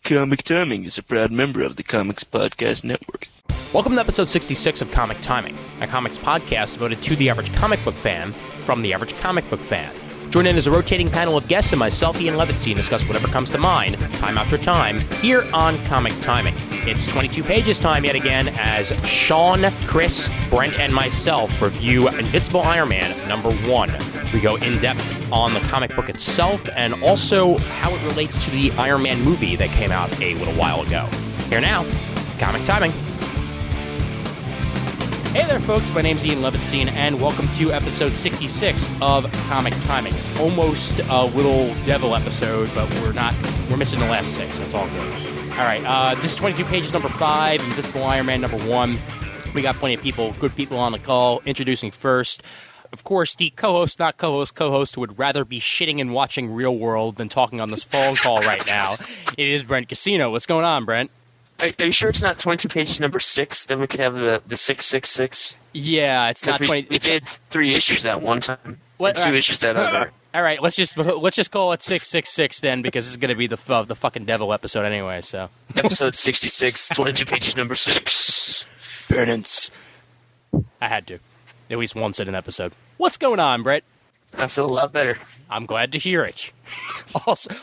Comic Timing is a proud member of the Comics Podcast Network. Welcome to episode 66 of Comic Timing, a comics podcast devoted to the average comic book fan from the average comic book fan. Join in as a rotating panel of guests and myself, Ian Levitstein, discuss whatever comes to mind, time after time, here on Comic Timing. It's 22 pages time yet again as Sean, Chris, Brent, and myself review Invincible Iron Man #1. We go in-depth on the comic book itself and also how it relates to the Iron Man movie that came out a little while ago. Here now, Comic Timing. Hey there, folks. My name's Ian Levitstein, and welcome to episode 66 of Comic Timing. It's almost a little devil episode, but we're missing the last 6, so it's all good. All right, this is 22 pages number 5, Invincible Iron Man #1. We got plenty of good people on the call. Introducing first, of course, the co-host who would rather be shitting and watching Real World than talking on this phone call right now. It is Brent Casino. What's going on, Brent? Are you sure it's not 22 pages number 6? Then we could have the 666. Yeah, it's not 20. We did 3 issues that one time. What? And 2 issues that other. All right, let's just call it 666 then, because it's going to be the fucking devil episode anyway. So episode 66, 22 pages number 6. Penance. I had to, at least once in an episode. What's going on, Brett? I feel a lot better. I'm glad to hear it.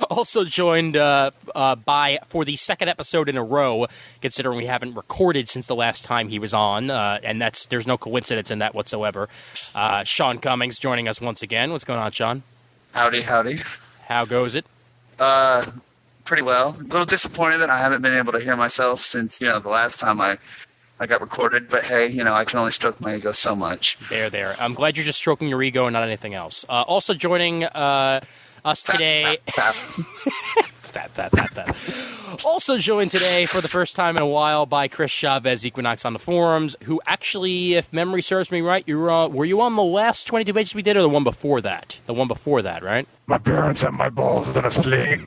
Also joined by, for the second episode in a row, considering we haven't recorded since the last time he was on, and there's no coincidence in that whatsoever. Sean Cummings joining us once again. What's going on, Sean? Howdy. How goes it? Pretty well. A little disappointed that I haven't been able to hear myself since, the last time I got recorded, but hey, I can only stroke my ego so much. There. I'm glad you're just stroking your ego and not anything else. Also joining us today... Fat. Also joined today for the first time in a while by Chris Chavez, Equinox on the forums, who actually, if memory serves me right, were you on the last 22 pages we did, or the one before that? The one before that, right? My parents have my balls in a sling.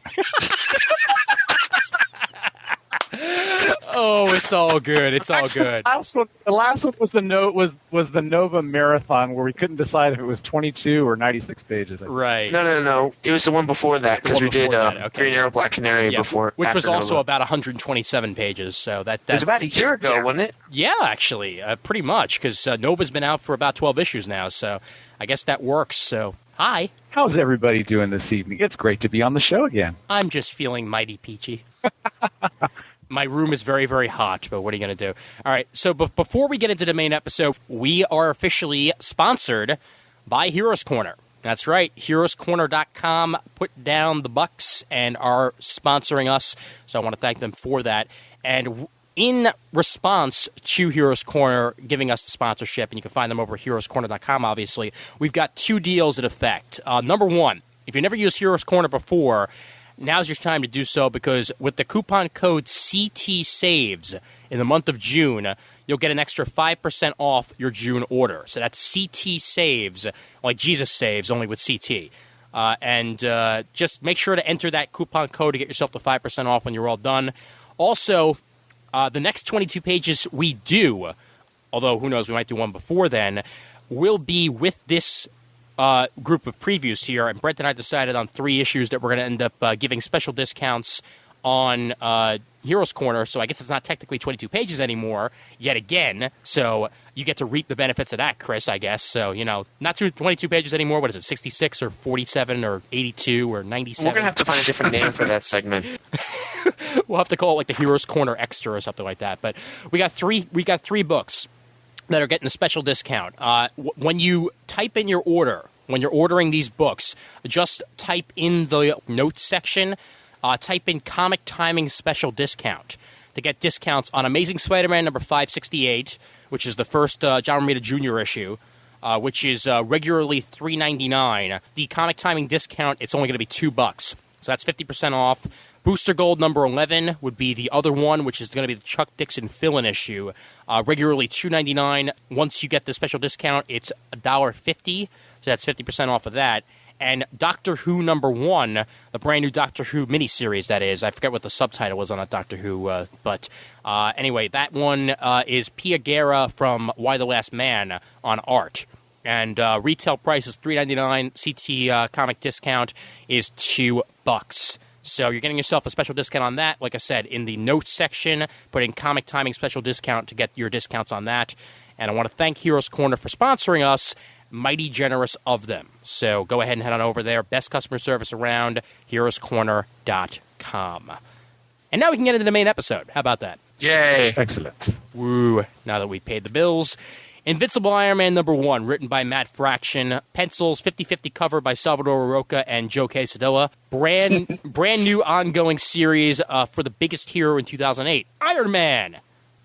Oh, it's all good. The last one was the Nova Marathon, where we couldn't decide if it was 22 or 96 pages. Right. No. It was the one before that, because we did Green Arrow, Black Canary before. Which was also Nova. about 127 pages. So that's it was about a year ago, wasn't it? Yeah, actually, pretty much, because Nova's been out for about 12 issues now. So I guess that works. So hi. How's everybody doing this evening? It's great to be on the show again. I'm just feeling mighty peachy. My room is very, very hot, but what are you going to do? All right, so before we get into the main episode, we are officially sponsored by Heroes Corner. That's right, HeroesCorner.com put down the bucks and are sponsoring us, so I want to thank them for that. And in response to Heroes Corner giving us the sponsorship, and you can find them over at HeroesCorner.com, obviously, we've got 2 deals in effect. Number 1, if you never used Heroes Corner before, now's your time to do so, because with the coupon code CTSAVES in the month of June, you'll get an extra 5% off your June order. So that's CTSAVES, like Jesus Saves, only with CT. And just make sure to enter that coupon code to get yourself the 5% off when you're all done. Also, the next 22 pages we do, although who knows, we might do one before then, will be with this group of previews here, and Brent and I decided on 3 issues that we're going to end up giving special discounts on Heroes Corner, so I guess it's not technically 22 pages anymore, yet again, so you get to reap the benefits of that, Chris, I guess. So, not 22 pages anymore. What is it, 66 or 47 or 82 or 97? We're going to have to find a different name for that segment. We'll have to call it like the Heroes Corner Extra or something like that, but we got three books that are getting a special discount. When you type in your order, when you're ordering these books, just type in the notes section, type in Comic Timing Special Discount to get discounts on Amazing Spider-Man number 568, which is the first John Romita Jr. issue, which is regularly $3.99. The Comic Timing discount, it's only going to be $2. So that's 50% off. Booster Gold number 11 would be the other one, which is going to be the Chuck Dixon fill-in issue. Regularly $2.99. Once you get the special discount, it's $1.50. So that's 50% off of that. And Doctor Who number 1, the brand new Doctor Who miniseries, that is. I forget what the subtitle was on that Doctor Who. But anyway, that one is Pia Guerra from Y the Last Man on art. And retail price is $3.99. CT comic discount is $2. So you're getting yourself a special discount on that. Like I said, in the notes section, put in Comic Timing special discount to get your discounts on that. And I want to thank Heroes Corner for sponsoring us. Mighty generous of them. So go ahead and head on over there. Best customer service around, heroescorner.com. And now we can get into the main episode. How about that? Yay! Excellent. Woo, now that we've paid the bills. Invincible Iron Man #1, written by Matt Fraction. Pencils, 50-50 cover by Salvador Roca and Joe Quesadilla. Brand new ongoing series for the biggest hero in 2008, Iron Man.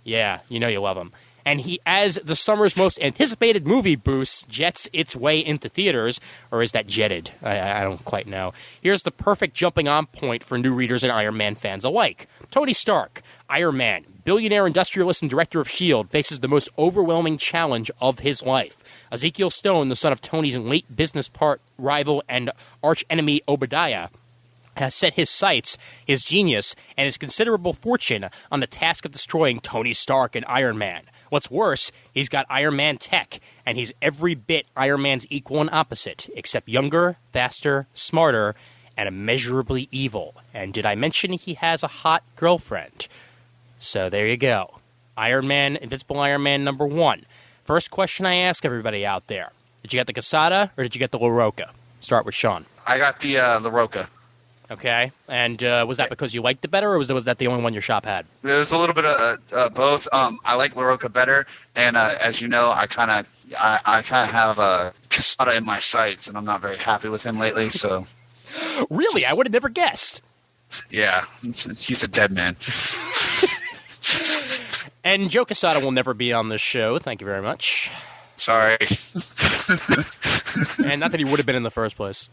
Yeah, you know you love him. And he, as the summer's most anticipated movie boost, jets its way into theaters. Or is that jetted? I don't quite know. Here's the perfect jumping-on point for new readers and Iron Man fans alike. Tony Stark, Iron Man, billionaire industrialist and director of S.H.I.E.L.D., faces the most overwhelming challenge of his life. Ezekiel Stone, the son of Tony's late business rival and arch-enemy Obadiah, has set his sights, his genius, and his considerable fortune on the task of destroying Tony Stark and Iron Man. What's worse, he's got Iron Man tech, and he's every bit Iron Man's equal and opposite, except younger, faster, smarter, and immeasurably evil. And did I mention he has a hot girlfriend? So there you go. Iron Man, Invincible Iron Man #1. First question I ask everybody out there. Did you get the Quesada or did you get the LaRocca? Start with Sean. I got the Roca. Okay. And was that because you liked it better, or was that the only one your shop had? There's a little bit of both. I like LaRocca better, and as you know, I kind of have Quesada in my sights, and I'm not very happy with him lately. So, Really? I would have never guessed. yeah, he's a dead man. And Joe Quesada will never be on this show. Thank you very much. Sorry. And not that he would have been in the first place.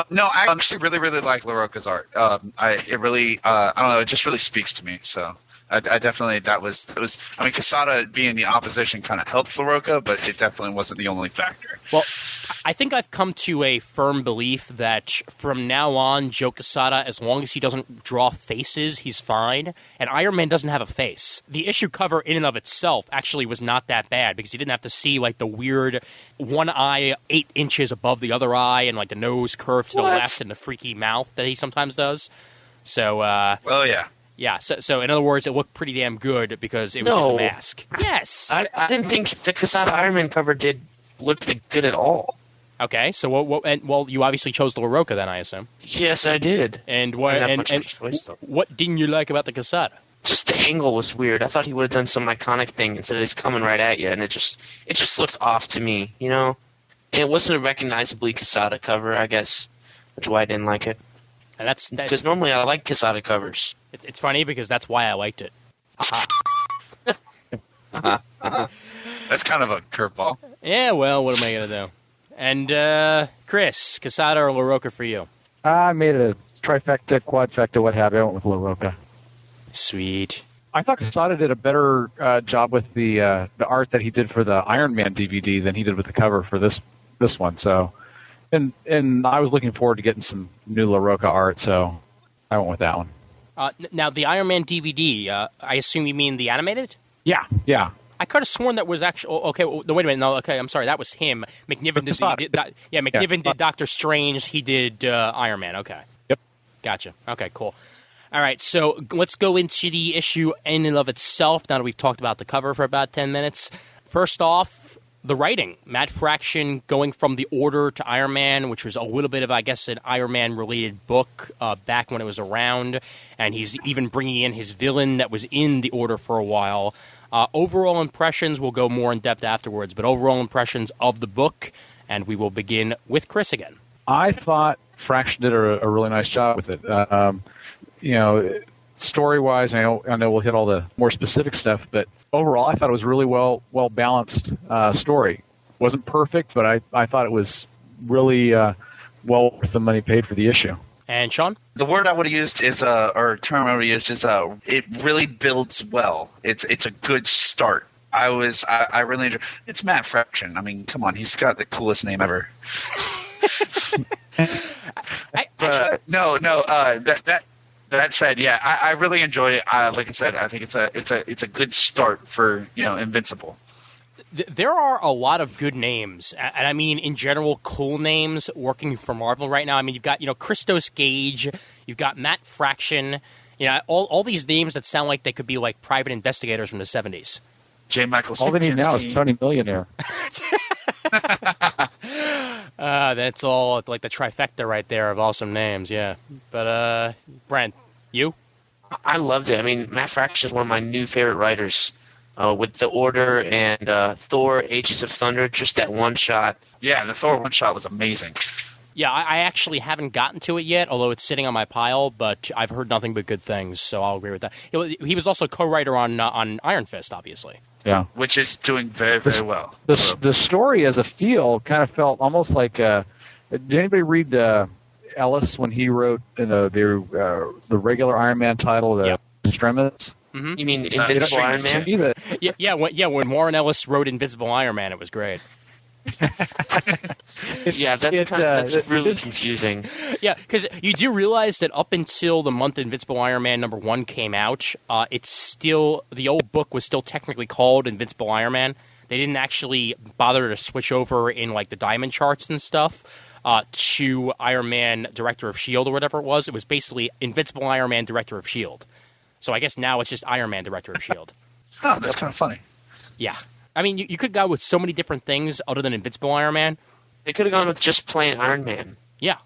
No, I actually really, really like LaRocca's art. I don't know, it just really speaks to me. So I definitely, that was. I mean, Quesada being the opposition kind of helped LaRocca, but it definitely wasn't the only factor. Well, I think I've come to a firm belief that from now on, Joe Quesada, as long as he doesn't draw faces, he's fine. And Iron Man doesn't have a face. The issue cover in and of itself actually was not that bad because you didn't have to see like the weird one eye 8 inches above the other eye and like the nose curved to the left and the freaky mouth that he sometimes does. So, well, yeah. Yeah, so in other words, it looked pretty damn good because it was just a mask. Yes! I didn't think the Quesada Iron Man cover look good at all. Okay, so well, you obviously chose the LaRocca then, I assume. Yes, I did. And what what didn't you like about the Quesada? Just the angle was weird. I thought he would have done some iconic thing instead of he's coming right at you, and it just looked off to me, you know? And it wasn't a recognizably Quesada cover, I guess, which is why I didn't like it. And that's because normally I like Quesada covers. It's funny because that's why I liked it. That's kind of a curveball. Yeah, well, what am I going to do? And Chris, Quesada or LaRocca for you? I made a trifecta, quadfecta, what have you. I went with LaRocca. Sweet. I thought Quesada did a better job with the art that he did for the Iron Man DVD than he did with the cover for this one. So, and I was looking forward to getting some new LaRocca art, so I went with that one. Now, the Iron Man DVD, I assume you mean the animated? Yeah. I could have sworn that was actually... Okay, wait a minute. No, okay, I'm sorry. That was him. McNiven did Doctor Strange. He did Iron Man. Okay. Yep. Gotcha. Okay, cool. All right, so let's go into the issue in and of itself, now that we've talked about the cover for about 10 minutes. First off, the writing. Matt Fraction going from The Order to Iron Man, which was a little bit of, I guess, an Iron Man-related book back when it was around, and he's even bringing in his villain that was in The Order for a while. Overall impressions, we'll go more in depth afterwards, but overall impressions of the book, and we will begin with Chris again. I thought Fraction did a really nice job with it. Story-wise, I know we'll hit all the more specific stuff, but overall, I thought it was really well balanced story. Wasn't perfect, but I thought it was really well worth the money paid for the issue. And Sean? The word I would have used is, or term I would have used is, it really builds well. It's a good start. I really enjoyed. It's Matt Fraction. I mean, come on, he's got the coolest name ever. That said, yeah, I really enjoyed it. Like I said, I think it's a good start for Invincible. There are a lot of good names, and I mean, in general, cool names working for Marvel right now. I mean, you've got, Christos Gage, You've got Matt Fraction. You know, all these names that sound like they could be like private investigators from the 70s. J. Michael All they need now is Straczynski. Tony Millionaire. That's all like the trifecta right there of awesome names, yeah. But, Brent, you? I loved it. I mean, Matt Fraction is one of my new favorite writers. With The Order and Thor: Ages of Thunder, just that one shot. Yeah, the Thor one shot was amazing. Yeah, I actually haven't gotten to it yet, although it's sitting on my pile, but I've heard nothing but good things, so I'll agree with that. He was also co-writer on Iron Fist, obviously. Yeah. Which is doing very, very well. The story as a feel kind of felt almost like. Did anybody read Ellis when he wrote the regular Iron Man title, the Extremis? You mean Invincible Iron Man? When Warren Ellis wrote Invisible Iron Man, it was great. Yeah, that's really confusing. Yeah, because you do realize that up until the month Invincible Iron Man #1 came out, it's still the old book was still technically called Invincible Iron Man. They didn't actually bother to switch over in like the diamond charts and stuff to Iron Man Director of S.H.I.E.L.D. or whatever it was. It was basically Invincible Iron Man Director of S.H.I.E.L.D. So I guess now it's just Iron Man Director of S.H.I.E.L.D. Oh, that's kind of funny. Yeah. I mean, you could go with so many different things other than Invincible Iron Man. They could have gone with just plain Iron Man. Yeah.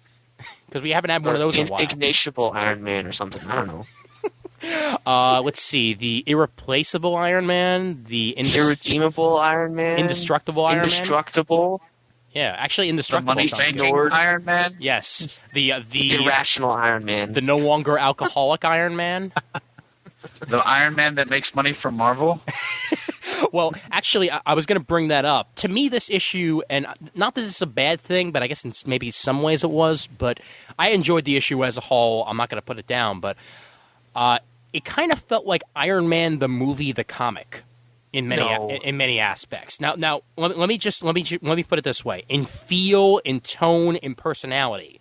Because we haven't had one of those in a while. Ignatiable Iron Man or something. I don't know. Let's see. The Irreplaceable Iron Man. The Irredeemable Iron Man. Indestructible Iron Man. Indestructible. Yeah, actually The Indestructible. money sounds good. banking Iron Man. Yes. The Irrational Iron Man. the no longer alcoholic Iron Man. The Iron Man that makes money from Marvel. Well, actually, I was going to bring that up. To me, this issue, and not that it's a bad thing, but I guess in maybe some ways it was, but I enjoyed the issue as a whole. I'm not going to put it down, but it kind of felt like Iron Man the movie, the comic, in many aspects. Now, let me put it this way: in feel, in tone, in personality,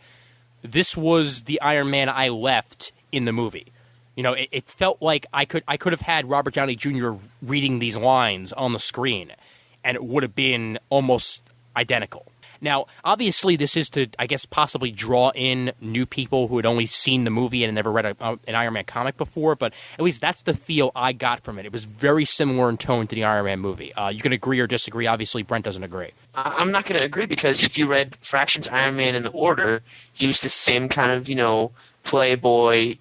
this was the Iron Man I left in the movie. You know, it felt like I could have had Robert Downey Jr. reading these lines on the screen, and it would have been almost identical. Now, obviously, this is to, I guess, possibly draw in new people who had only seen the movie and never read an Iron Man comic before, but at least that's the feel I got from it. It was very similar in tone to the Iron Man movie. You can agree or disagree. Obviously, Brent doesn't agree. I'm not going to agree because if you read Fraction's Iron Man in the Order, he was the same kind of, playboy,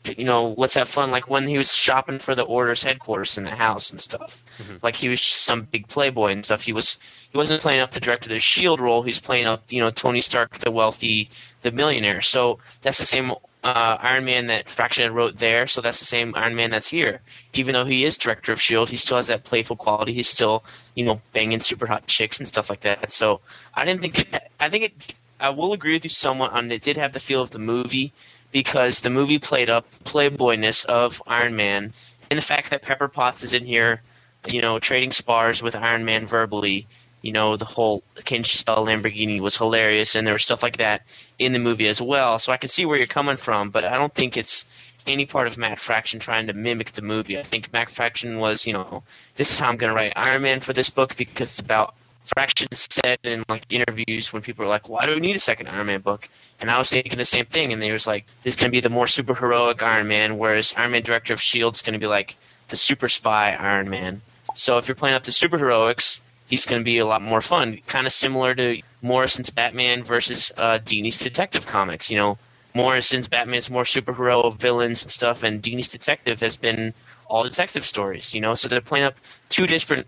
let's have fun. Like when he was shopping for the Order's headquarters in the house and stuff. Mm-hmm. Like he was just some big playboy and stuff. He wasn't playing up the director of the S.H.I.E.L.D. role. He's playing up, Tony Stark, the wealthy, the millionaire. So that's the same Iron Man that Fraction had wrote there. So that's the same Iron Man that's here. Even though he is director of S.H.I.E.L.D., he still has that playful quality. He's still, banging super hot chicks and stuff like that. So I will agree with you somewhat on it did have the feel of the movie, because the movie played up the playboyness of Iron Man, and the fact that Pepper Potts is in here, trading spars with Iron Man verbally. The whole can she spell Lamborghini was hilarious, and there was stuff like that in the movie as well. So I can see where you're coming from, but I don't think it's any part of Matt Fraction trying to mimic the movie. I think Matt Fraction was, this is how I'm going to write Iron Man for this book because it's about Fraction said in interviews when people were like, why do we need a second Iron Man book? And I was thinking the same thing, and they was like, this is going to be the more superheroic Iron Man, whereas Iron Man Director of S.H.I.E.L.D. is going to be like the super spy Iron Man. So if you're playing up the superheroics, he's going to be a lot more fun. Kind of similar to Morrison's Batman versus Dini's Detective Comics. Morrison's Batman's more superhero villains and stuff, and Dini's Detective has been all detective stories, So they're playing up two different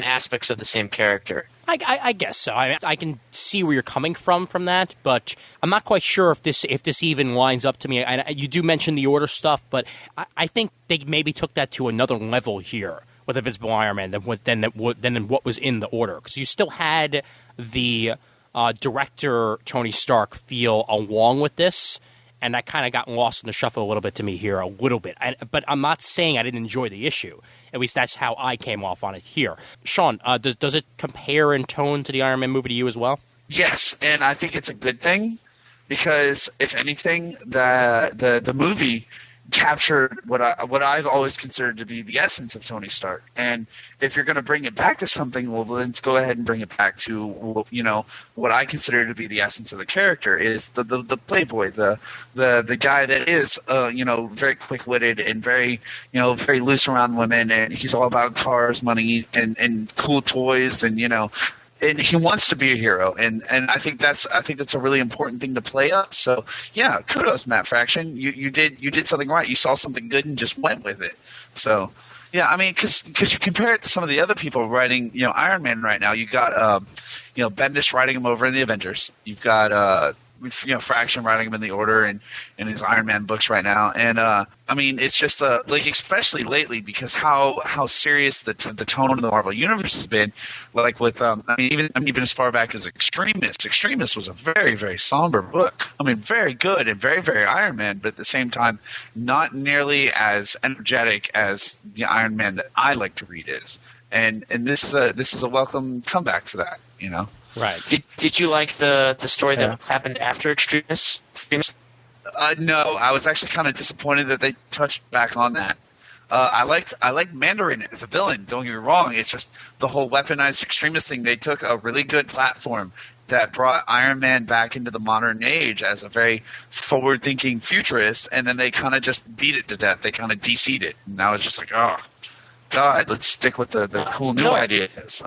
aspects of the same character. I guess so. I can see where you're coming from that, but I'm not quite sure if this even lines up to me. You do mention the Order stuff, but I think they maybe took that to another level here with Invisible Iron Man than what was in the Order, because you still had the director Tony Stark feel along with this. And that kind of got lost in the shuffle a little bit to me here, a little bit. But I'm not saying I didn't enjoy the issue. At least that's how I came off on it here. Sean, does it compare in tone to the Iron Man movie to you as well? Yes, and I think it's a good thing because, if anything, the movie captured what I've always considered to be the essence of Tony Stark. And if you're going to bring it back to something, well, let's go ahead and bring it back to what I consider to be the essence of the character is the playboy, the guy that is very quick-witted and very very loose around women, and he's all about cars, money, and cool toys, and and he wants to be a hero, and I think that's a really important thing to play up. So yeah, kudos, Matt Fraction. You did something right. You saw something good and just went with it. So yeah, I mean, because you compare it to some of the other people writing Iron Man right now. You got Bendis writing him over in the Avengers. You've got Fraction writing him in the Order and in his Iron Man books right now. And I mean, it's just especially lately, because how serious the tone of the Marvel Universe has been. Like with even as far back as Extremis. Extremis was a very, very somber book. I mean, very good and very, very Iron Man, but at the same time, not nearly as energetic as the Iron Man that I like to read is. And this is a welcome comeback to that. Right. Did you like the story that happened after Extremis? No, I was actually kind of disappointed that they touched back on that. I liked Mandarin as a villain. Don't get me wrong. It's just the whole weaponized extremist thing. They took a really good platform that brought Iron Man back into the modern age as a very forward-thinking futurist, and then they kind of just beat it to death. They kind of DC'd it. And now it's just like, oh, God, let's stick with the cool new ideas.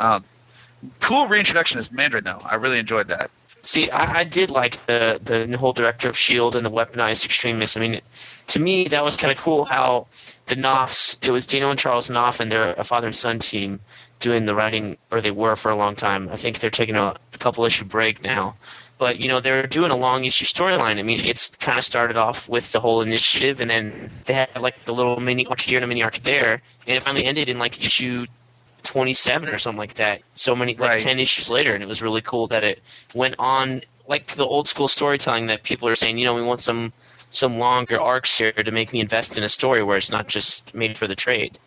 Cool reintroduction as Mandarin, though. I really enjoyed that. See, I did like the whole director of S.H.I.E.L.D. and the weaponized extremists. I mean, to me, that was kind of cool how the Knopfs, it was Daniel and Charles Knopf and their father and son team doing the writing, or they were for a long time. I think they're taking a couple-issue break now. But, they're doing a long-issue storyline. I mean, it's kind of started off with the whole initiative, and then they had, the little mini-arc here and a mini-arc there, and it finally ended in, issue 27 or something like that. So many, 10 issues later, and it was really cool that it went on, the old-school storytelling that people are saying, we want some longer arcs here to make me invest in a story where it's not just made for the trade.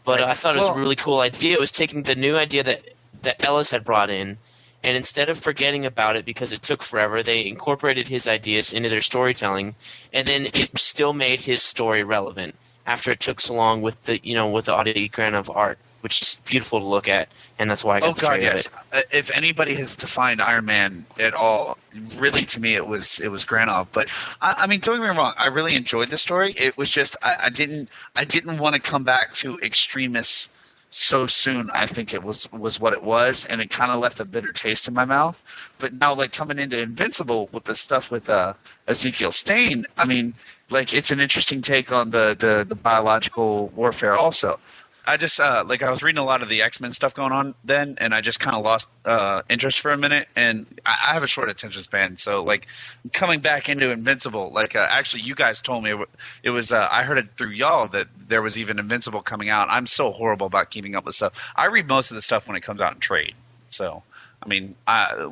But I thought it was a really cool idea. It was taking the new idea that Ellis had brought in, and instead of forgetting about it because it took forever, they incorporated his ideas into their storytelling, and then it still made his story relevant after it took so long with the oddity grant of art, which is beautiful to look at, and that's why I got the trade of it. If anybody has defined Iron Man at all, really to me it was Granov. But I mean, don't get me wrong, I really enjoyed the story. It was just I didn't want to come back to Extremis so soon. I think it was what it was, and it kind of left a bitter taste in my mouth. But now, coming into Invincible with the stuff with Ezekiel Stane, I mean, it's an interesting take on the biological warfare also. I just I was reading a lot of the X-Men stuff going on then, and I just kind of lost interest for a minute. And I have a short attention span, so coming back into Invincible, actually you guys told me it was I heard it through y'all that there was even Invincible coming out. I'm so horrible about keeping up with stuff. I read most of the stuff when it comes out in trade. So I mean,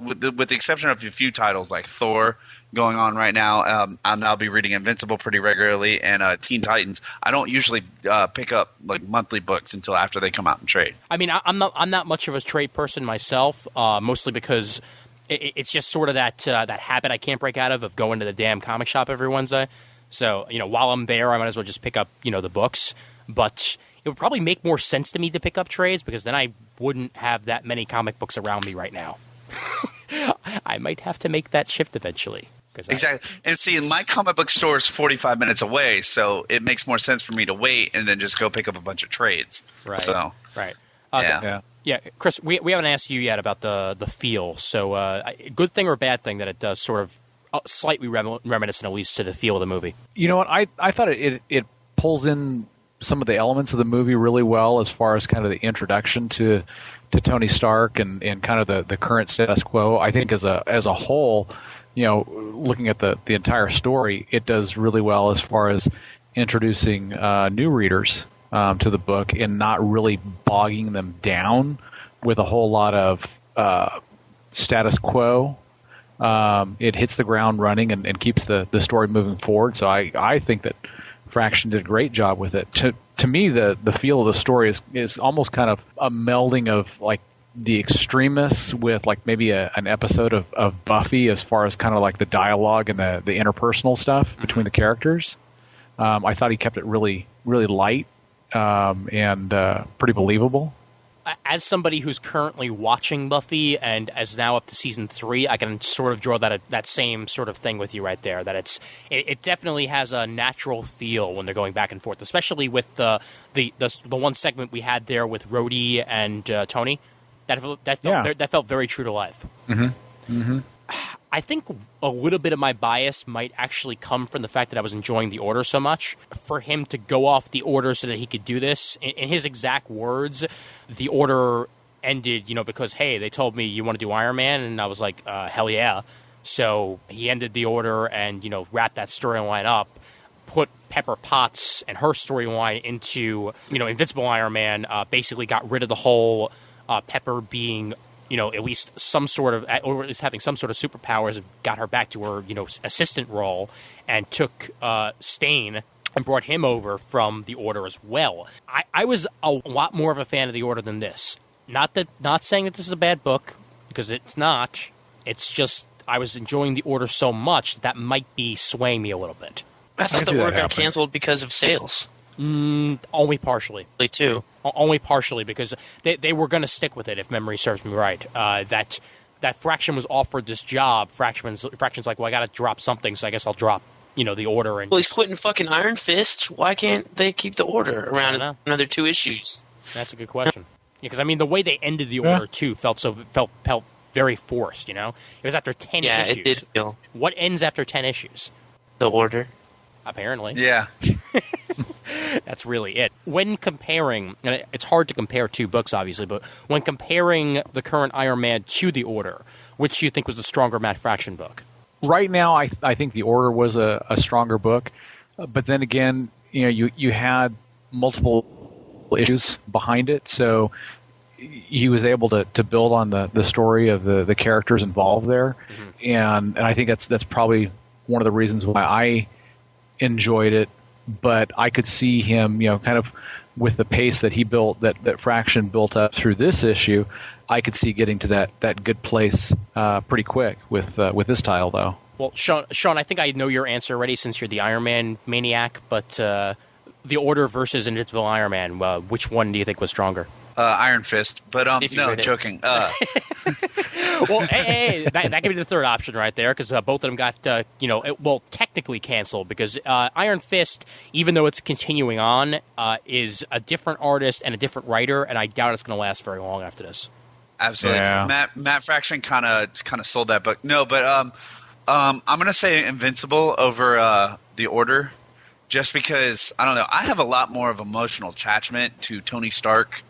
with the exception of a few titles like Thor going on right now, I'll be reading Invincible pretty regularly, and Teen Titans. I don't usually pick up monthly books until after they come out in trade. I mean, I'm not much of a trade person myself, mostly because it's just sort of that habit I can't break out of going to the damn comic shop every Wednesday. So while I'm there, I might as well just pick up the books. But it would probably make more sense to me to pick up trades, because then I wouldn't have that many comic books around me right now. I might have to make that shift eventually. Exactly. And see, my comic book store is 45 minutes away, so it makes more sense for me to wait and then just go pick up a bunch of trades. Right. So, right. Yeah, Chris, we haven't asked you yet about the feel. So, good thing or bad thing that it does sort of slightly reminiscent, at least, to the feel of the movie? You know what? I thought it pulls in some of the elements of the movie really well, as far as kind of the introduction to Tony Stark and kind of the current status quo. I think as a whole, looking at the entire story, it does really well as far as introducing new readers to the book and not really bogging them down with a whole lot of status quo. It hits the ground running and keeps the story moving forward. So I think that Fraction did a great job with it. To me, the feel of the story is almost kind of a melding of the Extremists with maybe an episode of Buffy, as far as kind of the dialogue and the interpersonal stuff between the characters. I thought he kept it really, really light and pretty believable. As somebody who's currently watching Buffy and is now up to season 3, I can sort of draw that same sort of thing with you right there. That it definitely has a natural feel when they're going back and forth, especially with the one segment we had there with Rhodey and Tony. That felt very true to life. Mm-hmm. Mm-hmm. I think a little bit of my bias might actually come from the fact that I was enjoying The Order so much. For him to go off The Order so that he could do this, in his exact words, The Order ended, because, hey, they told me you want to do Iron Man, and I was like, hell yeah. So he ended The Order and, wrapped that storyline up, put Pepper Potts and her storyline into, Invincible Iron Man, basically got rid of the whole Pepper being at least some sort of, or at least having some sort of superpowers, and got her back to her, assistant role, and took Stain and brought him over from The Order as well. I was a lot more of a fan of The Order than this. Not saying that this is a bad book, because it's not. It's just I was enjoying The Order so much that might be swaying me a little bit. I thought The Order got canceled because of sales. Only partially. Too. Only partially, because they were going to stick with it, if memory serves me right. That Fraction was offered this job. Fraction's like, well, I got to drop something, so I guess I'll drop, The Order. And well, he's quitting fucking Iron Fist. Why can't they keep The Order around another 2 issues? That's a good question. Because the way they ended The Order too felt very forced. It was after 10 issues. Yeah, it did feel. What ends after 10 issues? The Order. Apparently. Yeah. That's really it. When comparing, and it's hard to compare 2 books, obviously, but when comparing the current Iron Man to The Order, which do you think was the stronger Matt Fraction book? Right now, I think The Order was a stronger book, but then again, you had multiple issues behind it, so he was able to build on the story of the characters involved there, and I think that's probably one of the reasons why I enjoyed it. But I could see him, kind of with the pace that he built, that Fraction built up through this issue, I could see getting to that good place pretty quick with this title, though. Well, Sean, I think I know your answer already since you're the Iron Man maniac, but The Order versus Invincible Iron Man, which one do you think was stronger? Iron Fist, but no, joking. Well, hey, that could be the third option right there, because both of them got, technically canceled, because Iron Fist, even though it's continuing on, is a different artist and a different writer, and I doubt it's going to last very long after this. Absolutely. Yeah. Matt Fraction kind of sold that book. No, but I'm going to say Invincible over The Order, just because, I don't know, I have a lot more of emotional attachment to Tony Stark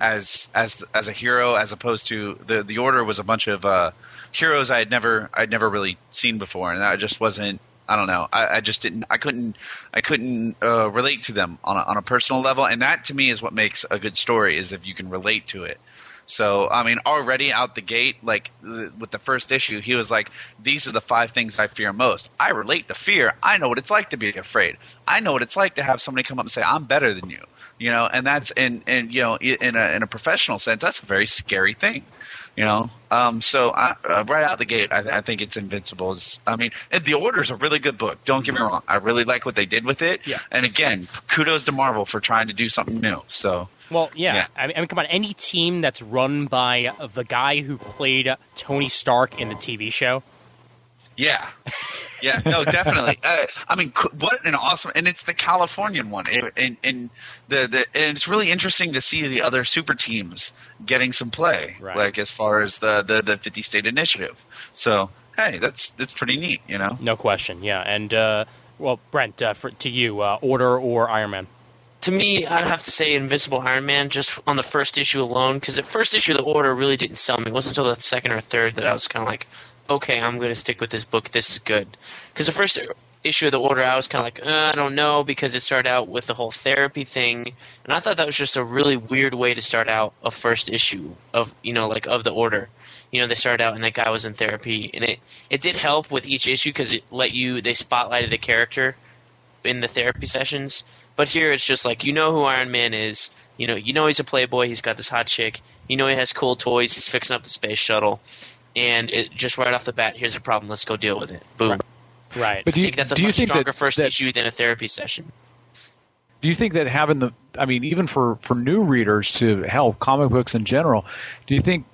as a hero, as opposed to the Order was a bunch of heroes I'd never really seen before, and that just wasn't. I don't know. I just didn't. I couldn't relate to them on a personal level, and that to me is what makes a good story, is if you can relate to it. So, already out the gate, like with the first issue, he was like, these are the 5 things I fear most. I relate to fear. I know what it's like to be afraid. I know what it's like to have somebody come up and say, I'm better than you. And that's, in a professional sense, that's a very scary thing. So right out the gate, I think it's Invincible. The Order is a really good book. Don't get me wrong. I really like what they did with it. Yeah. And again, kudos to Marvel for trying to do something new. So. Well, yeah. Come on. Any team that's run by the guy who played Tony Stark in the TV show. Yeah. Yeah, no, definitely. What an awesome, and it's the Californian one, and it's really interesting to see the other super teams getting some play, right. Like as far as the 50 state initiative. So hey, that's pretty neat, No question, yeah. And Brent, to you, Order or Iron Man? To me, I'd have to say Invincible Iron Man, just on the first issue alone, because the first issue of The Order really didn't sell me. It wasn't until the second or third that I was kind of like, okay, I'm going to stick with this book. This is good. Because the first issue of The Order, I was kind of like, I don't know, because it started out with the whole therapy thing. And I thought that was just a really weird way to start out a first issue of, of The Order. They started out and that guy was in therapy. And it did help with each issue because they spotlighted the character in the therapy sessions. But here it's just like, who Iron Man is. He's a playboy. He's got this hot chick. He has cool toys. He's fixing up the space shuttle. And it just right off the bat, here's a problem. Let's go deal with it. Boom. Right. But I think that's a much think stronger first that, issue than a therapy session. do you think that having even for new readers to help comic books in general, do you think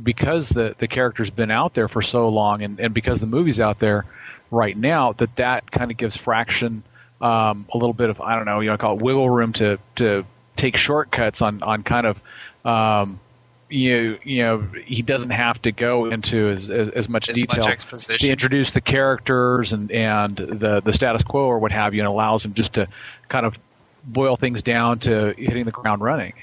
because the character's been out there for so long and because the movie's out there right now, that kind of gives Fraction a little bit of, I don't know, call it wiggle room to take shortcuts on kind of he doesn't have to go into as much detail exposition to introduce the characters and the status quo or what have you, and allows him just to kind of boil things down to hitting the ground running.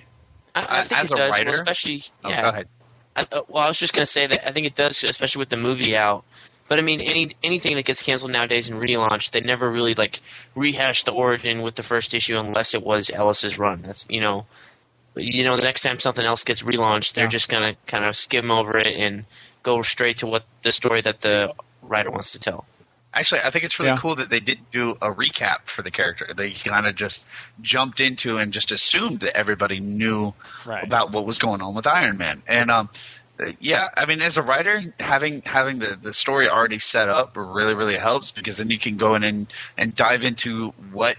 I think as it a does, writer, especially. Go Yeah. ahead. I was just gonna say that I think it does, especially with the movie out. But I mean, anything that gets canceled nowadays and relaunched, they never really like rehash the origin with the first issue unless it was Ellis's run. That's the next time something else gets relaunched, they're just gonna kind of skim over it and go straight to what the story that the writer wants to tell. Actually, I think it's really cool that they didn't do a recap for the character. They kind of just jumped into and just assumed that everybody knew about what was going on with Iron Man. And I mean, as a writer, having the story already set up really, really helps, because then you can go in and dive into what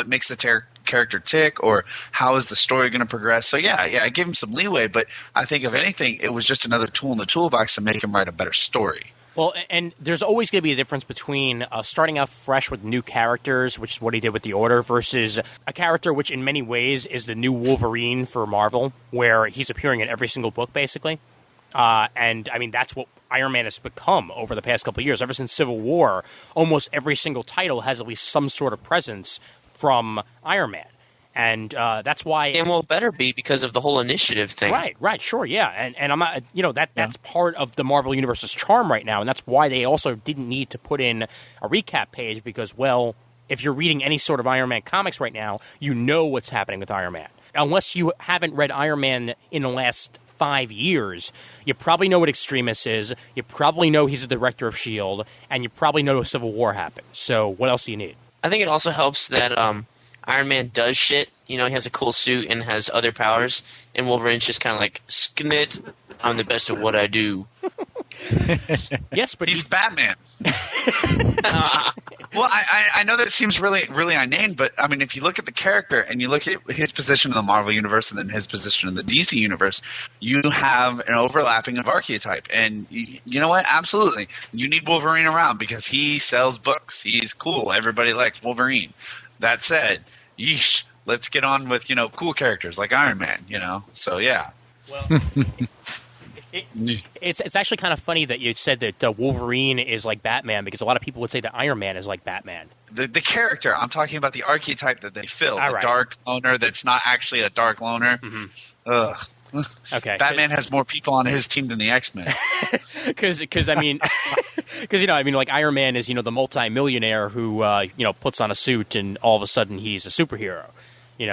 makes the character tick, or how is the story going to progress. So I give him some leeway, but I think if anything, it was just another tool in the toolbox to make him write a better story. Well, and there's always going to be a difference between starting out fresh with new characters, which is what he did with the Order, versus a character which in many ways is the new Wolverine for Marvel, where he's appearing in every single book, basically. And, I mean, that's what Iron Man has become over the past couple of years. Ever since Civil War, almost every single title has at least some sort of presence from Iron Man. And that's why... And will better be because of the whole initiative thing. Right, sure, yeah. And I'm not, that's part of the Marvel Universe's charm right now, and that's why they also didn't need to put in a recap page, because, well, if you're reading any sort of Iron Man comics right now, you know what's happening with Iron Man. Unless you haven't read Iron Man in the last 5 years, you probably know what Extremis is, you probably know he's the director of S.H.I.E.L.D., and you probably know Civil War happened. So what else do you need? I think it also helps that Iron Man does shit. He has a cool suit and has other powers, and Wolverine's just kind of like, sknit, I'm the best at what I do. Yes, but he's Batman. Well, I know that seems really, really inane, but I mean, if you look at the character and you look at his position in the Marvel Universe and then his position in the DC Universe, you have an overlapping of archetype. And you know what? Absolutely. You need Wolverine around because he sells books. He's cool. Everybody likes Wolverine. That said, yeesh, let's get on with, cool characters like Iron Man, So, yeah. Well, it's actually kind of funny that you said that Wolverine is like Batman, because a lot of people would say that Iron Man is like Batman. The character, I'm talking about the archetype that they fill. The dark loner that's not actually a dark loner. Mm-hmm. Ugh. Okay. Batman has more people on his team than the X-Men. Because like Iron Man is the multi-millionaire who puts on a suit and all of a sudden he's a superhero.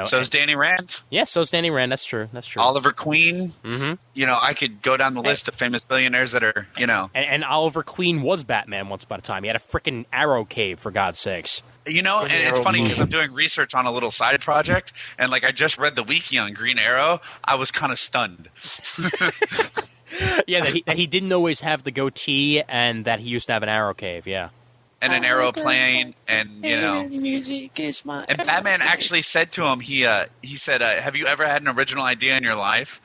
So is Danny Rand. Yeah, so is Danny Rand. That's true. Oliver Queen. Mm-hmm. I could go down the list of famous billionaires that are, And Oliver Queen was Batman once upon a time. He had a freaking arrow cave, for God's sakes. And it's funny because I'm doing research on a little side project, and I just read the wiki on Green Arrow. I was kind of stunned. Yeah, that he didn't always have the goatee, and that he used to have an arrow cave. Yeah. And an aeroplane, and music is my. And Batman actually said to him, he said, "Have you ever had an original idea in your life?"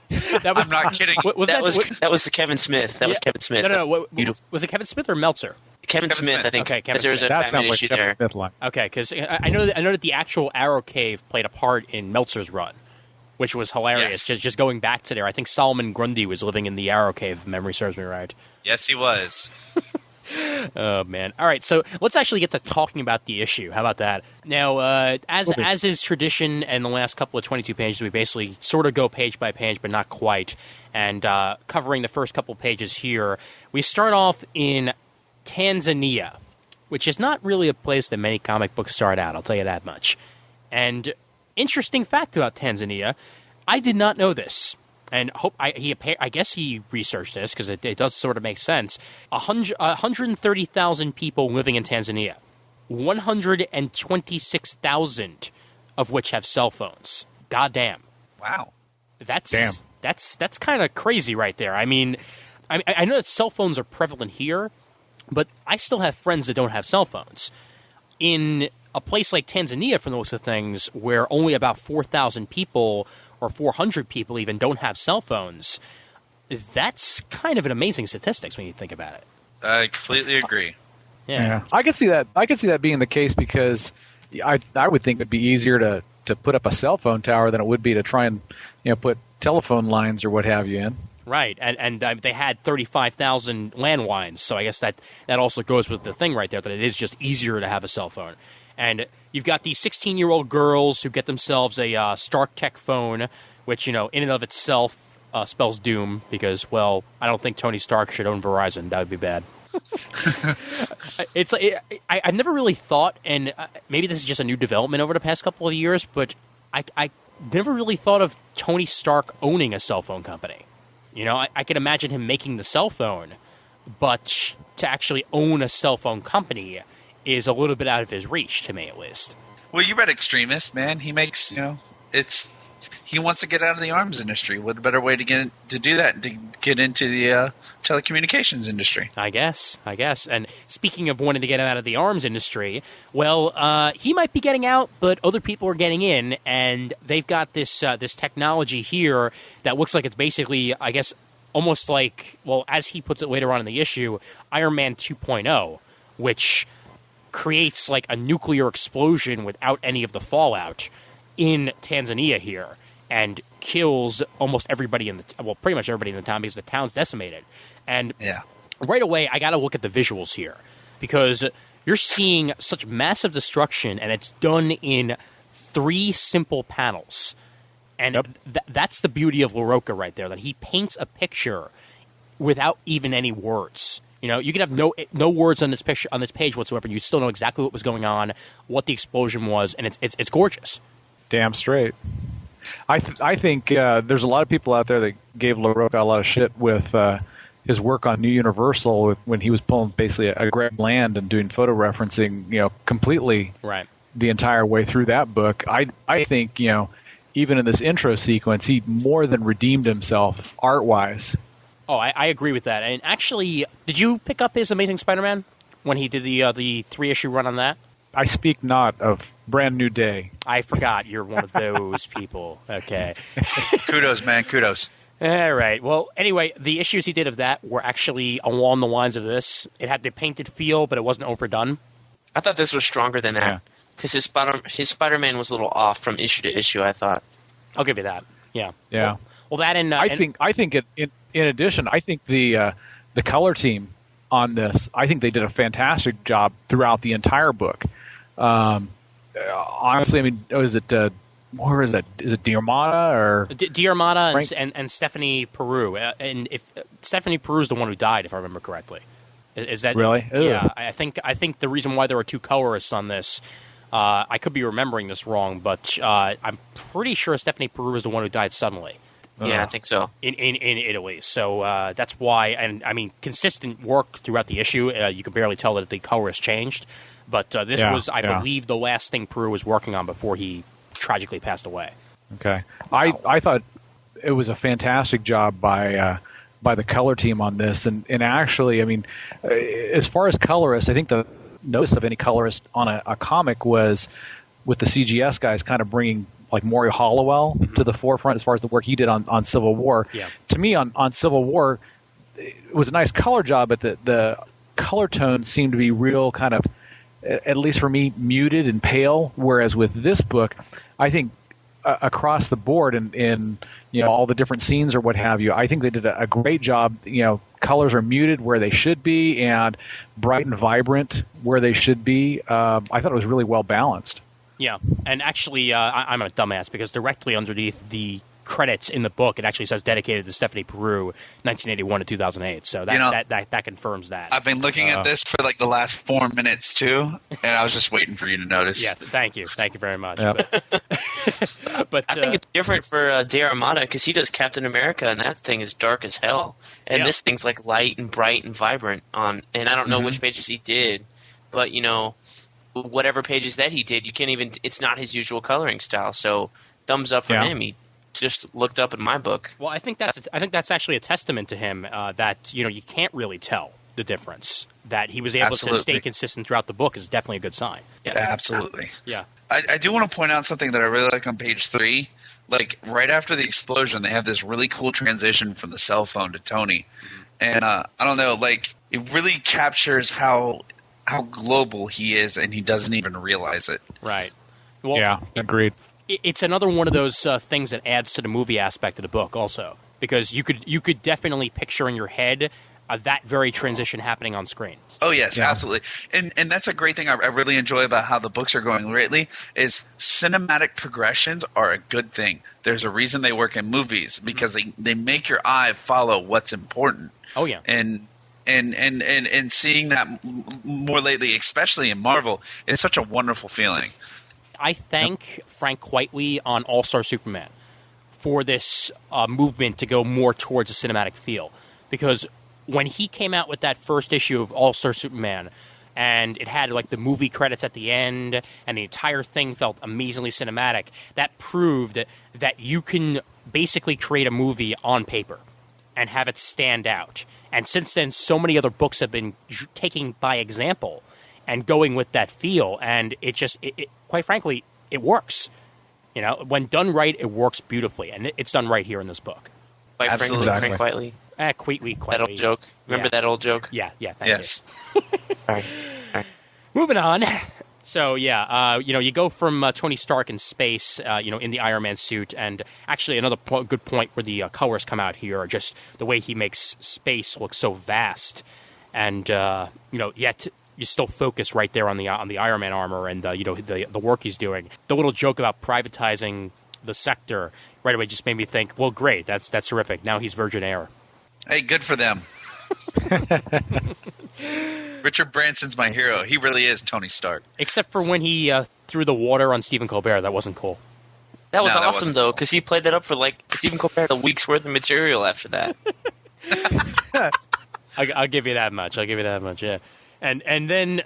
I'm not kidding. That was Kevin Smith. That was Kevin Smith. No. Was it Kevin Smith or Meltzer? Kevin Smith, I think. Okay, Kevin Smith. That sounds like issue Kevin there. Smith line. Okay, because I know that the actual Arrow Cave played a part in Meltzer's run, which was hilarious. Yes. Just going back to there, I think Solomon Grundy was living in the Arrow Cave, if memory serves me right. Yes, he was. Oh, man. All right, so let's actually get to talking about the issue. How about that? Now, as is tradition in the last couple of 22 pages, we basically sort of go page by page, but not quite. And covering the first couple pages here, we start off in Tanzania, which is not really a place that many comic books start out, I'll tell you that much. And interesting fact about Tanzania, I did not know this. And I guess he researched this because it does sort of make sense. 130,000 people living in Tanzania, 126,000 of which have cell phones. Goddamn! Wow, that's kind of crazy right there. I mean, I know that cell phones are prevalent here, But I still have friends that don't have cell phones. In a place like Tanzania, from the looks of things, where only about 4,000 people or 400 people even don't have cell phones, that's kind of an amazing statistics when you think about it. I completely agree. Yeah. I could see that. I could see that being the case because I would think it'd be easier to put up a cell phone tower than it would be to try and put telephone lines or what have you in. Right, and they had 35,000 landlines, so I guess that also goes with the thing right there, that it is just easier to have a cell phone. And you've got these 16-year-old girls who get themselves a Stark Tech phone, which, in and of itself spells doom, because, well, I don't think Tony Stark should own Verizon. That would be bad. I've never really thought, and maybe this is just a new development over the past couple of years, but I never really thought of Tony Stark owning a cell phone company. I can imagine him making the cell phone, but to actually own a cell phone company is a little bit out of his reach, to me at least. Well, you read Extremist, man. He makes, he wants to get out of the arms industry. What better way to do that, to get into the telecommunications industry? I guess. And speaking of wanting to get out of the arms industry, well, he might be getting out, but other people are getting in, and they've got this technology here that looks like it's basically, I guess, almost like, well, as he puts it later on in the issue, Iron Man 2.0, which creates like a nuclear explosion without any of the fallout in Tanzania here, and kills almost everybody pretty much everybody in the town, because the town's decimated. And right away, I got to look at the visuals here, because you're seeing such massive destruction, and it's done in 3 simple panels. And that's the beauty of LaRocca right there, that he paints a picture without even any words. You could have no words on this picture, on this page whatsoever, and you still know exactly what was going on, what the explosion was, and it's gorgeous. Damn straight. I think there's a lot of people out there that gave LaRocca a lot of shit with his work on New Universal when he was pulling basically a Greg Land and doing photo referencing, completely right the entire way through that book. I think, even in this intro sequence, he more than redeemed himself art-wise. Oh, I agree with that. And actually, did you pick up his Amazing Spider-Man when he did the 3-issue run on that? I speak not of Brand New Day. I forgot you're one of those people. Okay. Kudos, man. Kudos. All right. Well, anyway, the issues he did of that were actually along the lines of this. It had the painted feel, but it wasn't overdone. I thought this was stronger than that, because his Spider-Man was a little off from issue to issue, I thought. I'll give you that. Yeah. Yeah. Well, that and I think in addition, I think the color team on this, I think they did a fantastic job throughout the entire book. Honestly, I mean, is it where is it? Is it Diarmada or Diarmada and Stephanie Peru? And if Stephanie Peru is the one who died, if I remember correctly, is that really? Yeah, I think the reason why there were 2 colorists on this, I could be remembering this wrong, but I'm pretty sure Stephanie Peru is the one who died suddenly. Yeah, I think so. In Italy. So that's why, and I mean, consistent work throughout the issue. You can barely tell that the color has changed. But this was, I believe, the last thing Peru was working on before he tragically passed away. Okay. Wow. I thought it was a fantastic job by the color team on this. And actually, I mean, as far as colorist, I think the notice of any colorist on a comic was with the CGS guys kind of bringing like Maury Hollowell to the forefront as far as the work he did on Civil War. Yeah. To me, on Civil War, it was a nice color job, but the color tone seemed to be real kind of, at least for me, muted and pale. Whereas with this book, I think across the board in all the different scenes or what have you, I think they did a great job. Colors are muted where they should be and bright and vibrant where they should be. I thought it was really well balanced. Yeah, and actually, I'm a dumbass because directly underneath the credits in the book, it actually says dedicated to Stephanie Peru, 1981 to 2008. So that confirms that. I've been looking at this for like the last 4 minutes too, and I was just waiting for you to notice. Yeah, thank you very much. Yep. But I think it's different for Diarmada, because he does Captain America, and that thing is dark as hell. And this thing's like light and bright and vibrant on. And I don't know which pages he did, but whatever pages that he did, you can't even. It's not his usual coloring style. So thumbs up for him. He just looked up in my book. Well, I think that's actually a testament to him that you can't really tell the difference. That he was able to stay consistent throughout the book is definitely a good sign. Yeah, absolutely. Yeah. I do want to point out something that I really like on page 3. Like, right after the explosion, they have this really cool transition from the cell phone to Tony. And I don't know, like, it really captures how global he is, and he doesn't even realize it. Right. Well, Yeah, agreed. It's another one of those things that adds to the movie aspect of the book also. Because you could definitely picture in your head that very transition happening on screen. Oh, yes, Yeah. absolutely. And that's a great thing I really enjoy about how the books are going lately is cinematic progressions are a good thing. There's a reason they work in movies because they make your eye follow what's important. Oh, yeah. And seeing that more lately, especially in Marvel, it's such a wonderful feeling. I thank Frank Quitely on All-Star Superman for this movement to go more towards a cinematic feel. Because when he came out with that first issue of All-Star Superman, and it had like the movie credits at the end, and the entire thing felt amazingly cinematic, that proved that you can basically create a movie on paper and have it stand out. And since then, so many other books have been taking by example and going with that feel, and it quite frankly, it works. You know, when done right, it works beautifully, and it's done right here in this book. By Absolutely. Frank Quitely. Quitely. That old joke. Remember that old joke? Yeah, thank Yes. you. All right. Moving on. So, you go from Tony Stark in space, in the Iron Man suit, and actually another good point where the colors come out here are just the way he makes space look so vast, and yet you still focus right there on the Iron Man armor and the work he's doing. The little joke about privatizing the sector right away just made me think, well, great, that's terrific. Now he's Virgin Air. Hey, good for them. Richard Branson's my hero. He really is Tony Stark. Except for when he threw the water on Stephen Colbert. That wasn't cool. That was No, that awesome, wasn't though, because he played that up for, like, Stephen Colbert had a week's worth of material after that. I'll give you that much. Yeah. And then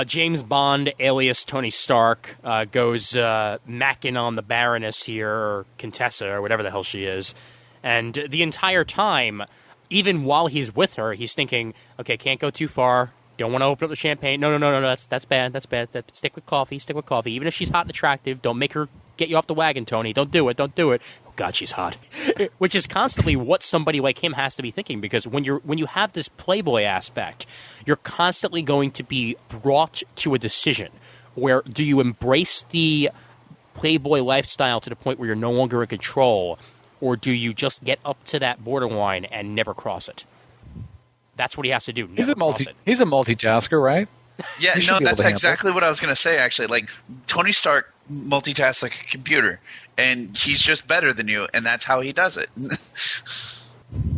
James Bond, alias Tony Stark, goes macking on the Baroness here, or Contessa, or whatever the hell she is. And the entire time, even while he's with her, he's thinking, okay, can't go too far. Don't want to open up the champagne. No, that's bad. Stick with coffee. Even if she's hot and attractive, don't make her get you off the wagon, Tony. Don't do it. Oh, God, she's hot. Which is constantly what somebody like him has to be thinking, because when you have this playboy aspect, you're constantly going to be brought to a decision where do you embrace the playboy lifestyle to the point where you're no longer in control, or do you just get up to that borderline and never cross it? That's what he has to do. He's a cross it. he's a multitasker, right? Yeah, He should no, be able that's to handle exactly what I was going to say, actually. Like, Tony Stark multitasks like a computer, and he's just better than you, and that's how he does it.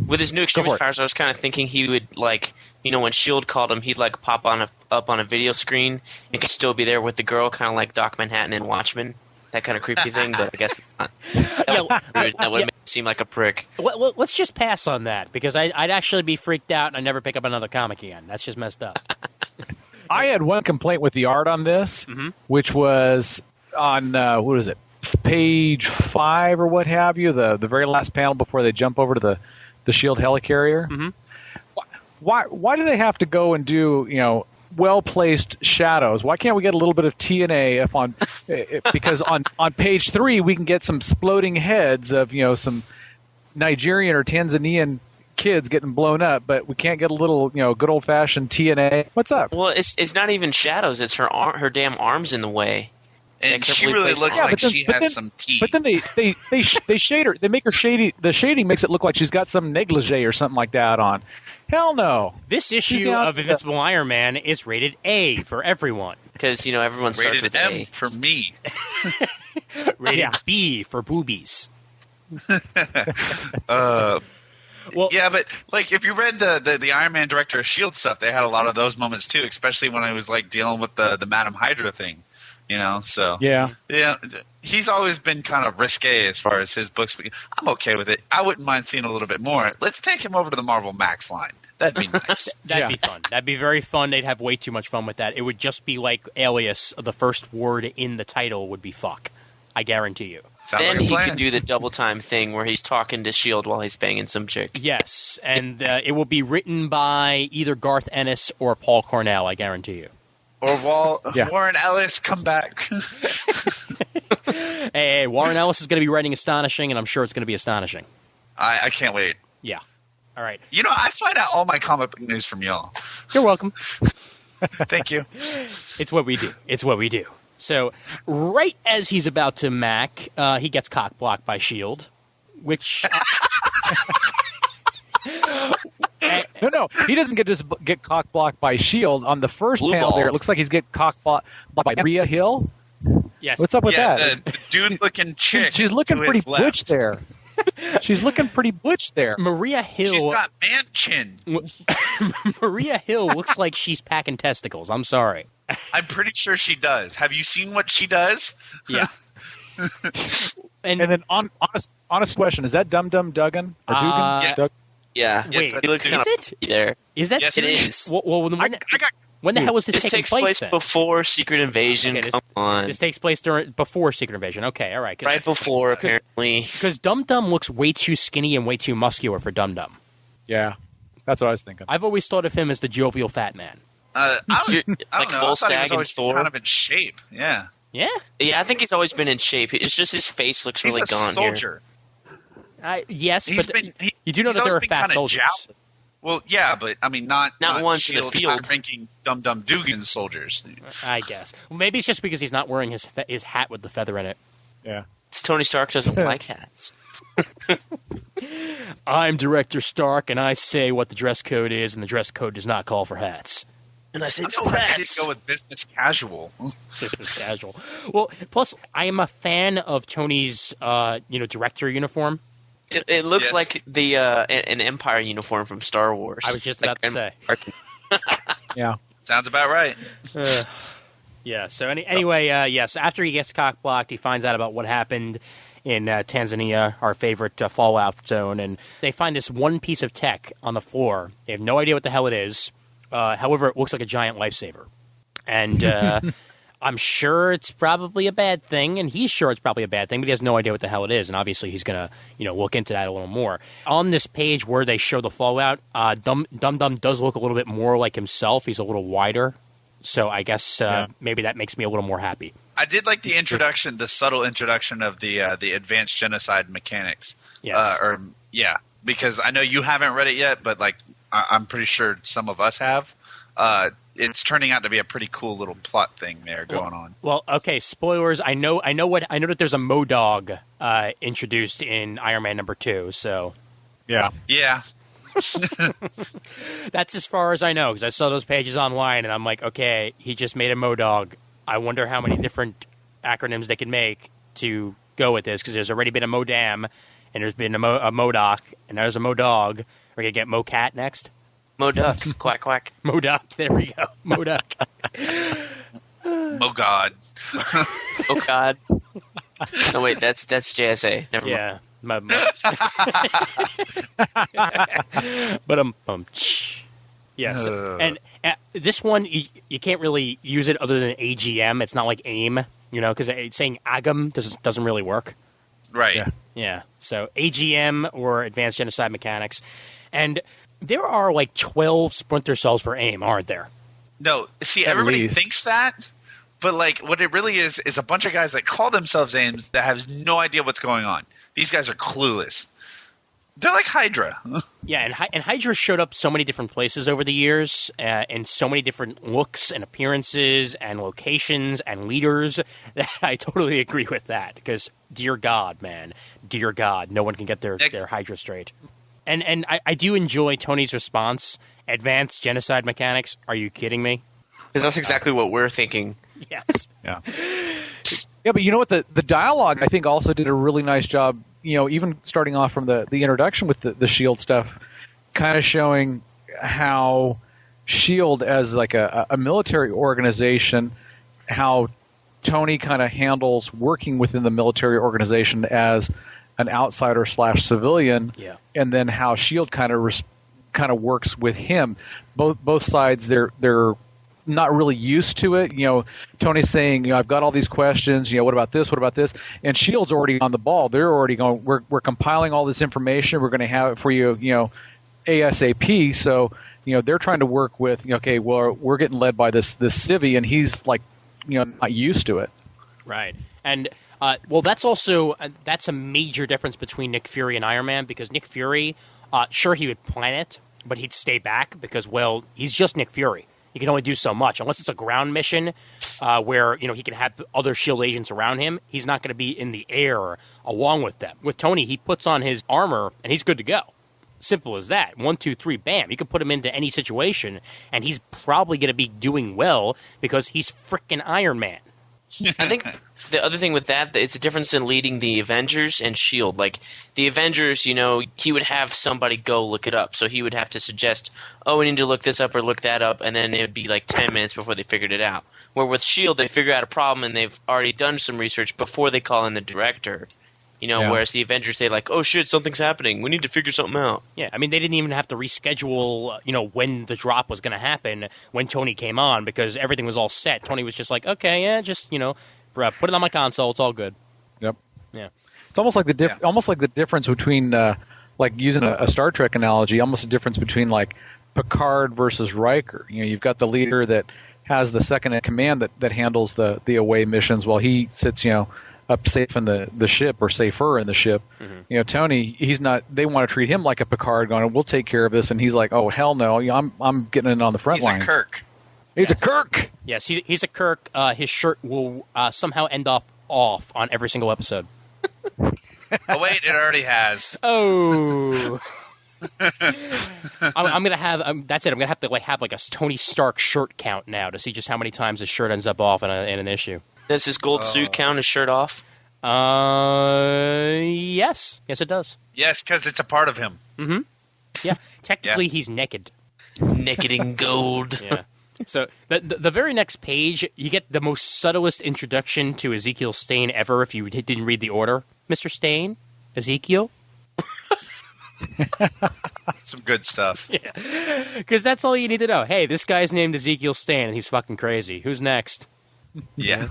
With his new for extremist it. powers, I was kind of thinking he would, like, when S.H.I.E.L.D. called him, he'd, like, pop up on a video screen and could still be there with the girl, kind of like Doc Manhattan in Watchmen. That kind of creepy thing, but I guess it's not. That would make him seem like a prick. Let's just pass on that, because I'd actually be freaked out and I'd never pick up another comic again. That's just messed up. I had one complaint with the art on this, which was on what is it, page 5 or what have you, the very last panel before they jump over to the Shield helicarrier. Mm-hmm. Why do they have to go and do well placed shadows? Why can't we get a little bit of TNA because on page 3 we can get some exploding heads of some Nigerian or Tanzanian kids getting blown up, but we can't get a little good old fashioned TNA. What's up? Well, it's not even shadows; it's her damn arms in the way. And That she carefully really placed looks arm. like she has some teeth. But then they shade her. They make her shady. The shading makes it look like she's got some negligee or something like that on. Hell no. This She's issue down of to Invincible Iron Man is rated A for everyone. Because everyone starts Rated with M A. for me. Rated Yeah. B for boobies. Well, yeah, but like if you read the Iron Man Director of S.H.I.E.L.D. stuff, they had a lot of those moments too, especially when I was like dealing with the Madam Hydra thing, So Yeah. he's always been kind of risque as far as his books. I'm okay with it. I wouldn't mind seeing a little bit more. Let's take him over to the Marvel Max line. That'd be nice. That'd be fun. That'd be very fun. They'd have way too much fun with that. It would just be like Alias. The first word in the title would be fuck. I guarantee you. Sounds Then like a he plan. can do the double time thing where he's talking to S.H.I.E.L.D. while he's banging some chick. Yes, and it will be written by either Garth Ennis or Paul Cornell, I guarantee you. Or Yeah. Warren Ellis, come back. Hey, Warren Ellis is going to be writing Astonishing, and I'm sure it's going to be astonishing. I can't wait. Yeah. All right. You know, I find out all my comic book news from y'all. You're welcome. Thank you. It's what we do. It's what we do. So, right as he's about to mac, he gets cock blocked by S.H.I.E.L.D., which... No, he doesn't get cock blocked by S.H.I.E.L.D. On the first Blue panel there, balls. it looks like he's getting cock blocked by Maria Hill. Yes. What's up with Yeah, that? the dude-looking chick. She's looking to pretty his left. butch there. She's looking pretty butch there. Maria Hill... She's got man chin. Maria Hill looks like she's packing testicles. I'm sorry. I'm pretty sure she does. Have you seen what she does? Yeah. And then honest question, is that Dum Dum Duggan? Or Dugan? Yes. Dug- Yeah, Wait, he looks is kind it? of there. Is that Yes, it serious? is. Well, when the hell was this This taking takes place place then? before Secret Invasion. Okay, Come on, This takes place before Secret Invasion. Okay, all right. right before apparently. Because Dum Dum looks way too skinny and way too muscular for Dum Dum. Yeah, that's what I was thinking. I've always thought of him as the jovial fat man. I Like don't know. I thought he Volstagg was and always Thor? kind of in shape. Yeah. Yeah? Yeah, I think he's always been in shape. It's just his face looks He's really a gaunt soldier. Yes, He's but been, he, you do know he's that there always are been fat kinda soldiers. jowly. Well, yeah, but I mean, not one for the S.H.I.E.L.D. field. ranking Dum Dum Dugan soldiers. I guess. Well, maybe it's just because he's not wearing his hat with the feather in it. Yeah. Tony Stark doesn't like hats. I'm Director Stark, and I say what the dress code is, and the dress code does not call for hats. And I say, I'm no surprised they hats. didn't go with business casual. This was casual. Well, plus, I am a fan of Tony's, director uniform. It looks Yes. like the an Empire uniform from Star Wars. I was just about to say. Yeah. Sounds about right. Yeah. So anyway, yes. After he gets cock blocked, he finds out about what happened in Tanzania, our favorite Fallout zone, and they find this one piece of tech on the floor. They have no idea what the hell it is. However, it looks like a giant lifesaver, and I'm sure it's probably a bad thing, and he's sure it's probably a bad thing, but he has no idea what the hell it is, and obviously he's gonna, look into that a little more. On this page where they show the Fallout, Dum Dum does look a little bit more like himself. He's a little wider, so I guess maybe that makes me a little more happy. I did like the introduction, the subtle introduction of the advanced genocide mechanics. Yes. Because I know you haven't read it yet, but like I'm pretty sure some of us have. It's turning out to be a pretty cool little plot thing there going on. Well, okay, spoilers. I know that there's a MoDog introduced in Iron Man #2, so Yeah. Yeah, that's as far as I know, because I saw those pages online, and I'm like, okay, he just made a MoDog. I wonder how many different acronyms they can make to go with this, because there's already been a MoDam, and there's been a MoDoc, and there's a MoDog. We're going to get MoCat next? Moduck, quack quack. MoDoc, there we go. MoDoc. oh God. Oh God. No wait, that's JSA. Never mind. Yeah. But yes, and this one you can't really use it other than AGM. It's not like AIM, because saying AGM doesn't really work. Right. Yeah. Yeah, so AGM or Advanced Genocide Mechanics, and there are like 12 Splinter Cells for AIM, aren't there? No, see, At everybody least. thinks that, but like what it really is a bunch of guys that call themselves AIMs that have no idea what's going on. These guys are clueless. They're like Hydra. Yeah, and Hydra showed up so many different places over the years, in so many different looks and appearances and locations and leaders, that I totally agree with that. Because, dear God, man, dear God, no one can get their Hydra straight. And I do enjoy Tony's response. Advanced genocide mechanics? Are you kidding me? Because that's exactly what we're thinking. Yes. Yeah. Yeah, but you know what? The dialogue, I think, also did a really nice job, even starting off from the introduction with the S.H.I.E.L.D. stuff, kind of showing how S.H.I.E.L.D. as like a military organization, how Tony kind of handles working within the military organization as an outsider / civilian, Yeah. and then how S.H.I.E.L.D. kind of works with him. Both sides, they're not really used to it. Tony's saying, I've got all these questions. What about this? What about this? And Shield's already on the ball. They're already going. We're compiling all this information. We're going to have it for you. ASAP. So they're trying to work with. Okay, well, we're getting led by this Civvy, and he's like, not used to it. Right. And well, that's also that's a major difference between Nick Fury and Iron Man, because Nick Fury, sure, he would plan it, but he'd stay back because, well, he's just Nick Fury. He can only do so much. Unless it's a ground mission where, he can have other S.H.I.E.L.D. agents around him, he's not going to be in the air along with them. With Tony, he puts on his armor, and he's good to go. Simple as that. 1, 2, 3, bam. You can put him into any situation, and he's probably going to be doing well because he's frickin' Iron Man. I think the other thing with that, it's a difference in leading the Avengers and S.H.I.E.L.D. Like, the Avengers, he would have somebody go look it up. So he would have to suggest, we need to look this up or look that up, and then it would be like 10 minutes before they figured it out. Where with S.H.I.E.L.D., they figure out a problem, and they've already done some research before they call in the director. Whereas the Avengers, they like, oh shit, something's happening. We need to figure something out. Yeah, I mean, they didn't even have to reschedule, when the drop was going to happen when Tony came on, because everything was all set. Tony was just like, okay, yeah, just, put it on my console. It's all good. Yep. Yeah. It's almost like the difference between, like using a Star Trek analogy, almost a difference between like Picard versus Riker. You've got the leader that has the second in command that handles the away missions while he sits, up safe in the ship, or safer in the ship. Mm-hmm. Tony, he's not. They want to treat him like a Picard, going, "We'll take care of this," and he's like, "Oh hell no, I'm getting in on the front lines." He's a Kirk. He's a Kirk. Yes, he's a Kirk. His shirt will somehow end up off on every single episode. Oh wait, it already has. Oh. I'm gonna have. That's it. I'm gonna have to have like a Tony Stark shirt count now to see just how many times his shirt ends up off in an issue. Does his gold suit count his shirt off? Yes. Yes, it does. Yes, because it's a part of him. Mm-hmm. Yeah. Technically, he's naked. Naked in gold. Yeah. So the very next page, you get the most subtlest introduction to Ezekiel Stane ever if you didn't read the order. Mr. Stane? Ezekiel? Some good stuff. Yeah. Because that's all you need to know. Hey, this guy's named Ezekiel Stane, and he's fucking crazy. Who's next? Yeah.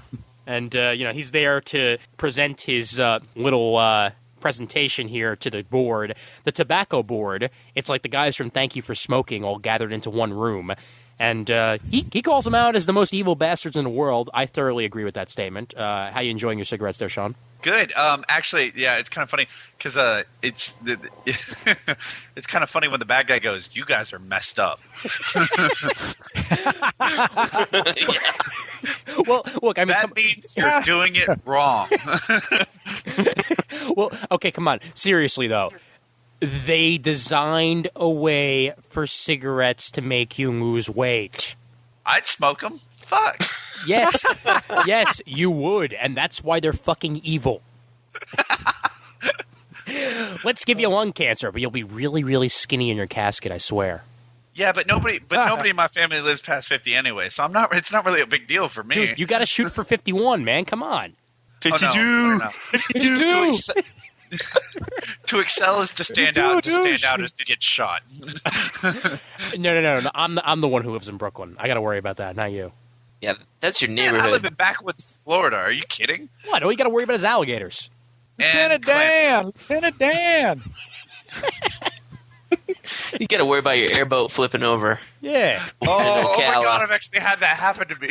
And, he's there to present his little presentation here to the board. The tobacco board, it's like the guys from Thank You for Smoking all gathered into one room. And he calls them out as the most evil bastards in the world. I thoroughly agree with that statement. How you enjoying your cigarettes there, Sean? Good. Actually, yeah, it's kind of funny because it's kind of funny when the bad guy goes, "You guys are messed up." Well, look, I mean, that means you're doing it wrong. Well, okay, come on. Seriously, though. They designed a way for cigarettes to make you lose weight. I'd smoke them. Fuck. Yes. Yes, you would. And that's why they're fucking evil. Let's give you lung cancer, but you'll be really, really skinny in your casket, I swear. Yeah, but nobody in my family lives past 50 anyway, so it's not really a big deal for me. Dude, you got to shoot for 51, man. Come on. 52. Oh, no. 52. To excel is to stand out. To stand out is to get shot. No. I'm the one who lives in Brooklyn. I got to worry about that, not you. Yeah, that's your Man, neighborhood. I live in backwoods Florida. Are you kidding? What? All you got to worry about is alligators. And Lieutenant Dan. You got to worry about your airboat flipping over. Yeah. Oh my Ocala. God! I've actually had that happen to me.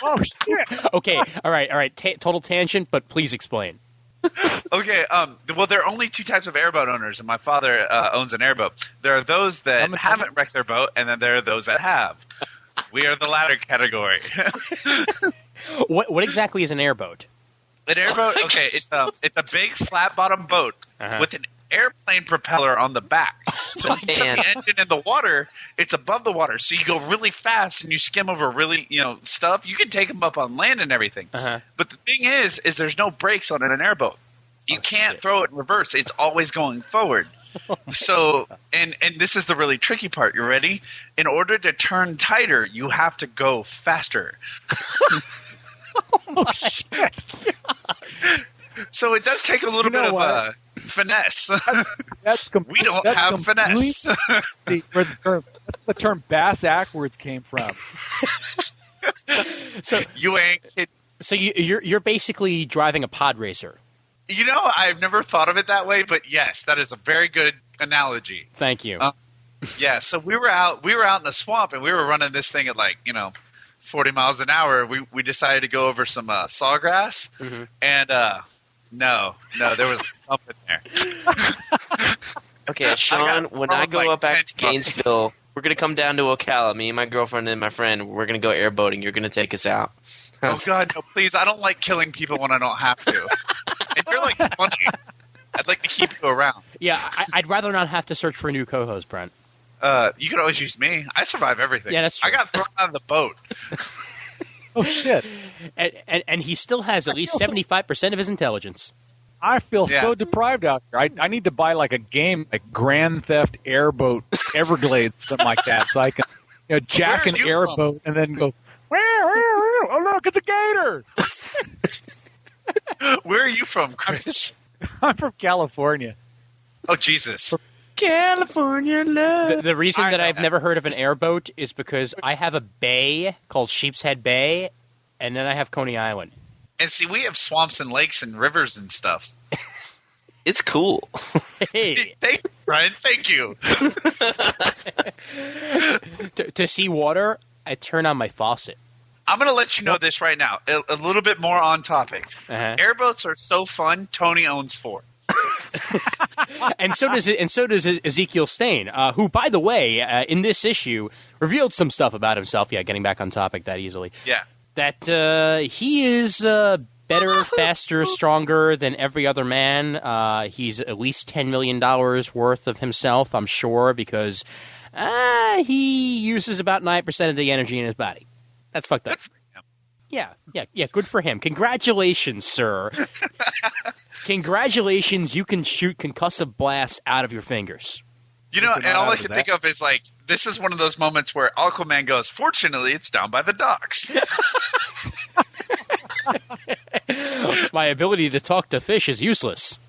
Oh shit. Okay. All right. Total tangent, but please explain. Okay. Well, there are only two types of airboat owners, and my father owns an airboat. There are those that haven't wrecked their boat, and then there are those that have. We are the latter category. What exactly is an airboat? An airboat. Okay, it's a big flat bottom boat with an airplane propeller on the back. So instead of the engine in the water, it's above the water. So you go really fast and you skim over really stuff. You can take them up on land and everything. But the thing is there's no brakes on an airboat. You can't throw it in reverse. It's always going forward. So and this is the really tricky part. You ready? In order to turn tighter, you have to go faster. Oh shit. So it does take a little bit of finesse. That's we don't have finesse. That's where the term bass backwards came from. So You ain't kidding. so you're basically driving a pod racer. You know, I've never thought of it that way, but yes, that is a very good analogy. Thank you. Yeah, so we were out in the swamp, and we were running this thing at 40 miles an hour. We decided to go over some sawgrass, and no, there was something there. Okay, Sean, when I go up back to 10 bucks. Gainesville, we're going to come down to Ocala. Me and my girlfriend and my friend, we're going to go airboating. You're going to take us out. Oh God, no! Please, I don't like killing people when I don't have to. And you're funny. I'd like to keep you around. Yeah, I'd rather not have to search for a new co-host, Brent. You can always use me. I survive everything. Yeah, that's true. I got thrown out of the boat. Oh shit! And he still has at least 75% of his intelligence. I feel Yeah. so deprived out here. I need to buy like a game like Grand Theft Airboat Everglades, something like that, so I can jack Where an are you airboat and then go. Oh look, it's a gator! Where are you from, Chris? I'm from California. Oh Jesus! California love. The reason I that know I've that. never heard of an airboat is because I have a bay called Sheepshead Bay, and then I have Coney Island. And see, we have swamps and lakes and rivers and stuff. It's cool. Hey, Thank you, Brian. Thank you. to see water, I turn on my faucet. I'm going to let you know this right now. A little bit more on topic. Uh-huh. Airboats are so fun. Tony owns 4. And so does Ezekiel Stain, who, by the way, in this issue, revealed some stuff about himself. Yeah, getting back on topic that easily. Yeah. That he is better, faster, stronger than every other man. He's at least $10 million worth of himself, I'm sure, because he uses about 9% of the energy in his body. That's fucked up. Good for him. Yeah, good for him. Congratulations, sir. Congratulations, you can shoot concussive blasts out of your fingers. You know, It's and all not I out can of think of is this is one of those moments where Aquaman goes, fortunately, it's down by the docks. My ability to talk to fish is useless.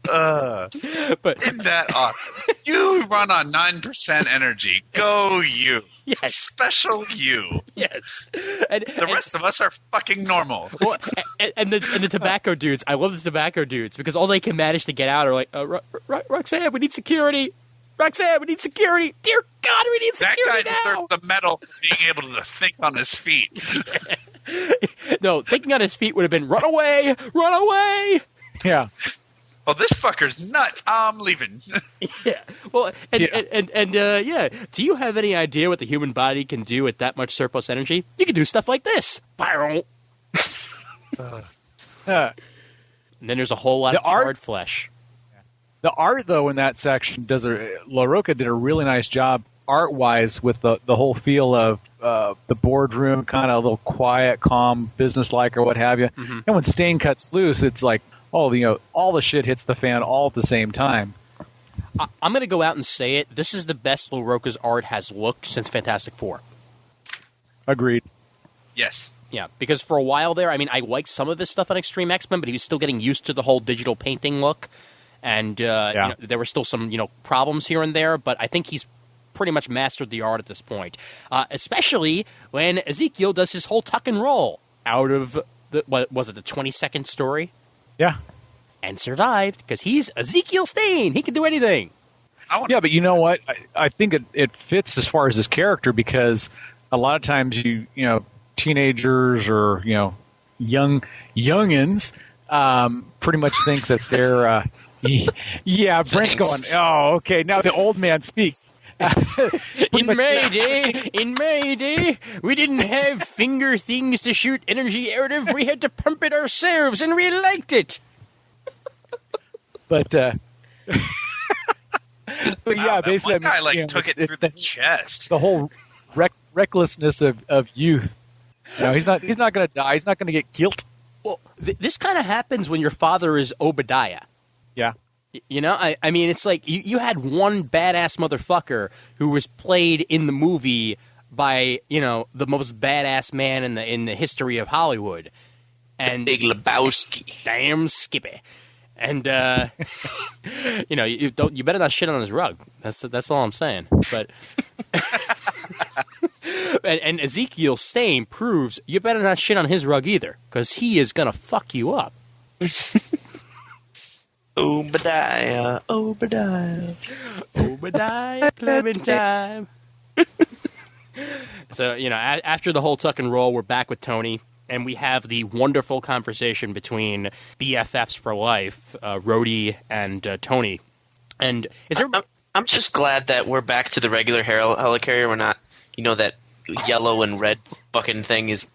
But Isn't that awesome? You run on 9% energy. Go you. Yes. Special you. yes, The rest of us are fucking normal. well, and the tobacco dudes. I love the tobacco dudes because all they can manage to get out are like, Roxanne, we need security. Roxanne, we need security. Dear God, we need That guy security now. deserves the medal for being able to think on his feet. No, thinking on his feet would have been run away, run away. Yeah. Well, this fucker's nuts. I'm leaving. Yeah. Well, Yeah. yeah. Do you have any idea what the human body can do with that much surplus energy? You can do stuff like this. And Yeah. then there's a whole lot The of charred art- flesh. The art, though, in that section La Roca did a really nice job art-wise with the whole feel of the boardroom, kind of a little quiet, calm, business-like, or what have you. Mm-hmm. And when Stain cuts loose, it's like, all the shit hits the fan all at the same time. I'm going to go out and say it. This is the best LaRocca's art has looked since Fantastic Four. Agreed. Yes. Yeah, because for a while there, I mean, I liked some of this stuff on Extreme X-Men, but he was still getting used to the whole digital painting look. And there were still some, problems here and there, but I think he's pretty much mastered the art at this point. Especially when Ezekiel does his whole tuck and roll out of the 20-second story? Yeah. And survived, because he's Ezekiel Stain. He can do anything. Yeah, but you know what? I think it fits as far as his character because a lot of times teenagers or youngins pretty much think that they're yeah. Brent's going. Oh, okay. Now the old man speaks. In Mayday, we didn't have finger things to shoot energy out of. We had to pump it ourselves, and we liked it. But but yeah, That basically, one guy took it it's through the chest. the whole recklessness of youth. He's not going to die. He's not going to get killed. Well, this kind of happens when your father is Obadiah. Yeah. I mean, it's like you had one badass motherfucker who was played in the movie by, the most badass man in the history of Hollywood. And Big Lebowski. damn Skippy. And you better not shit on his rug. That's all I'm saying. But and Ezekiel Stain proves you better not shit on his rug either, because he is gonna fuck you up. Obadiah, Clementine. So, after the whole tuck and roll, we're back with Tony, and we have the wonderful conversation between BFFs for life, Rhodey and Tony. And is there? I'm just glad that we're back to the regular helicarrier. We're not, that yellow and red fucking thing is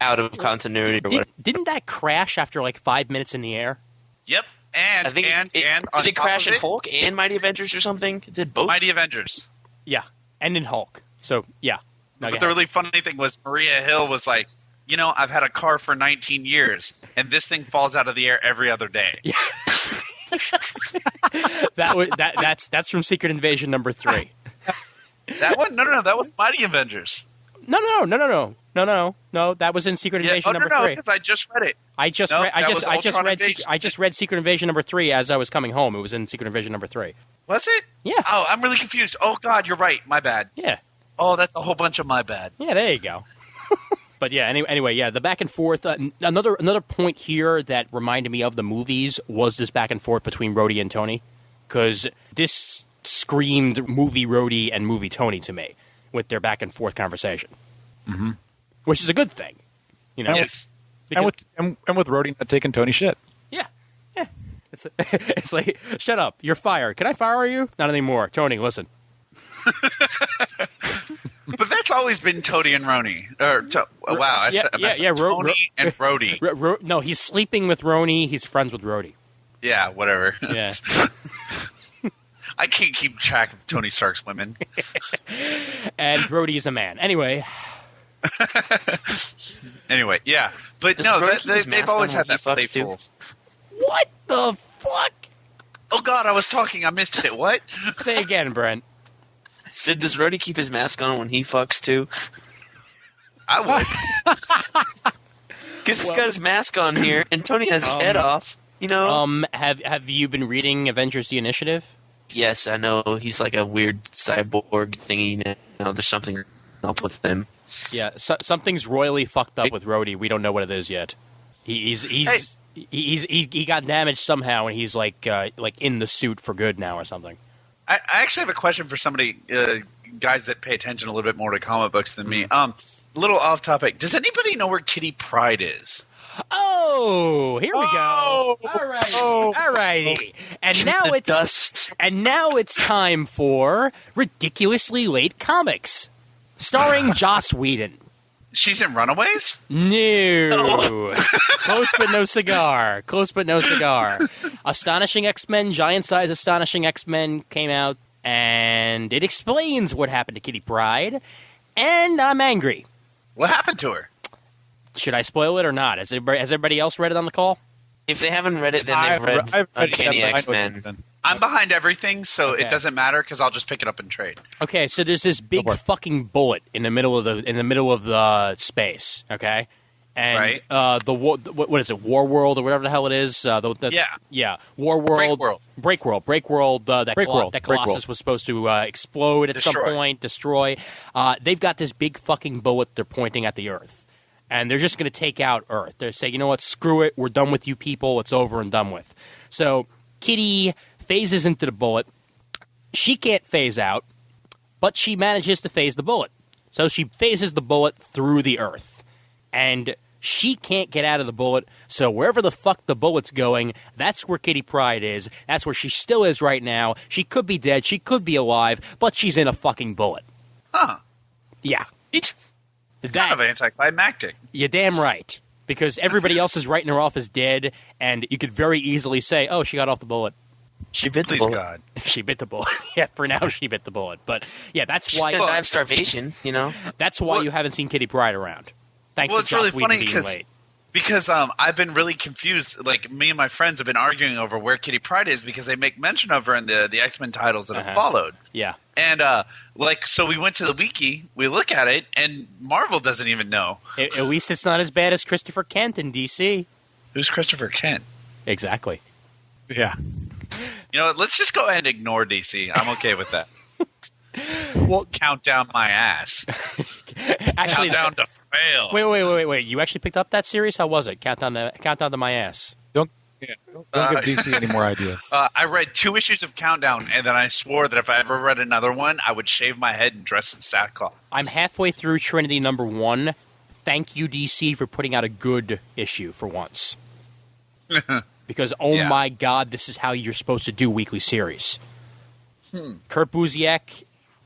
out of continuity or whatever. Didn't that crash after like 5 minutes in the air? Yep. And I think and did on it top crash of in Hulk and Mighty Avengers or something? It did both. Mighty Avengers. Yeah, and in Hulk. So yeah. But the really funny thing was Maria Hill was like, I've had a car for 19 years, and this thing falls out of the air every other day. Yeah. That's from Secret Invasion number 3. That one? No, that was Mighty Avengers. No. That was in Secret Invasion number 3. Because I just read it. I just read Secret Invasion number 3 as I was coming home. It was in Secret Invasion number 3. Was it? Yeah. Oh, I'm really confused. Oh God, you're right. My bad. Yeah. Oh, that's a whole bunch of my bad. Yeah, there you go. But yeah, anyway, yeah, the back and forth. Another point here that reminded me of the movies was this back and forth between Rhodey and Tony, because this screamed movie Rhodey and movie Tony to me with their back and forth conversation, which is a good thing, Yes. And with Rhodey not taking Tony shit. Yeah. It's like, shut up, you're fired. Can I fire you? Not anymore, Tony. Listen. But that's always been Tony and Roni. Tony and Rhodey. No, he's sleeping with Roni. He's friends with Rhodey. Yeah, whatever. Yeah. I can't keep track of Tony Stark's women. And Rhodey is a man. Anyway, yeah. But no, they've always had that playful. What the fuck? Oh, God, I was talking. I missed it. What? Say again, Brent. Sid, does Rhodey keep his mask on when he fucks too? I would. Because he's got his mask on here, and Tony has his head off. Have you been reading Avengers: The Initiative? Yes, I know. He's like a weird cyborg thingy now. There's something up with him. Yeah, something's royally fucked up with Rhodey. We don't know what it is yet. He got damaged somehow, and he's like in the suit for good now or something. I actually have a question for somebody, guys that pay attention a little bit more to comic books than me. A little off topic. Does anybody know where Kitty Pryde is? Oh, here we go. All righty. And now it's time for Ridiculously Late Comics, starring Joss Whedon. She's in Runaways? No. Close but no cigar. Astonishing X-Men, giant-size Astonishing X-Men came out, and it explains what happened to Kitty Pryde, and I'm angry. What happened to her? Should I spoil it or not? Has everybody else read it on the call? If they haven't read it, then they've read Uncanny X-Men. I'm behind everything, so it doesn't matter because I'll just pick it up and trade. Okay, so there's this big fucking bullet in the middle of the space. Okay, and right. What is it? War World or whatever the hell it is. War World. Break World. That Colossus was supposed to explode at some point, destroy. They've got this big fucking bullet they're pointing at the Earth, and they're just going to take out Earth. They're saying, you know what? Screw it. We're done with you people. It's over and done with. So Kitty phases into the bullet. She can't phase out, but she manages to phase the bullet. So she phases the bullet through the Earth. And she can't get out of the bullet, so wherever the fuck the bullet's going, that's where Kitty Pryde is. That's where she still is right now. She could be dead, she could be alive, but she's in a fucking bullet. Huh. Yeah. It's kind of anticlimactic. You're damn right. Because everybody else is writing her off as dead, and you could very easily say, oh, she got off the bullet. She bit the bullet. God. She bit the bullet. Yeah, for now she bit the bullet. But yeah, that's why. She's gonna die of starvation, That's why you haven't seen Kitty Pryde around. Thanks to Joss Whedon being late. Because I've been really confused. Like, me and my friends have been arguing over where Kitty Pryde is because they make mention of her in the X-Men titles that have followed. Yeah. And, so we went to the wiki, we look at it, and Marvel doesn't even know. At least it's not as bad as Christopher Kent in DC. Who's Christopher Kent? Exactly. Yeah. You know what? Let's just go ahead and ignore DC. I'm okay with that. Well, Count down my ass. actually, Count down to fail. wait. You actually picked up that series? How was it? Countdown to my ass. Don't give DC any more ideas. I read 2 issues of Countdown, and then I swore that if I ever read another one, I would shave my head and dress in sackcloth. I'm halfway through Trinity #1. Thank you, DC, for putting out a good issue for once. Because, Yeah. my God, this is how you're supposed to do weekly series. Kurt Busiek,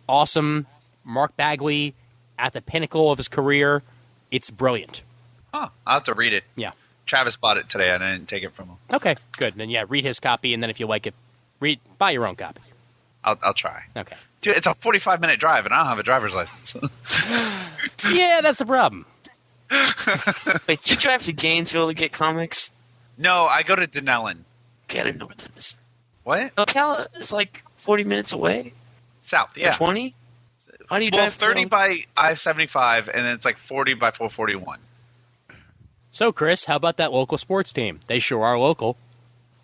awesome. Mark Bagley, at the pinnacle of his career. It's brilliant. Huh. I'll have to read it. Yeah. Travis bought it today. I didn't take it from him. Okay, good. Then, yeah, read his copy, and then if you like it, buy your own copy. I'll try. Okay. Dude, it's a 45-minute drive, and I don't have a driver's license. Yeah, that's the problem. Wait, do you drive to Gainesville to get comics? No, I go to Denellen. Okay, I didn't know where that is. What? Ocala is like 40 minutes away. South, Or yeah. 20? Why do you Well, drive 30 by I-75, and then it's like 40 by 441. So, Chris, how about that local sports team? They sure are local.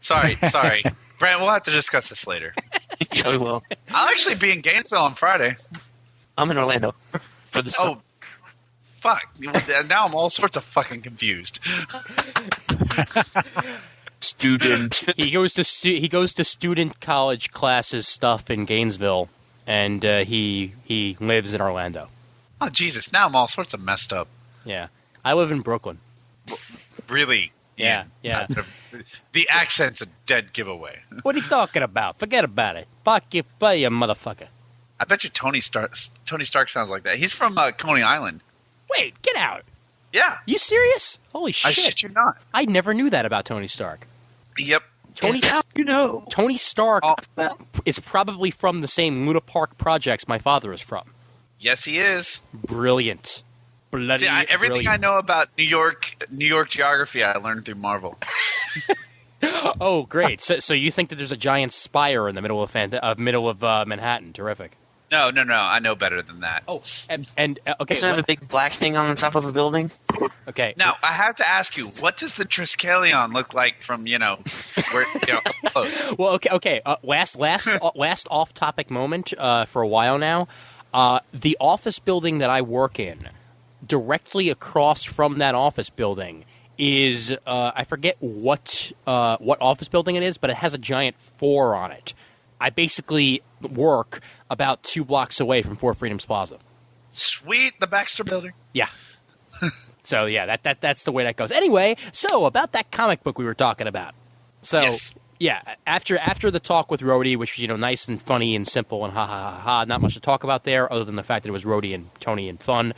Sorry. Brent, we'll have to discuss this later. Yeah, we will. I'll actually be in Gainesville on Friday. I'm in Orlando for the summer. Oh, fuck. Now I'm all sorts of fucking confused. Student. He goes to student college classes stuff in Gainesville, and he lives in Orlando. Oh, Jesus. Now I'm all sorts of messed up. Yeah, I live in Brooklyn. Really? Yeah. The accent's a dead giveaway. What are you talking about? Forget about it. Fuck you, motherfucker. I bet you Tony Stark sounds like that. He's from Coney Island. Wait, get out. Yeah. You serious? Holy shit. I shit you not. I never knew that about Tony Stark. Yep. Tony Tony Stark is probably from the same Luna Park projects my father is from. Yes, he is. Brilliant. Bloody See, everything brilliant. I know about New York geography, I learned through Marvel. Oh, great. So you think that there's a giant spire in the middle of Manhattan. Terrific. No. I know better than that. Oh, and okay. Doesn't it have a big black thing on the top of a building? Okay. Now, I have to ask you, what does the Triskelion look like from, where, close? Well, okay. Last off-topic moment for a while now. The office building that I work in, directly across from that office building, is I forget what office building it is, but it has a giant 4 on it. I basically work about 2 blocks away from Fort Freedoms Plaza. Sweet, the Baxter Building. Yeah. So yeah, that's the way that goes. Anyway, so about that comic book we were talking about. So Yes. yeah, after the talk with Rhodey, which was nice and funny and simple and ha, not much to talk about there, other than the fact that it was Rhodey and Tony and fun.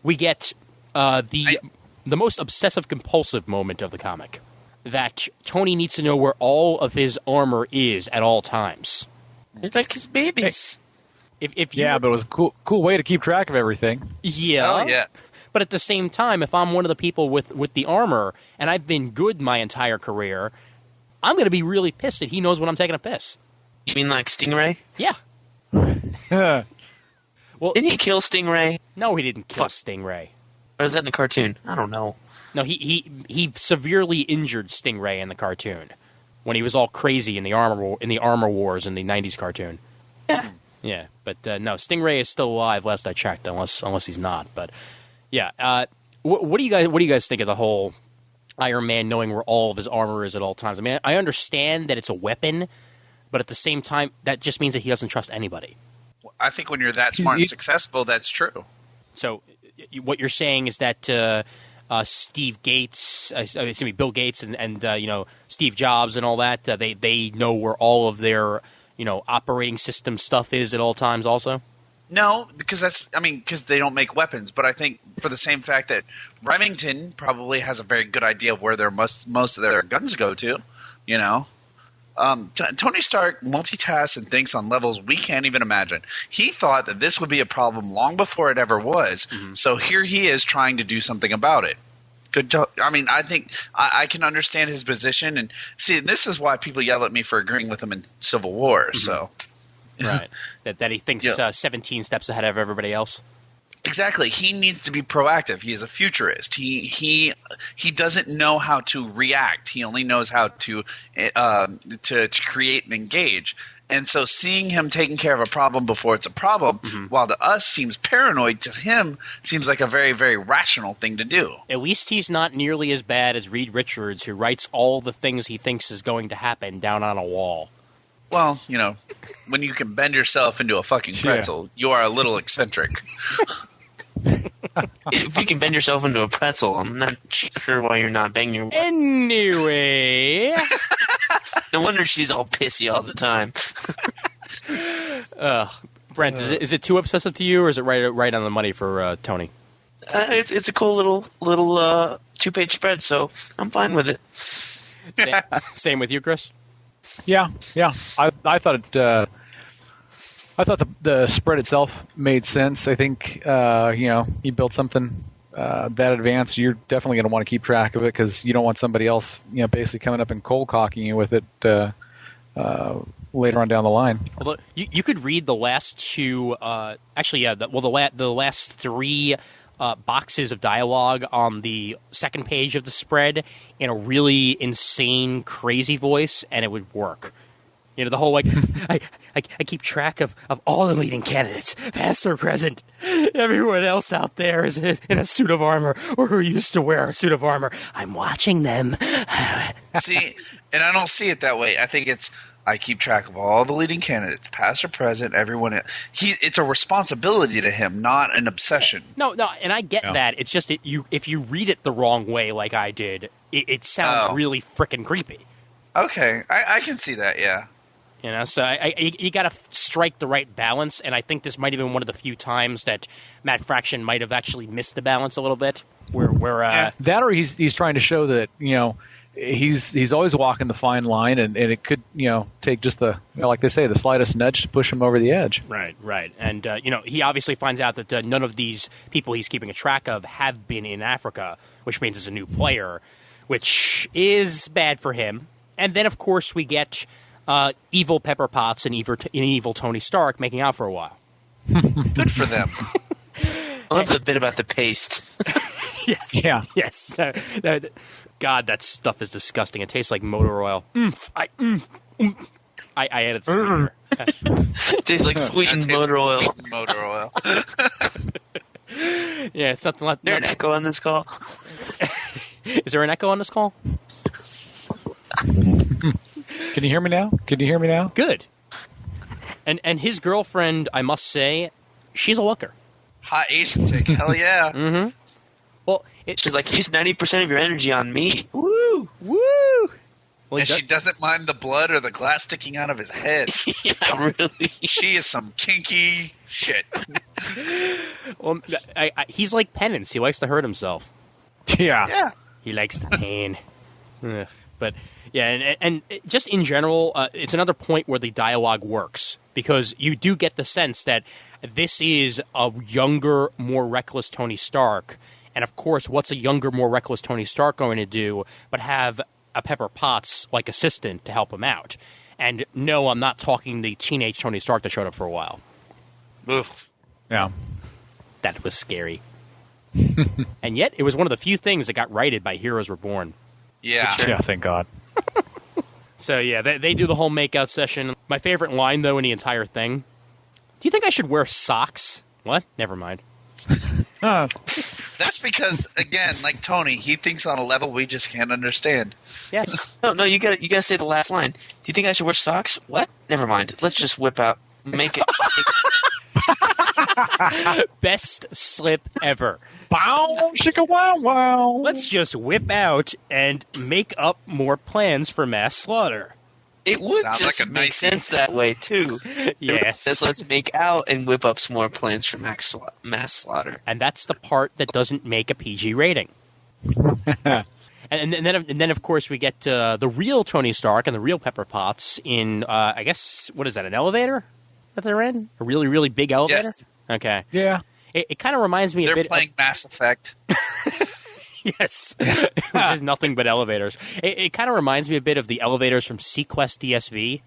We get the most obsessive compulsive moment of the comic. That Tony needs to know where all of his armor is at all times. They're like his babies. If you, Yeah, but it was a cool way to keep track of everything. yeah, Oh, yeah. But at the same time, if I'm one of the people with the armor and I've been good my entire career, I'm going to be really pissed that he knows when I'm taking a piss. You mean like Stingray? Yeah. Well, Didn't he kill Stingray? no, he didn't kill Fuck. Stingray. Or is that in the cartoon? I don't know. No, he severely injured Stingray in the cartoon when he was all crazy in the armor wars in the '90s cartoon. Yeah. Yeah, but no, Stingray is still alive. Last I checked, unless he's not. But yeah, what do you guys think of the whole Iron Man knowing where all of his armor is at all times? I mean, I understand that it's a weapon, but at the same time, that just means that he doesn't trust anybody. I think when you're that smart and successful, that's true. So what you're saying is that Bill Gates and Steve Jobs and all that, they know where all of their operating system stuff is at all times also? No, because they don't make weapons. But I think for the same fact that Remington probably has a very good idea of where most of their guns go to, Tony Stark multitasks and thinks on levels we can't even imagine. He thought that this would be a problem long before it ever was. Mm-hmm. So here he is trying to do something about it. I think I can understand his position. And see, this is why people yell at me for agreeing with him in Civil War. Mm-hmm. So, right, that he thinks 17 steps ahead of everybody else. Exactly. He needs to be proactive. He is a futurist. He doesn't know how to react. He only knows how to create and engage. And so seeing him taking care of a problem before it's a problem, while to us seems paranoid, to him seems like a very, very rational thing to do. At least he's not nearly as bad as Reed Richards, who writes all the things he thinks is going to happen down on a wall. Well, when you can bend yourself into a fucking pretzel, you are a little eccentric. If you can bend yourself into a pretzel, I'm not sure why you're not banging your. Anyway. No wonder she's all pissy all the time. Brent, is it too obsessive to you, or is it right on the money for Tony? It's a cool little 2-page spread, so I'm fine with it. Same with you, Chris? Yeah. I thought it. I thought the spread itself made sense. I think you build something that advanced, you're definitely going to want to keep track of it because you don't want somebody else basically coming up and cold cocking you with it later on down the line. Although you could read the last two, the last three boxes of dialogue on the second page of the spread in a really insane, crazy voice, and it would work. The whole I keep track of all the leading candidates, past or present. Everyone else out there is in a suit of armor, or who used to wear a suit of armor. I'm watching them. See, and I don't see it that way. I think I keep track of all the leading candidates, past or present, everyone. It's a responsibility to him, not an obsession. No, and I get that. It's just if you read it the wrong way, like I did, it sounds really frickin' creepy. Okay, I can see that. Yeah. So you got to strike the right balance, and I think this might have been one of the few times that Matt Fraction might have actually missed the balance a little bit. That, or he's trying to show that he's always walking the fine line, and it could take just the like they say, the slightest nudge to push him over the edge. Right, and he obviously finds out that none of these people he's keeping a track of have been in Africa, which means it's a new player, which is bad for him. And then of course we get evil Pepper Potts and evil Tony Stark making out for a while. Good for them. I love the bit about the paste. Yes. Yeah. Yes. God, that stuff is disgusting. It tastes like motor oil. I added sweetener. It tastes like sweetened motor oil. Motor oil. Yeah, it's something like. Is there an echo on this call? Is there an echo on this call? Can you hear me now? Good. And his girlfriend, I must say, she's a looker. Hot Asian chick, hell yeah. Mm-hmm. Well, she's like, use 90% of your energy on me. Woo! Well, and she doesn't mind the blood or the glass sticking out of his head. Yeah, really. She is some kinky shit. Well, he's like Penance. He likes to hurt himself. Yeah. He likes the pain. But yeah, and just in general, it's another point where the dialogue works because you do get the sense that this is a younger, more reckless Tony Stark. And of course, what's a younger, more reckless Tony Stark going to do but have a Pepper Potts like assistant to help him out? And no, I'm not talking the teenage Tony Stark that showed up for a while. Oof. Yeah. That was scary. And yet, it was one of the few things that got righted by Heroes Reborn. Yeah. Yeah, thank God. So yeah, they do the whole makeout session. My favorite line, though, in the entire thing: do you think I should wear socks? What? Never mind. That's because, again, like Tony, he thinks on a level we just can't understand. Yes. No, you gotta say the last line. Do you think I should wear socks? What? Never mind. Let's just whip out. Make it. Best slip ever. Bow, shika, wow, wow. Let's just whip out and make up more plans for mass slaughter. It would Sounds just like a make nice- sense that way, too. Yes. Let's make out and whip up some more plans for mass slaughter. And that's the part that doesn't make a PG rating. And then, of course, we get the real Tony Stark and the real Pepper Potts in, I guess, what is that, an elevator that they're in? A really, really big elevator? Yes. Okay. Yeah. It kind of reminds me a They're bit playing Mass Effect. Yes, which is nothing but elevators. It kind of reminds me a bit of the elevators from Sequest DSV.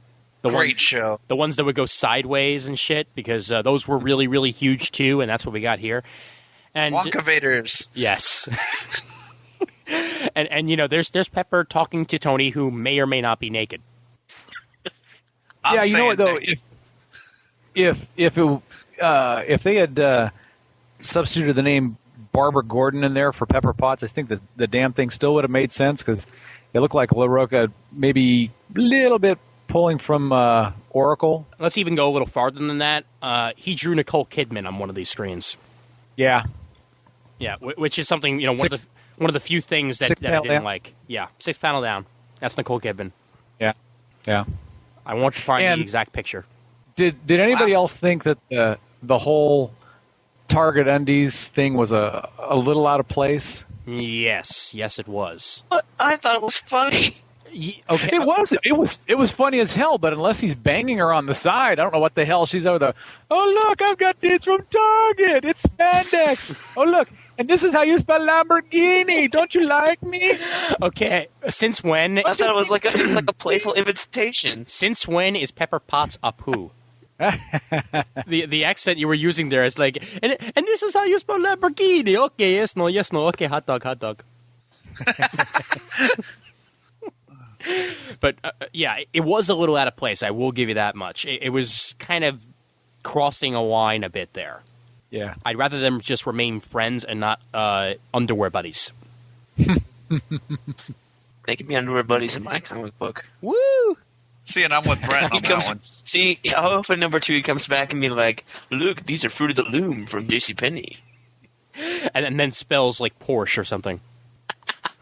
Great show. The ones that would go sideways and shit, because those were really, really huge too, and that's what we got here. And Wonkavaders. yes. and you know, there's Pepper talking to Tony, who may or may not be naked. Yeah, you know what though? If they had substituted the name Barbara Gordon in there for Pepper Potts, I think that the damn thing still would have made sense, because it looked like LaRocca maybe a little bit pulling from Oracle. Let's even go a little farther than that. He drew Nicole Kidman on one of these screens. Yeah. Yeah, which is something, you know, one of the few things that I didn't down. like. Yeah, 6th panel down. That's Nicole Kidman. Yeah. I want to find And the exact picture. Did anybody else think that the whole Target Undies thing was a little out of place? Yes, it was. I thought it was funny. Okay, It was funny as hell, but unless he's banging her on the side, I don't know what the hell she's over there. Oh, look, I've got this from Target. It's spandex. Oh, look, and this is how you spell Lamborghini. Don't you like me? Okay, since when? I thought it was like a playful invitation. Since when is Pepper Potts a poo? the accent you were using there is like, and this is how you spell Lamborghini. Okay, yes, no, okay, hot dog. But yeah, it was a little out of place. I will give you that much. It was kind of crossing a line a bit there. Yeah. I'd rather them just remain friends and not underwear buddies. They could be underwear buddies in my comic book. Woo! See, and I'm with Brent on that one. See, I hope in number 2 he comes back and be like, "Look, these are Fruit of the Loom from JCPenney." And then spells like Porsche or something.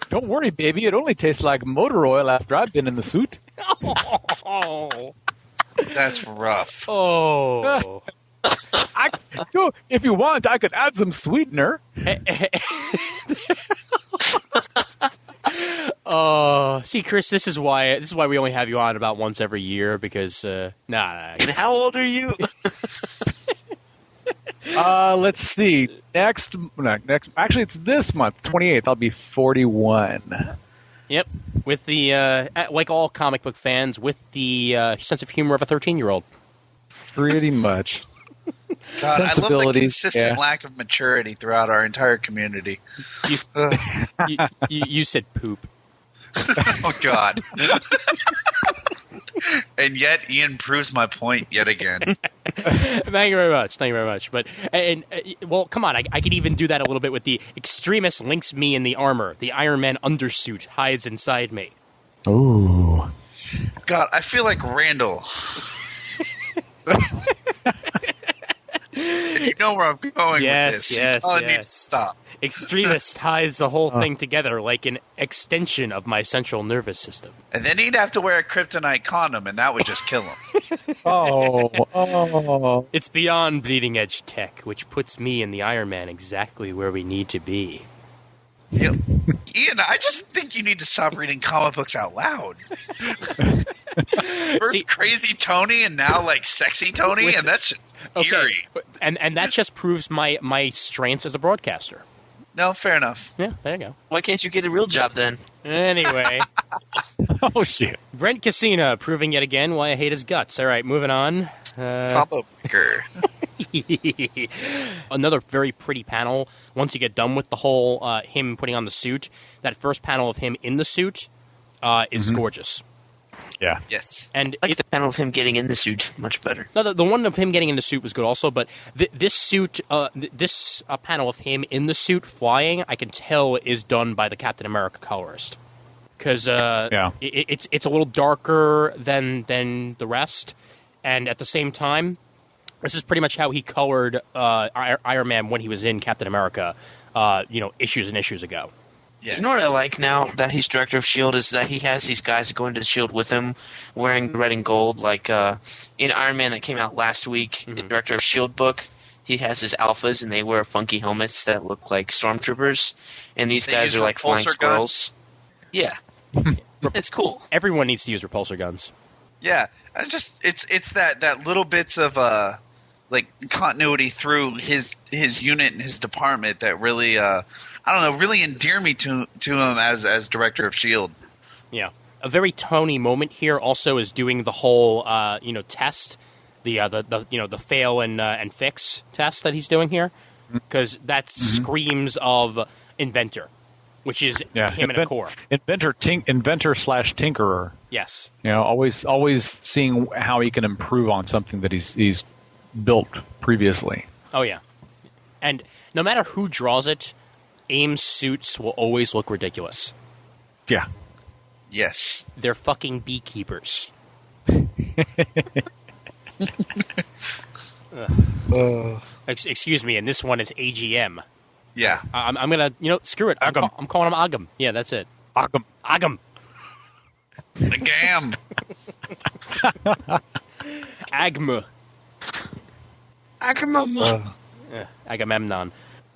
Don't worry, baby. It only tastes like motor oil after I've been in the suit. Oh. That's rough. Oh. If you want, I could add some sweetener. See, Chris, this is why we only have you on about once every year, because nah. And how old are you? Let's see. Next. Actually, it's this month, 28th. I'll be 41. Yep, with the like all comic book fans, with the sense of humor of a 13-year-old. Pretty much. God, I love the Sensibilities, consistent yeah. lack of maturity throughout our entire community. You said poop. Oh, God. And yet, Ian proves my point yet again. Thank you very much. But well, come on, I could even do that a little bit with the extremist links me in the armor. The Iron Man undersuit hides inside me. Ooh. God, I feel like Randall. You know where I'm going with this. Yes. You need to stop. Extremist ties the whole thing together like an extension of my central nervous system. And then he'd have to wear a kryptonite condom, and that would just kill him. Oh. It's beyond bleeding edge tech, which puts me and the Iron Man exactly where we need to be. Ian, I just think you need to stop reading comic books out loud. First crazy Tony, and now like sexy Tony, and that's eerie. And that just proves my strengths as a broadcaster. No, fair enough. Yeah, there you go. Why can't you get a real job then? Anyway. Oh, shit. Brent Casina proving yet again why I hate his guts. All right, moving on. Combo breaker. Another very pretty panel. Once you get done with the whole him putting on the suit, that first panel of him in the suit is gorgeous. Yeah. Yes. And I like the panel of him getting in the suit much better. No, the one of him getting in the suit was good also, but this suit, this panel of him in the suit flying, I can tell is done by the Captain America colorist. Because it's a little darker than the rest, and at the same time, this is pretty much how he colored Iron Man when he was in Captain America, issues and issues ago. Yes. You know what I like now that he's director of S.H.I.E.L.D. is that he has these guys that go into S.H.I.E.L.D. with him wearing red and gold. Like in Iron Man that came out last week, the director of S.H.I.E.L.D. book, he has his alphas and they wear funky helmets that look like stormtroopers. And these guys are like flying squirrels. Yeah. It's cool. Everyone needs to use repulsor guns. Yeah. It's that little bits of like continuity through his unit and his department that really really endear me to him as director of S.H.I.E.L.D. Yeah. a very Tony moment here also is doing the whole test, the fail and fix test that he's doing here, because that screams of inventor, which is him in a core. Inventor slash tinkerer. Yes. Always seeing how he can improve on something that he's built previously. Oh yeah, and no matter who draws it, AIM's suits will always look ridiculous. Yeah. Yes. They're fucking beekeepers. Excuse me, and this one is AGM. Yeah. I'm gonna, screw it. I'm calling him Agam. Yeah, that's it. Agam. The gam. Agma. Agamemnon.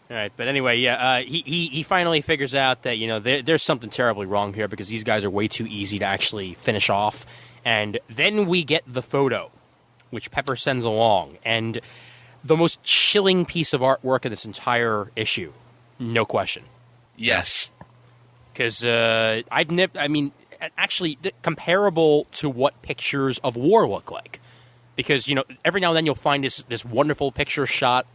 All right, but anyway, he finally figures out that there's something terribly wrong here because these guys are way too easy to actually finish off, and then we get the photo, which Pepper sends along, and the most chilling piece of artwork in this entire issue, no question. Yes, because actually comparable to what pictures of war look like, because every now and then you'll find this wonderful picture shot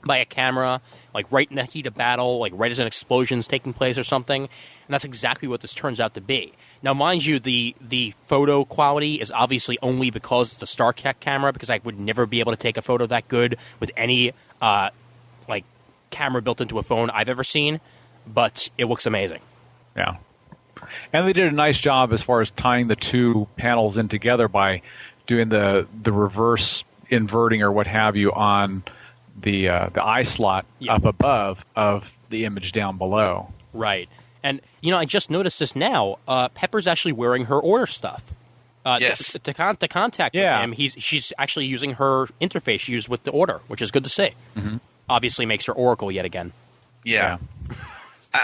by a camera, like right in the heat of battle, like right as an explosion's taking place or something, and that's exactly what this turns out to be. Now, mind you, the photo quality is obviously only because it's the StarTech camera, because I would never be able to take a photo that good with any camera built into a phone I've ever seen, but it looks amazing. Yeah. And they did a nice job as far as tying the two panels in together by doing the reverse inverting or what have you on the eye slot up above of the image down below. Right. And, I just noticed this now. Pepper's actually wearing her order stuff. Yes. To contact with him, she's actually using her interface she used with the order, which is good to see. Mm-hmm. Obviously makes her Oracle yet again. Yeah.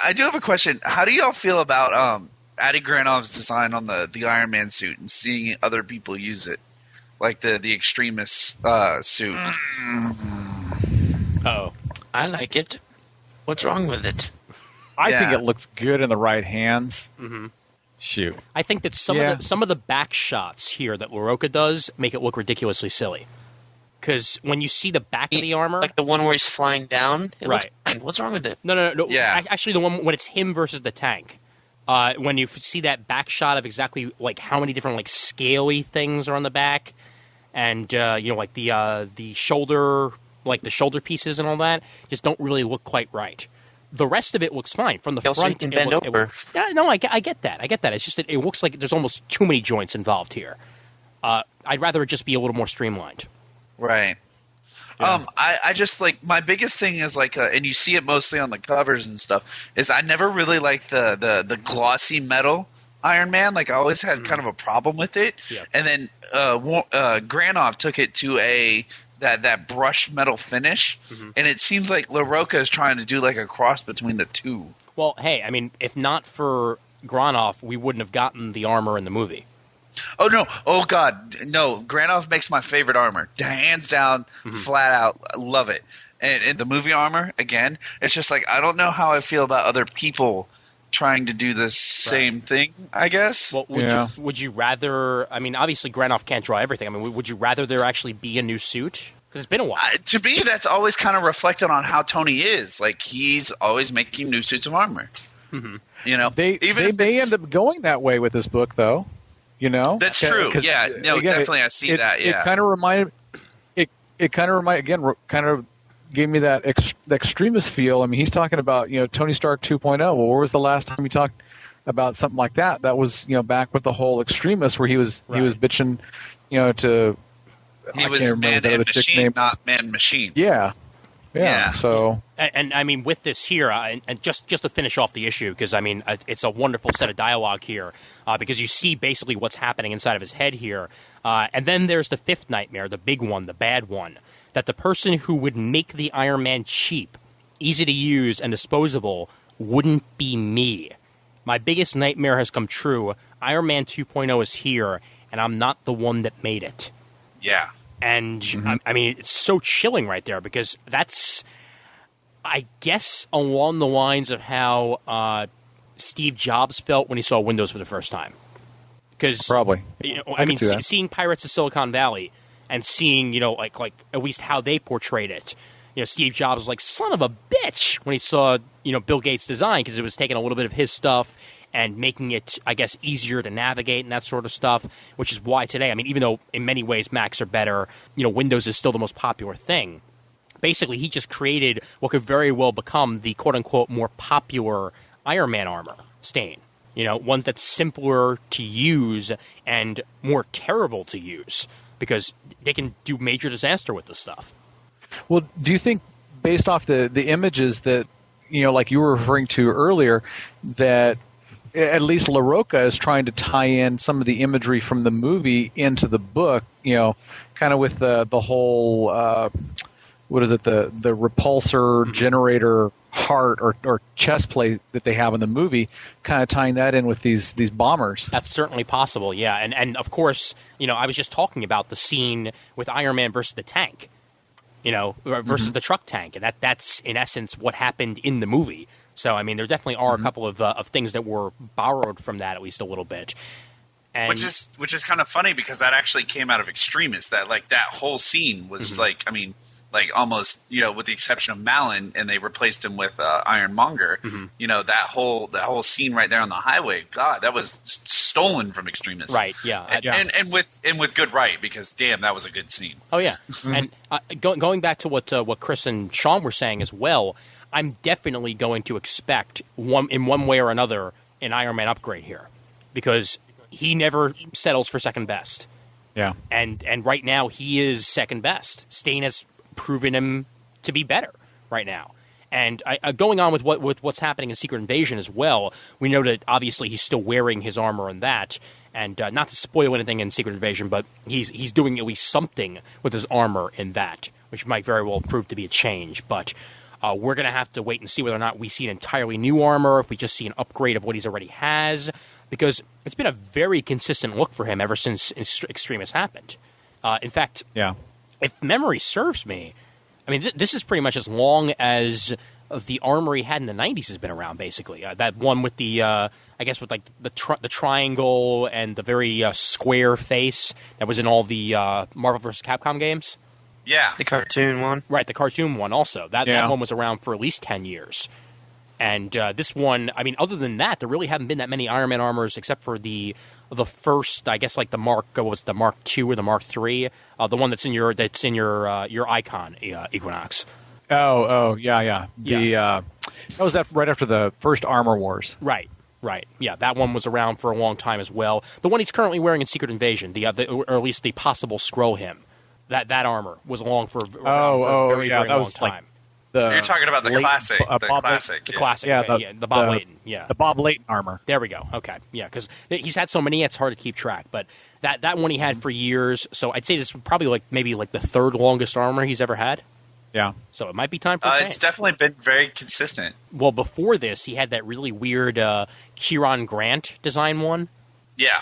I do have a question. How do y'all feel about Adi Granov's design on the Iron Man suit and seeing other people use it? Like the Extremis suit. Uh-oh. I like it. What's wrong with it? I think it looks good in the right hands. Mm-hmm. Shoot. I think that some of the back shots here that LaRocca does make it look ridiculously silly. Because when you see the back of the armor... Like the one where he's flying down? It right. looks fine. What's wrong with it? No. Yeah. Actually, the one when it's him versus the tank. When you see that back shot of exactly how many different scaly things are on the back, and the shoulder, the shoulder pieces and all that, just don't really look quite right. The rest of it looks fine from the Also, front. you can bend over. I get that. It's just that it looks like there's almost too many joints involved here. I'd rather it just be a little more streamlined. Right. Yeah. I just my biggest thing is and you see it mostly on the covers and stuff, is I never really liked the glossy metal Iron Man. I always had kind of a problem with it. Yeah. And then Granov took it to that brushed metal finish, and it seems like LaRocca is trying to do a cross between the two. Well, hey, if not for Granov, we wouldn't have gotten the armor in the movie. Oh, no. Oh, God. No. Granov makes my favorite armor. Hands down, flat out. I love it. And in the movie armor, again, it's just I don't know how I feel about other people trying to do the same thing, I guess. Well, would you rather... obviously Granov can't draw everything. Would you rather there actually be a new suit? Because it's been a while. To me, that's always kind of reflected on how Tony is. He's always making new suits of armor. Mm-hmm. They may end up going that way with this book, though. That's true. Yeah, no, again, definitely, I see that. Yeah, it kind of reminded. It kind of gave me that extremist feel. He's talking about Tony Stark 2.0. Well, where was the last time you talked about something like that? That was back with the whole extremist where he was bitching, to. He was man and machine, not man machine. Yeah. So, and with this here, and just to finish off the issue, because it's a wonderful set of dialogue here, because you see basically what's happening inside of his head here, and then there's the fifth nightmare, the big one, the bad one, that the person who would make the Iron Man cheap, easy to use, and disposable wouldn't be me. My biggest nightmare has come true. Iron Man 2.0 is here, and I'm not the one that made it. Yeah. And, it's so chilling right there, because that's, I guess, along the lines of how Steve Jobs felt when he saw Windows for the first time. Because Probably. I mean, see that. seeing Pirates of Silicon Valley and seeing like at least how they portrayed it. Steve Jobs was like, son of a bitch, when he saw, Bill Gates' design, because it was taking a little bit of his stuff and making it, I guess, easier to navigate and that sort of stuff, which is why today, I mean, even though in many ways Macs are better, Windows is still the most popular thing. Basically, he just created what could very well become the quote-unquote more popular Iron Man armor, Stain. One that's simpler to use and more terrible to use, because they can do major disaster with this stuff. Well, do you think, based off the images that, like you were referring to earlier, that at least LaRocca is trying to tie in some of the imagery from the movie into the book, kind of with the whole, what is it, the repulsor generator heart or chest plate that they have in the movie, kind of tying that in with these bombers? That's certainly possible, yeah. And of course, I was just talking about the scene with Iron Man versus the tank. Versus the truck tank, and that's in essence what happened in the movie. So, I mean, there definitely are a couple of things that were borrowed from that, at least a little bit. And which is kind of funny, because that actually came out of Extremis. That whole scene was almost, with the exception of Malin, and they replaced him with Ironmonger. That whole scene right there on the highway, God, that was stolen from Extremis. Right? Yeah. And with good right, because damn, that was a good scene. Oh yeah. And going back to what Chris and Sean were saying as well, I'm definitely going to expect in one way or another an Iron Man upgrade here, because he never settles for second best. Yeah. And right now he is second best. Stain has proven him to be better right now. And going on with what's happening in Secret Invasion as well, we know that obviously he's still wearing his armor in that. And not to spoil anything in Secret Invasion, but he's doing at least something with his armor in that, which might very well prove to be a change. But we're going to have to wait and see whether or not we see an entirely new armor, if we just see an upgrade of what he's already has, because it's been a very consistent look for him ever since Extremis happened. In fact, yeah. If memory serves me, I mean, this is pretty much as long as the armor he had in the 90s has been around, basically. That one with the, I guess, with like the triangle and the very square face that was in all the Marvel vs. Capcom games. Yeah. The cartoon one. Right, the cartoon one also. That one was around for at least 10 years. And this one, I mean, other than that, there really haven't been that many Iron Man armors except for the first, I guess, like the Mark II or the Mark III, the one that's in your icon, Equinox. Oh, yeah. That was right after the first Armor Wars. Right. Yeah, that one was around for a long time as well. The one he's currently wearing in Secret Invasion, or at least the possible Skrull him, that armor was along for a very long time. You're talking about the classic. The classic, the Bob Layton. Yeah. The Bob Layton armor. There we go. Okay. Yeah, because he's had so many, it's hard to keep track. But that one he had for years, so I'd say this is probably maybe the third longest armor he's ever had. Yeah. So it might be time for a change. It's definitely been very consistent. Well, before this, he had that really weird Kieran Grant design one. Yeah.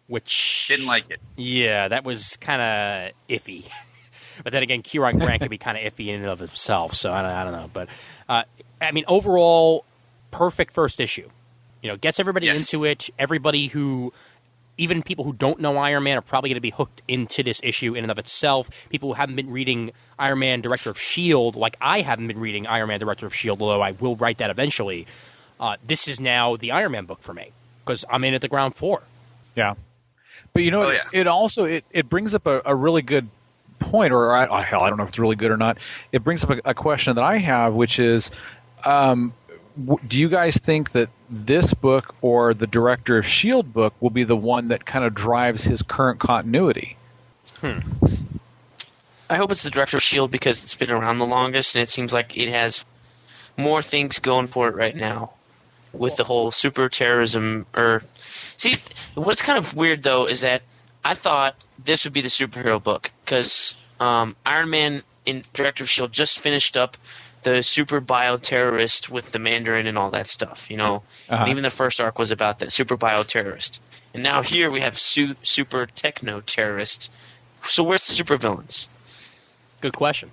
Which... Didn't like it. Yeah, that was kind of iffy. But then again, Kieran Grant could be kind of iffy in and of himself, so I don't know. But, I mean, overall, perfect first issue. Gets everybody into it. Everybody even people who don't know Iron Man are probably going to be hooked into this issue in and of itself. People who haven't been reading Iron Man Director of S.H.I.E.L.D., like I haven't been reading Iron Man Director of S.H.I.E.L.D., although I will write that eventually. This is now the Iron Man book for me, because I'm in at the ground floor. Yeah. But it also it brings up a really good point, or I don't know if it's really good or not. It brings up a question that I have, which is, do you guys think that this book or the Director of S.H.I.E.L.D. book will be the one that kind of drives his current continuity? I hope it's the Director of S.H.I.E.L.D. because it's been around the longest, and it seems like it has more things going for it right now with the whole super terrorism. See, what's kind of weird, though, is that I thought this would be the superhero book, because Iron Man in Director of S.H.I.E.L.D. just finished up the super bioterrorist with the Mandarin and all that stuff, And even the first arc was about that super bioterrorist. And now here we have super techno-terrorist. So where's the supervillains? Good question.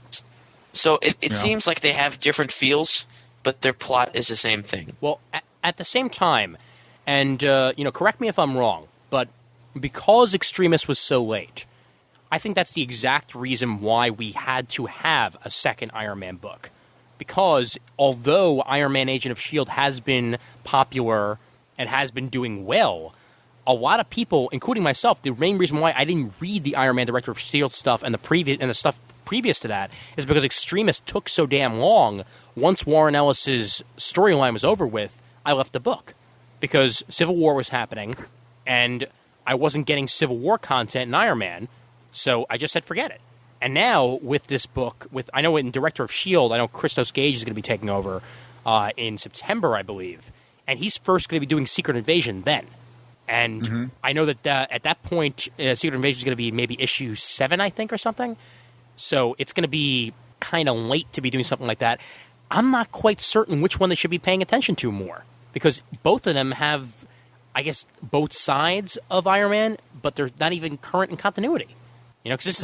So it seems like they have different feels, but their plot is the same thing. Well, at the same time, and correct me if I'm wrong, but because Extremis was so late, I think that's the exact reason why we had to have a second Iron Man book. Because although Iron Man Agent of S.H.I.E.L.D. has been popular and has been doing well, a lot of people, including myself, the main reason why I didn't read the Iron Man Director of S.H.I.E.L.D. stuff and the stuff previous to that is because Extremis took so damn long. Once Warren Ellis's storyline was over with, I left the book because Civil War was happening and I wasn't getting Civil War content in Iron Man, so I just said forget it. And now with this book, I know in Director of S.H.I.E.L.D., I know Christos Gage is going to be taking over in September, I believe, and he's first going to be doing Secret Invasion then. And I know that at that point, Secret Invasion is going to be maybe issue 7, I think, or something. So it's going to be kind of late to be doing something like that. I'm not quite certain which one they should be paying attention to more because both of them have, I guess, both sides of Iron Man, but they're not even current in continuity. You know, because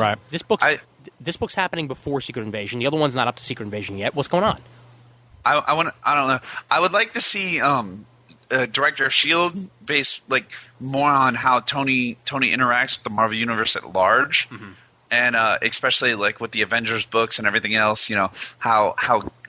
this book's happening before Secret Invasion. The other one's not up to Secret Invasion yet. What's going on? I don't know. I would like to see Director of S.H.I.E.L.D. based like more on how Tony interacts with the Marvel Universe at large. Mm-hmm. And especially like with the Avengers books and everything else, you know, how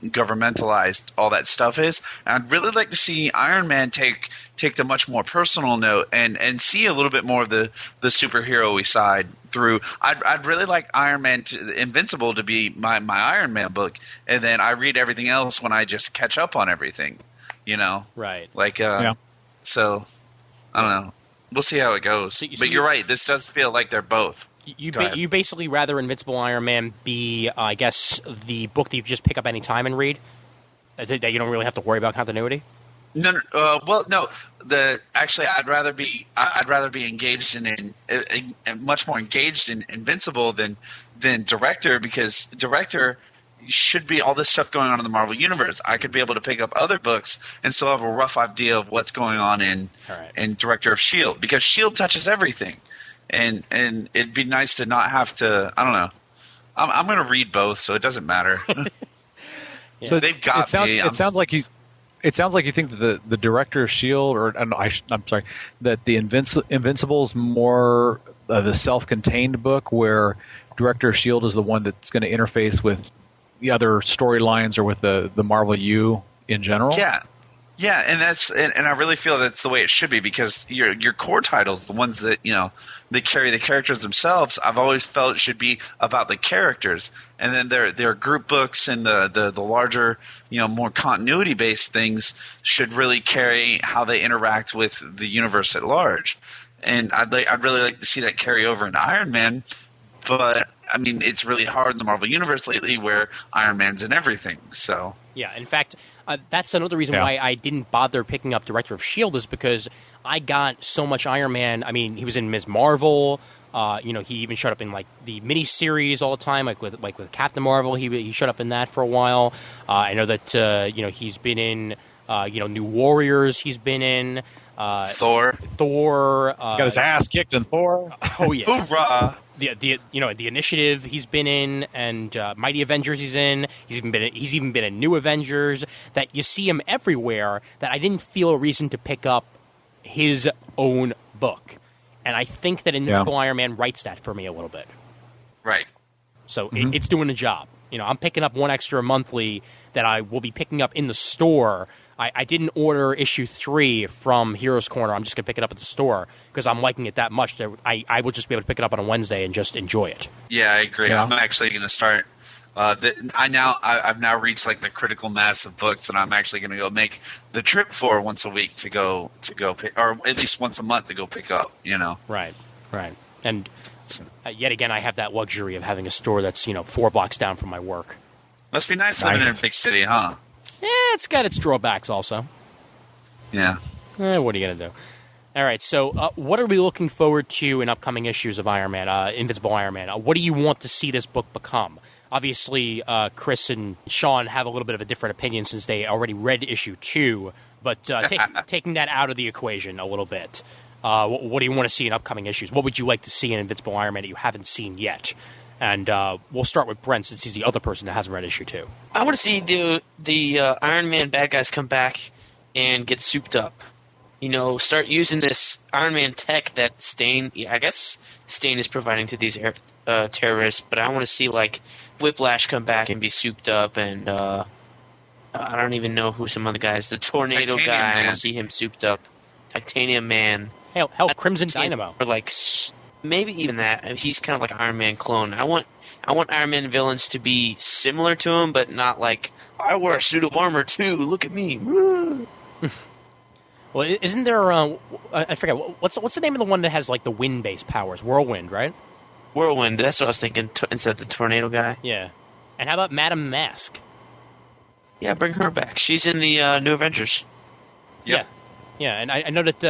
governmentalized all that stuff is. And I'd really like to see Iron Man take the much more personal note and see a little bit more of the superhero-y side through. I'd really like Iron Man Invincible to be my Iron Man book, and then I read everything else when I just catch up on everything, you know? Right. Like, so, I don't know. We'll see how it goes. But you're right. This does feel like they're both. You basically rather Invincible Iron Man be, I guess, the book that you just pick up any time and read? That you don't really have to worry about continuity? No. Well, no. Actually, I'd rather be engaged in much more engaged in Invincible than Director, because Director should be all this stuff going on in the Marvel Universe. I could be able to pick up other books and still have a rough idea of what's going on in Director of S.H.I.E.L.D. because S.H.I.E.L.D. touches everything. And it'd be nice to not have to. I don't know. I'm going to read both, so it doesn't matter. So they've got me. It sounds like you think that the Director of S.H.I.E.L.D. I'm sorry, that the Invincible is more the self-contained book, where Director of S.H.I.E.L.D. is the one that's going to interface with the other storylines or with the Marvel U in general. Yeah, and I really feel that's the way it should be, because your core titles, the ones that, you know, they carry the characters themselves, I've always felt it should be about the characters, and then their group books and the larger, you know, more continuity based things should really carry how they interact with the universe at large. And I'd really like to see that carry over into Iron Man, but I mean, it's really hard in the Marvel Universe lately where Iron Man's in everything. So yeah, in fact, that's another reason why I didn't bother picking up Director of S.H.I.E.L.D. is because I got so much Iron Man. I mean, he was in Ms. Marvel. You know, he even showed up in like the miniseries all the time, like with Captain Marvel. He showed up in that for a while. I know that you know, he's been in New Warriors. He's been in Thor. Got his ass kicked in Thor. Oh yeah, hoorah! The Initiative he's been in, and Mighty Avengers he's in. He's even been in New Avengers. That you see him everywhere. That I didn't feel a reason to pick up his own book, and I think that Invincible Iron Man writes that for me a little bit. Right. So it's doing the job. You know, I'm picking up one extra monthly that I will be picking up in the store. I didn't order issue 3 from Heroes Corner. I'm just going to pick it up at the store because I'm liking it that much that I will just be able to pick it up on a Wednesday and just enjoy it. Yeah, I agree. Yeah. I'm actually going to start. I've now reached like the critical mass of books that I'm actually going to go make the trip for once a week to go pick, or at least once a month to go pick up. You know. Right. And yet again, I have that luxury of having a store that's 4 blocks down from my work. Must be nice living in a big city, huh? Yeah, it's got its drawbacks also. Yeah. What are you going to do? All right, so what are we looking forward to in upcoming issues of Iron Man, Invincible Iron Man? What do you want to see this book become? Obviously, Chris and Sean have a little bit of a different opinion since they already read issue 2, but taking that out of the equation a little bit, what do you want to see in upcoming issues? What would you like to see in Invincible Iron Man that you haven't seen yet? And we'll start with Brent since he's the other person that hasn't read issue 2. I want to see the Iron Man bad guys come back and get souped up. start using this Iron Man tech that Stain, I guess Stain is providing to these terrorists, but I want to see, like, Whiplash come back and be souped up, and I don't even know who some other guys. The Tornado Titanium guy, I Man. want to see him souped up. Titanium Man. Hell, Crimson Dynamo. Or, like, maybe even that. He's kind of like an Iron Man clone. I want Iron Man villains to be similar to him, but not like, I wear a suit of armor too, look at me. Well, isn't there? I forget what's the name of the one that has like the wind-based powers? Whirlwind, right? Whirlwind, that's what I was thinking, instead of the Tornado guy. Yeah. And how about Madame Mask? Yeah, bring her back. She's in the New Avengers. Yep. Yeah. And I know that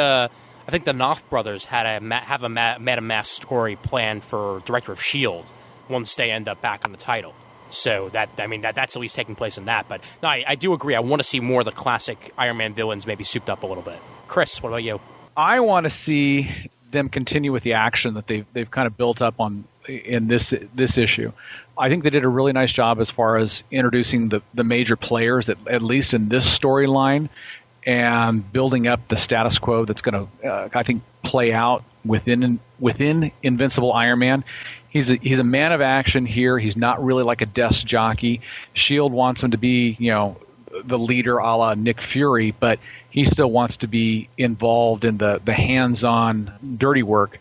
I think the Knopf brothers have a Madame Mask story planned for Director of S.H.I.E.L.D. once they end up back on the title. So that's at least taking place in that. But no, I do agree. I want to see more of the classic Iron Man villains maybe souped up a little bit. Chris, what about you? I want to see them continue with the action that they've kind of built up on in this issue. I think they did a really nice job as far as introducing the major players, at least in this storyline, and building up the status quo that's going to, I think, play out within Invincible Iron Man. He's a man of action here. He's not really like a desk jockey. S.H.I.E.L.D. wants him to be, the leader a la Nick Fury, but he still wants to be involved in the hands-on dirty work.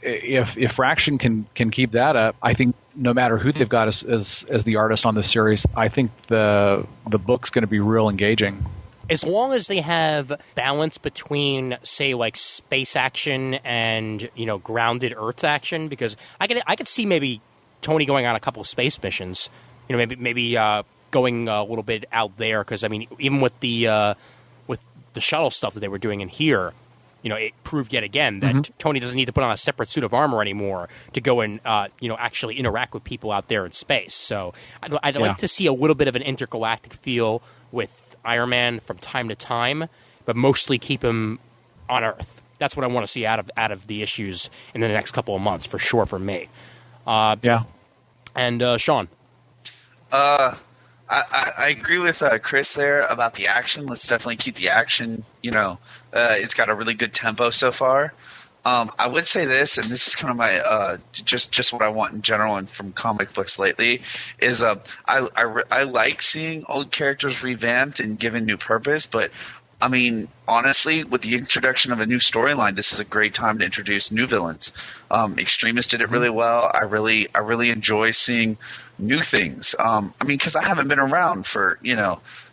If Fraction can keep that up, I think no matter who they've got as the artist on this series, I think the book's going to be real engaging. As long as they have balance between, say, like space action and grounded Earth action, because I could see maybe Tony going on a couple of space missions, maybe going a little bit out there, because I mean, even with the shuttle stuff that they were doing in here, it proved yet again that Tony doesn't need to put on a separate suit of armor anymore to go and actually interact with people out there in space. So I'd like to see a little bit of an intergalactic feel with Iron Man from time to time, but mostly keep him on Earth. That's what I want to see out of the issues in the next couple of months, for sure, for me. And Sean? I agree with Chris there about the action. Let's definitely keep the action. It's got a really good tempo so far. I would say this, and this is kind of my just what I want in general and from comic books lately, is I like seeing old characters revamped and given new purpose, but I mean, honestly, with the introduction of a new storyline, this is a great time to introduce new villains. Extremis did it really well. I really enjoy seeing new things. Because I haven't been around for,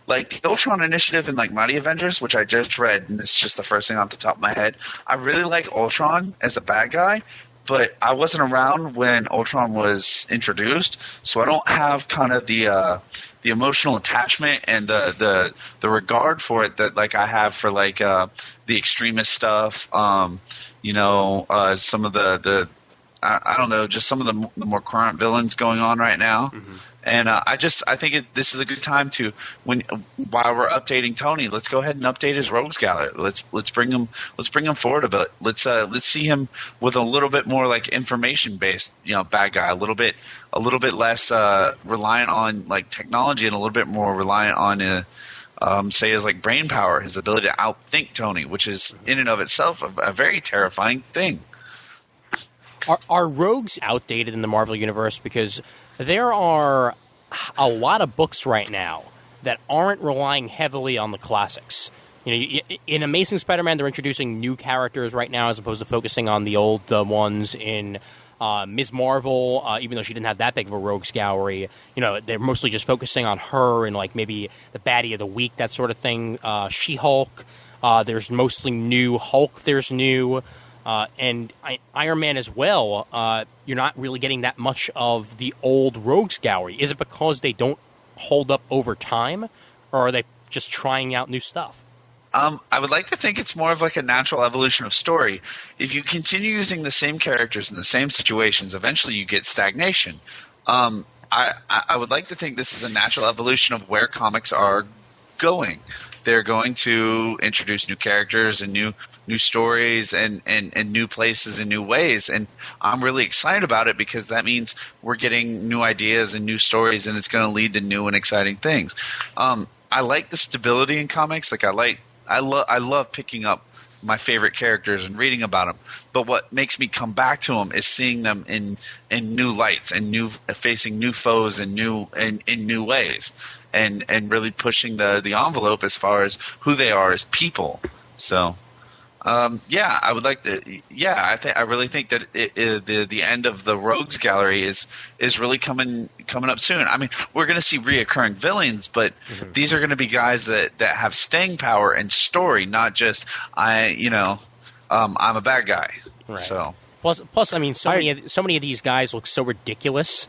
like the Ultron Initiative and like Mighty Avengers, which I just read, and this is just the first thing off the top of my head. I really like Ultron as a bad guy, but I wasn't around when Ultron was introduced, so I don't have kind of the emotional attachment and the regard for it that like I have for like the Extremis stuff. Some of the I don't know, just some of the more current villains going on right now. Mm-hmm. And I think this is a good time to while we're updating Tony, let's go ahead and update his Rogues Gallery. Let's bring him forward a bit. Let's see him with a little bit more like information based, bad guy, a little bit less reliant on like technology and a little bit more reliant on say his like brain power, his ability to outthink Tony, which is in and of itself a very terrifying thing. Are rogues outdated in the Marvel Universe? Because there are a lot of books right now that aren't relying heavily on the classics. In Amazing Spider-Man, they're introducing new characters right now as opposed to focusing on the old ones. In Ms. Marvel, even though she didn't have that big of a rogues gallery, they're mostly just focusing on her and like maybe the baddie of the week, that sort of thing. She-Hulk, there's mostly new. Hulk, there's new. And Iron Man as well, you're not really getting that much of the old rogues gallery. Is it because they don't hold up over time, or are they just trying out new stuff? I would like to think it's more of like a natural evolution of story. If you continue using the same characters in the same situations, eventually you get stagnation. I would like to think this is a natural evolution of where comics are going. They're going to introduce new characters and new stories and new places and new ways. And I'm really excited about it because that means we're getting new ideas and new stories, and it's going to lead to new and exciting things. I like the stability in comics. Like I love picking up my favorite characters and reading about them. But what makes me come back to them is seeing them in new lights and facing new foes in new ways, and really pushing the envelope as far as who they are as people. So. I would like to. Yeah, I really think that the end of the Rogues Gallery is really coming up soon. I mean, we're going to see reoccurring villains, but these are going to be guys that have staying power and story, not just I'm a bad guy. Right. So plus, I mean, so many of these guys look so ridiculous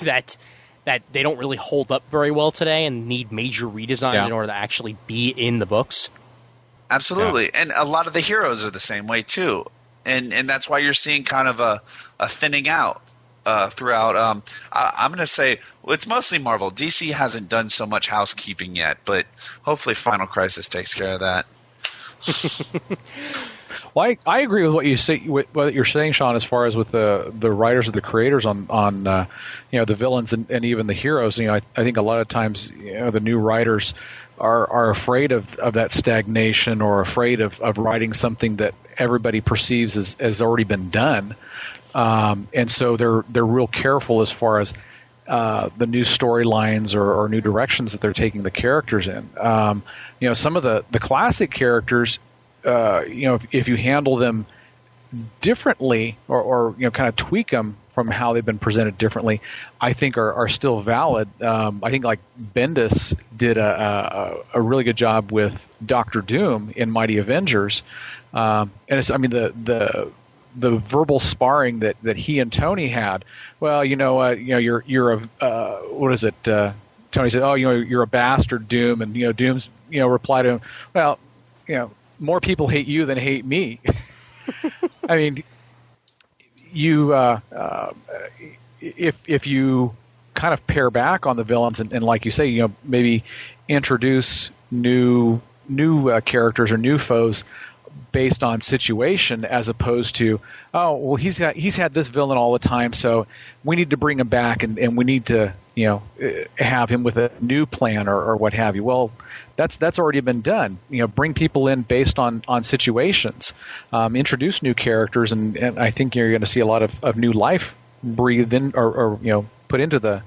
that they don't really hold up very well today, and need major redesigns in order to actually be in the books. Absolutely, and a lot of the heroes are the same way too, and that's why you're seeing kind of a thinning out throughout. I'm going to say it's mostly Marvel. DC hasn't done so much housekeeping yet, but hopefully Final Crisis takes care of that. Well, I agree with what you're saying, Sean, as far as with the writers or the creators on the villains and even the heroes. I think a lot of times the new writers are afraid of that stagnation, or afraid of writing something that everybody perceives has already been done, and so they're real careful as far as the new storylines or new directions that they're taking the characters in. Some of the classic characters, if you handle them differently or kind of tweak them from how they've been presented differently, I think are still valid. I think like Bendis did a really good job with Doctor Doom in Mighty Avengers, and it's, I mean, the verbal sparring that he and Tony had. Well, you're a what is it? Tony said, "Oh, you're a bastard, Doom," and Doom's replied to him, "Well, more people hate you than hate me." I mean, if you kind of pare back on the villains and like you say, maybe introduce new characters or new foes based on situation, as opposed to, oh, well, he's had this villain all the time, so we need to bring him back and we need to have him with a new plan or what have you. Well, that's already been done. Bring people in based on situations, introduce new characters, and I think you're going to see a lot of new life breathed in or put into the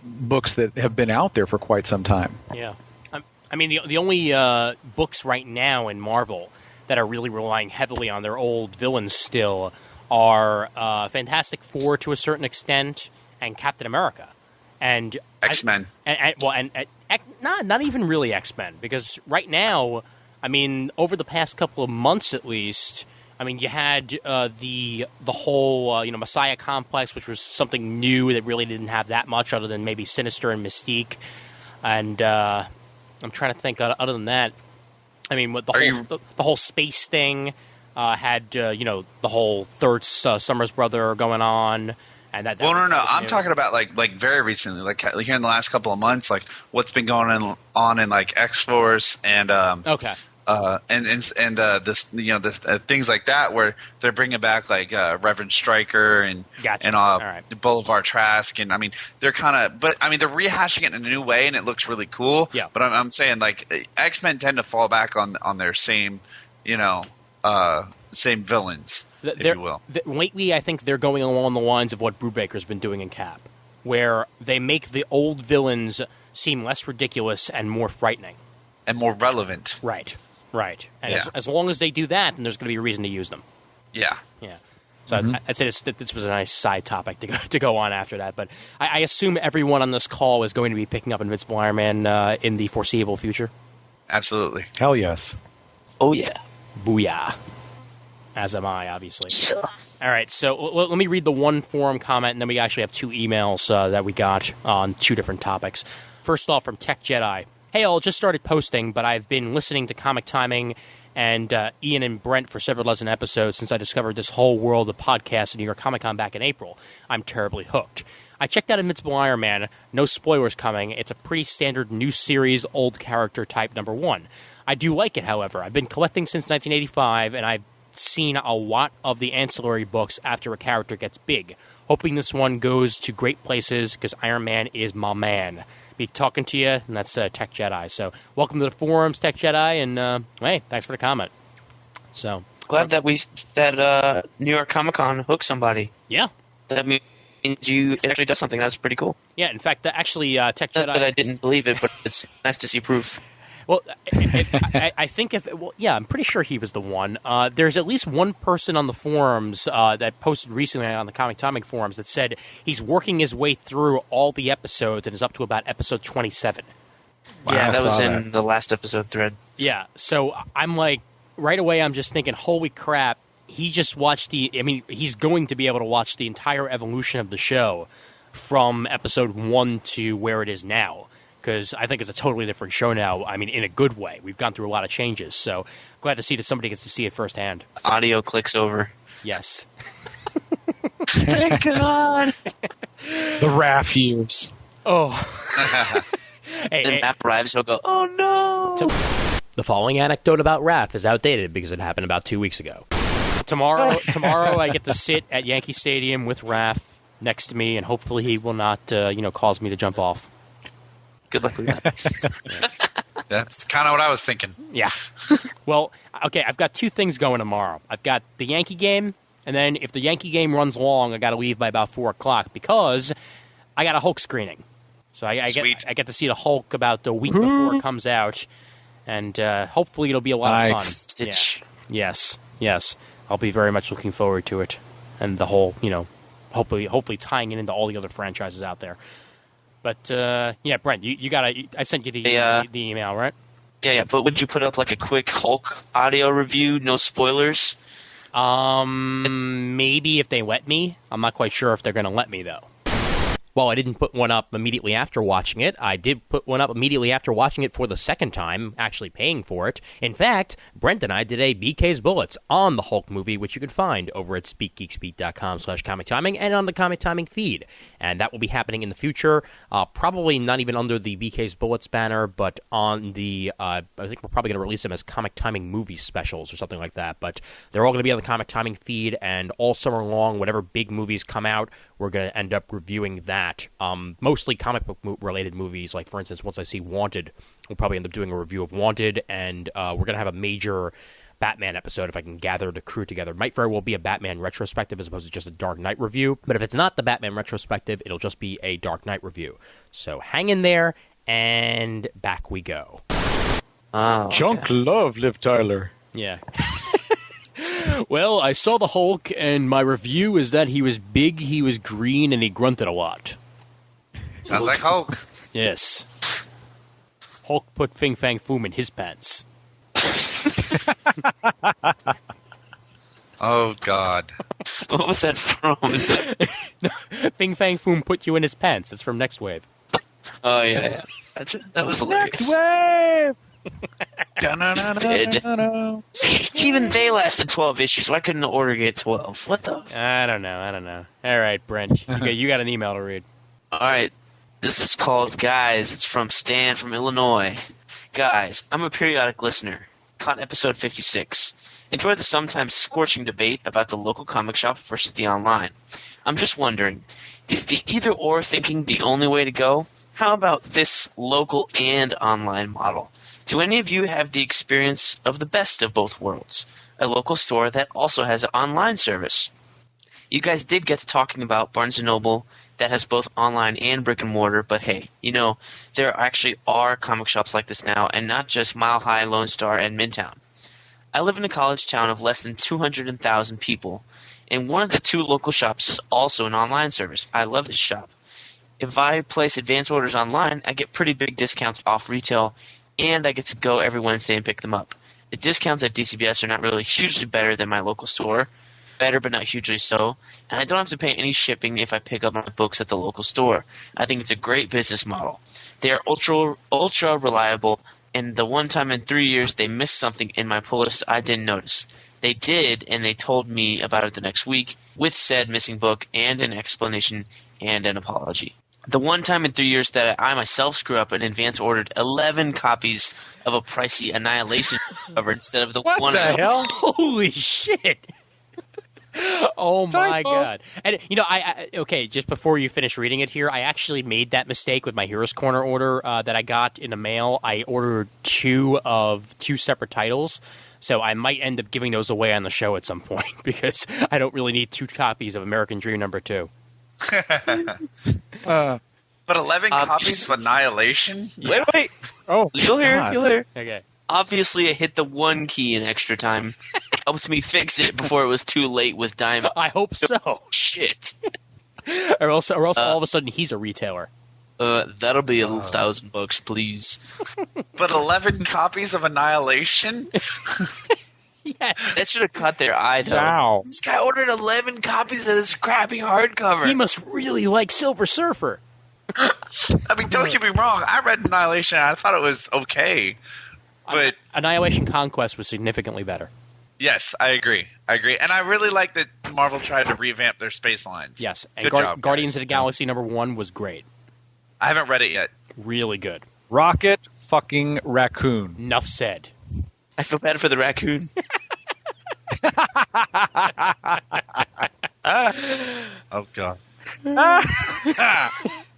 books that have been out there for quite some time. Yeah. I mean, the only books right now in Marvel that are really relying heavily on their old villains still are Fantastic Four to a certain extent, and Captain America, and X-Men. Not even really X-Men, because right now, I mean, over the past couple of months at least, I mean, you had the whole Messiah Complex, which was something new that really didn't have that much other than maybe Sinister and Mystique, and I'm trying to think. Other than that, I mean, with the whole space thing had the whole third Summers brother going on, and that. Well, no. I'm talking about like very recently, like here in the last couple of months, like what's been going on in like X-Force and okay. This things like that, where they're bringing back like Reverend Stryker and gotcha. and right. Boulevard Trask, and I mean they're they're rehashing it in a new way, and it looks really cool. Yeah. But I'm saying like X-Men tend to fall back on their same same villains, if you will. Lately, I think they're going along the lines of what Brubaker's been doing in Cap, where they make the old villains seem less ridiculous and more frightening. And more relevant. Right. And as long as they do that, then there's going to be a reason to use them. Yeah. So I'd say this was a nice side topic to go on after that. But I assume everyone on this call is going to be picking up Invincible Iron Man in the foreseeable future. Absolutely. Hell yes. Oh, yeah. Booyah. As am I, obviously. All right, so let me read the one forum comment, and then we actually have two emails that we got on two different topics. First off, from Tech Jedi. Hey, all, just started posting, but I've been listening to Comic Timing and Ian and Brent for several dozen episodes since I discovered this whole world of podcasts at New York Comic Con back in April. I'm terribly hooked. I checked out Invincible Iron Man. No spoilers coming. It's a pretty standard new series, old character type #1. I do like it, however. I've been collecting since 1985, and I've seen a lot of the ancillary books after a character gets big. Hoping this one goes to great places because Iron Man is my man. Be talking to you, and that's Tech Jedi. So welcome to the forums, Tech Jedi, and hey, thanks for the comment. So Glad that New York Comic Con hooked somebody. yeah. That means it actually does something. That's pretty cool. Yeah, in fact, actually, Tech Not Jedi... that I didn't believe it, but it's nice to see proof. Well, I think I'm pretty sure he was the one. There's at least one person on the forums that posted recently on the Comic Timing forums that said he's working his way through all the episodes and is up to about episode 27. Wow, Yeah, I that was saw in the last episode thread. Yeah, so I'm like, right away I'm just thinking, holy crap, he just watched he's going to be able to watch the entire evolution of the show from episode 1 to where it is now. Because I think it's a totally different show now. I mean, in a good way. We've gone through a lot of changes, so glad to see that somebody gets to see it firsthand. Audio clicks over. Yes. Thank God. The RAF years. Oh. Then Matt arrives, he'll go, oh no! The following anecdote about Raph is outdated because it happened about 2 weeks ago. Tomorrow I get to sit at Yankee Stadium with Raph next to me, and hopefully he will not, cause me to jump off. Good luck with that. That's kind of what I was thinking. Yeah. Well, okay, I've got 2 things going tomorrow. I've got the Yankee game, and then if the Yankee game runs long, I got to leave by about 4 o'clock because I got a Hulk screening. So I get to see the Hulk about the week before it comes out, and hopefully it'll be a lot of fun. Stitch. Yeah. Yes. I'll be very much looking forward to it, and the whole, hopefully tying it into all the other franchises out there. But yeah, Brent, you gotta. I sent you the email, right? Yeah. But would you put up like a quick Hulk audio review, no spoilers? Maybe if they let me. I'm not quite sure if they're going to let me though. Well, I didn't put one up immediately after watching it. I did put one up immediately after watching it for the second time, actually paying for it. In fact, Brent and I did a BK's Bullets on the Hulk movie, which you can find over at speakgeekspeak.com/comic timing and on the Comic Timing feed. And that will be happening in the future, probably not even under the BK's Bullets banner, but on the, I think we're probably going to release them as Comic Timing movie specials or something like that. But they're all going to be on the Comic Timing feed, and all summer long, whatever big movies come out, we're going to end up reviewing that. Mostly comic book related movies, like for instance, once I see Wanted, we'll probably end up doing a review of Wanted, and we're going to have a major Batman episode if I can gather the crew together. It might very well be a Batman retrospective as opposed to just a Dark Knight review, but if it's not the Batman retrospective, it'll just be a Dark Knight review. So hang in there, and back we go. Oh, okay. Junk love Liv Tyler. Yeah. Well, I saw the Hulk, and my review is that he was big, he was green, and he grunted a lot. Sounds like Hulk. Yes. Hulk put Fing Fang Foom in his pants. Oh, God. What was that from? Is it? Fing Fang Foom put you in his pants. That's from Next Wave. Oh, yeah. That was hilarious. Next wave! See, even they lasted 12 issues. Why couldn't the Order get 12? What the? I don't know. All right, Brent. You got an email to read. All right. This is called Guys. It's from Stan from Illinois. Guys, I'm a periodic listener. Caught episode 56. Enjoyed the sometimes scorching debate about the local comic shop versus the online. I'm just wondering, is the either-or thinking the only way to go? How about this local and online model? Do any of you have the experience of the best of both worlds? A local store that also has an online service. You guys did get to talking about Barnes & Noble that has both online and brick and mortar, but hey, there actually are comic shops like this now, and not just Mile High, Lone Star, and Midtown. I live in a college town of less than 200,000 people, and one of the 2 local shops is also an online service. I love this shop. If I place advance orders online, I get pretty big discounts off retail, and I get to go every Wednesday and pick them up. The discounts at DCBS are not really hugely better than my local store, better but not hugely so, and I don't have to pay any shipping if I pick up my books at the local store. I think it's a great business model. They are ultra reliable, and the one time in 3 years they missed something in my pull list I didn't notice. They did, and they told me about it the next week with said missing book and an explanation and an apology. The one time in 3 years that I myself screw up and advance ordered 11 copies of a pricey Annihilation cover instead of the What one. the hell? Holy shit! Oh my Typo. God! And I okay. Just before you finish reading it here, I actually made that mistake with my Heroes Corner order that I got in the mail. I ordered 2 separate titles. So I might end up giving those away on the show at some point because I don't really need 2 copies of American Dream #2. But 11 copies of Annihilation? Wait. Oh, You'll God. hear. Okay. Obviously, I hit the 1 key in extra time. Helps me fix it before it was too late with Diamond. I hope so. Shit. Or else all of a sudden he's a retailer. That'll be $1,000, please. But 11 copies of Annihilation? Yes. That should have caught their eye, though. Wow. This guy ordered 11 copies of this crappy hardcover. He must really like Silver Surfer. I mean, don't get me wrong. I read Annihilation and I thought it was okay. But Annihilation Conquest was significantly better. yes, I agree. And I really like that Marvel tried to revamp their space lines. Yes. And Good job, Guardians guys. of the Galaxy #1 was great. I haven't read it yet. Really good. Rocket fucking Raccoon. Enough said. I feel bad for the raccoon. Oh, God.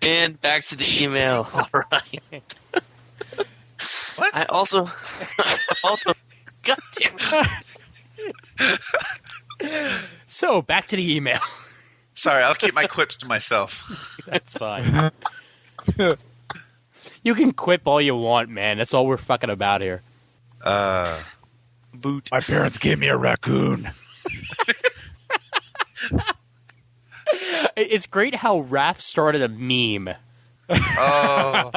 And back to the email. All right. What? I also, God damn it. So, back to the email. Sorry, I'll keep my quips to myself. That's fine. You can quip all you want, man. That's all we're fucking about here. Boot. My parents gave me a raccoon. It's great how Raph started a meme. Oh,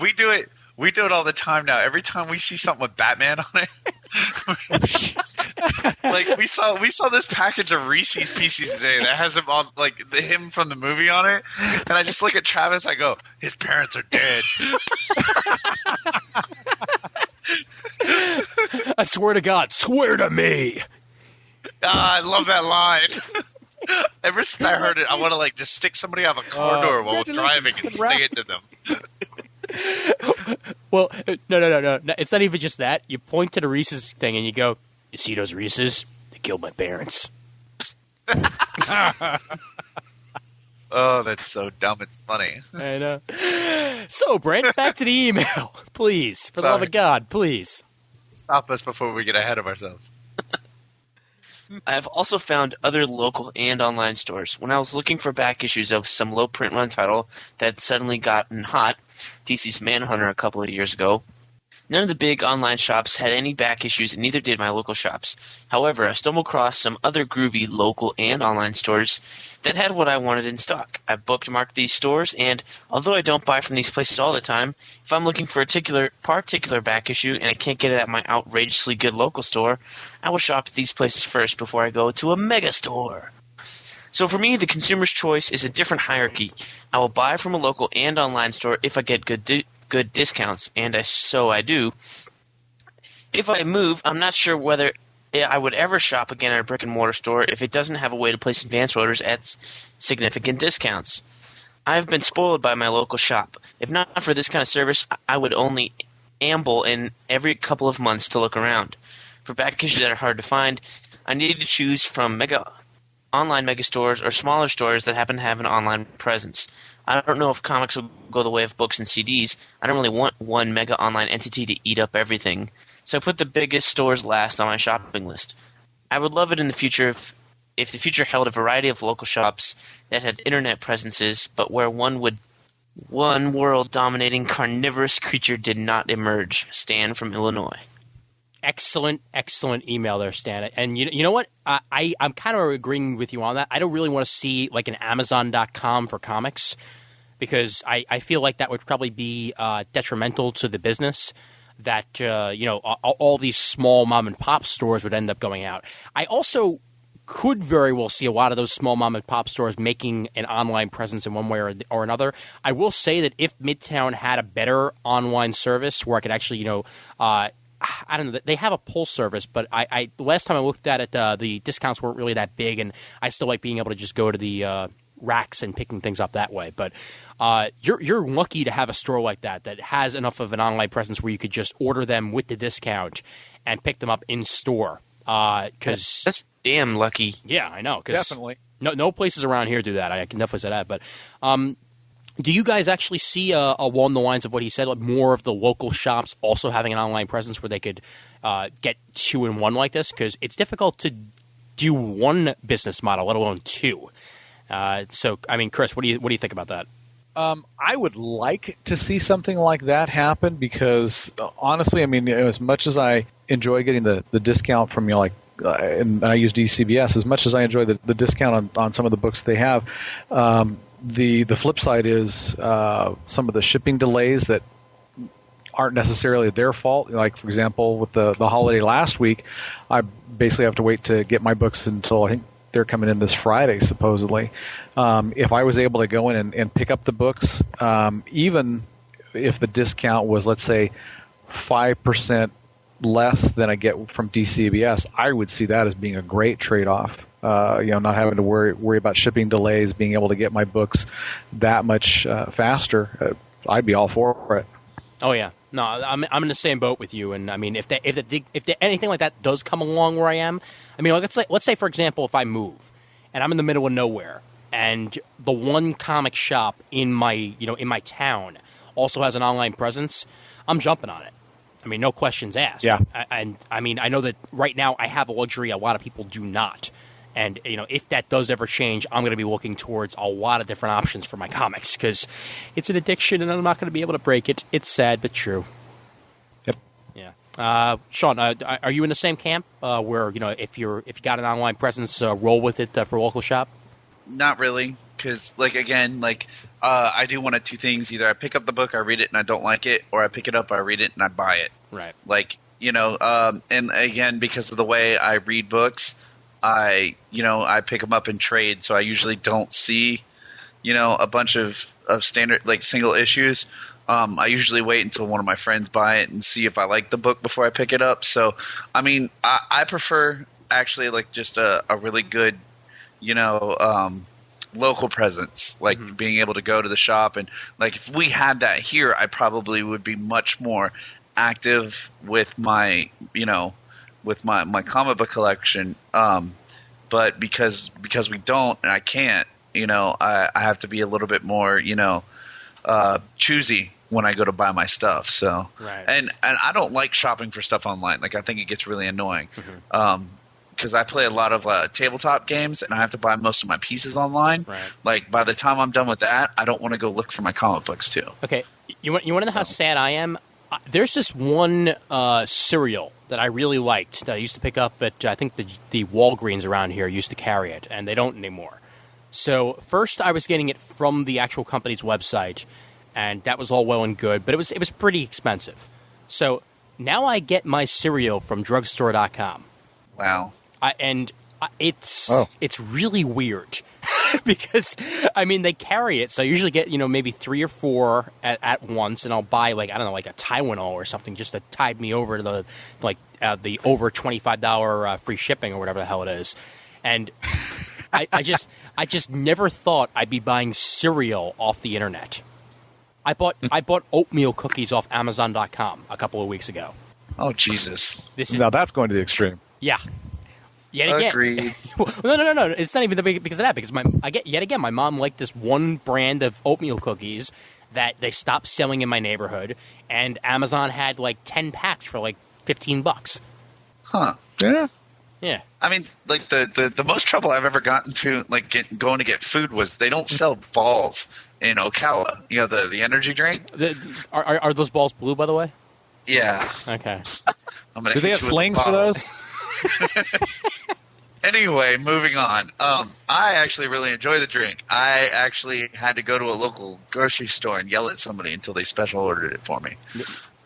we do it. We do it all the time now. Every time we see something with Batman on it, like we saw this package of Reese's Pieces today that has him on, like him from the movie on it, and I just look at Travis. I go, his parents are dead. I swear to God, swear to me. I love that line. Ever since I heard it, I want to like just stick somebody out of a car door while we're driving and sing it to them. Well, no. It's not even just that. You point to the Reese's thing and you go, "You see those Reese's? They killed my parents." Oh, that's so dumb. It's funny. I know. So, Brent, back to the email, please. For the love Sorry. of God, please. Stop us before we get ahead of ourselves. I have also found other local and online stores. When I was looking for back issues of some low print run title that had suddenly gotten hot, DC's Manhunter a couple of years ago, none of the big online shops had any back issues, and neither did my local shops. However, I stumbled across some other groovy local and online stores that had what I wanted in stock. I bookmarked these stores, and although I don't buy from these places all the time, if I'm looking for a particular back issue and I can't get it at my outrageously good local store, I will shop at these places first before I go to a mega store. So for me, the consumer's choice is a different hierarchy. I will buy from a local and online store if I get good discounts, and I do. If I move, I'm not sure whether I would ever shop again at a brick-and-mortar store if it doesn't have a way to place advance orders at significant discounts. I've been spoiled by my local shop. If not for this kind of service, I would only amble in every couple of months to look around. For back issues that are hard to find, I need to choose from online mega stores or smaller stores that happen to have an online presence. I don't know if comics will go the way of books and CDs. I don't really want one mega online entity to eat up everything. So I put the biggest stores last on my shopping list. I would love it in the future if the future held a variety of local shops that had internet presences, but where one world-dominating carnivorous creature did not emerge. Stan from Illinois. Excellent email there, Stan. And you know what? I'm kind of agreeing with you on that. I don't really want to see like an Amazon.com for comics because I feel like that would probably be detrimental to the business that, all these small mom-and-pop stores would end up going out. I also could very well see a lot of those small mom-and-pop stores making an online presence in one way or another. I will say that if Midtown had a better online service where I could actually, I don't know. They have a pull service, but I last time I looked at it, the discounts weren't really that big, and I still like being able to just go to the racks and picking things up that way. But you're lucky to have a store like that has enough of an online presence where you could just order them with the discount and pick them up in store. Because that's damn lucky. Yeah, I know. Definitely. No places around here do that. I can definitely say that. But Do you guys actually see along the lines of what he said, like more of the local shops also having an online presence where they could get 2-in-1 like this? Because it's difficult to do one business model, let alone two. So, I mean, Chris, what do you think about that? I would like to see something like that happen because, honestly, I mean, as much as I enjoy getting the discount from, and I use DCBS, as much as I enjoy the discount on some of the books they have, the flip side is some of the shipping delays that aren't necessarily their fault. Like, for example, with the holiday last week, I basically have to wait to get my books until I think they're coming in this Friday, supposedly. If I was able to go in and pick up the books, even if the discount was, let's say, 5% less than I get from DCBS, I would see that as being a great trade-off. Not having to worry about shipping delays, being able to get my books that much faster. I'd be all for it. Oh yeah, no, I'm in the same boat with you. And I mean, if anything like that does come along where I am, I mean, let's say for example, if I move and I'm in the middle of nowhere, and the one comic shop in my town also has an online presence, I'm jumping on it. I mean, no questions asked. Yeah. And I mean, I know that right now I have a luxury a lot of people do not. And, if that does ever change, I'm going to be looking towards a lot of different options for my comics because it's an addiction and I'm not going to be able to break it. It's sad, but true. Yep. Yeah. Sean, are you in the same camp where, if you got an online presence, roll with it for local shop? Not really, because I do one of two things: either I pick up the book, I read it, and I don't like it, or I pick it up, I read it, and I buy it. Right. And again, because of the way I read books, I pick them up in trade, so I usually don't see, a bunch of standard single issues. I usually wait until one of my friends buy it and see if I like the book before I pick it up. So, I mean, I prefer actually just a really good, local presence, being able to go to the shop. And if we had that here, I probably would be much more active with my, with my comic book collection. But because we don't, and I can't, I have to be a little bit more, choosy when I go to buy my stuff. So, right. And I don't like shopping for stuff online. I think it gets really annoying. Because I play a lot of tabletop games, and I have to buy most of my pieces online. Right. By the time I'm done with that, I don't want to go look for my comic books too. Okay, you want to know how sad I am? There's this one cereal that I really liked that I used to pick up at, I think the Walgreens around here used to carry it, and they don't anymore. So first I was getting it from the actual company's website, and that was all well and good, but it was pretty expensive. So now I get my cereal from drugstore.com. Wow. It's really weird because, I mean, they carry it. So I usually get, maybe 3 or 4 at once, and I'll buy, like a Tylenol or something just to tide me over to the over $25 free shipping or whatever the hell it is. And I just never thought I'd be buying cereal off the internet. I bought oatmeal cookies off Amazon.com a couple of weeks ago. Oh, Jesus. Now that's going to the extreme. Yeah. Yet again, agreed. No. It's not even because of that. Because my mom liked this one brand of oatmeal cookies that they stopped selling in my neighborhood, and Amazon had 10 packs for $15. Huh. Yeah. Yeah. I mean, the most trouble I've ever gotten to going to get food was they don't sell balls in Ocala. The energy drink. Are those balls blue, by the way? Yeah. Okay. Do they have slings for those? Anyway, moving on. I actually really enjoy the drink. I actually had to go to a local grocery store and yell at somebody until they special ordered it for me.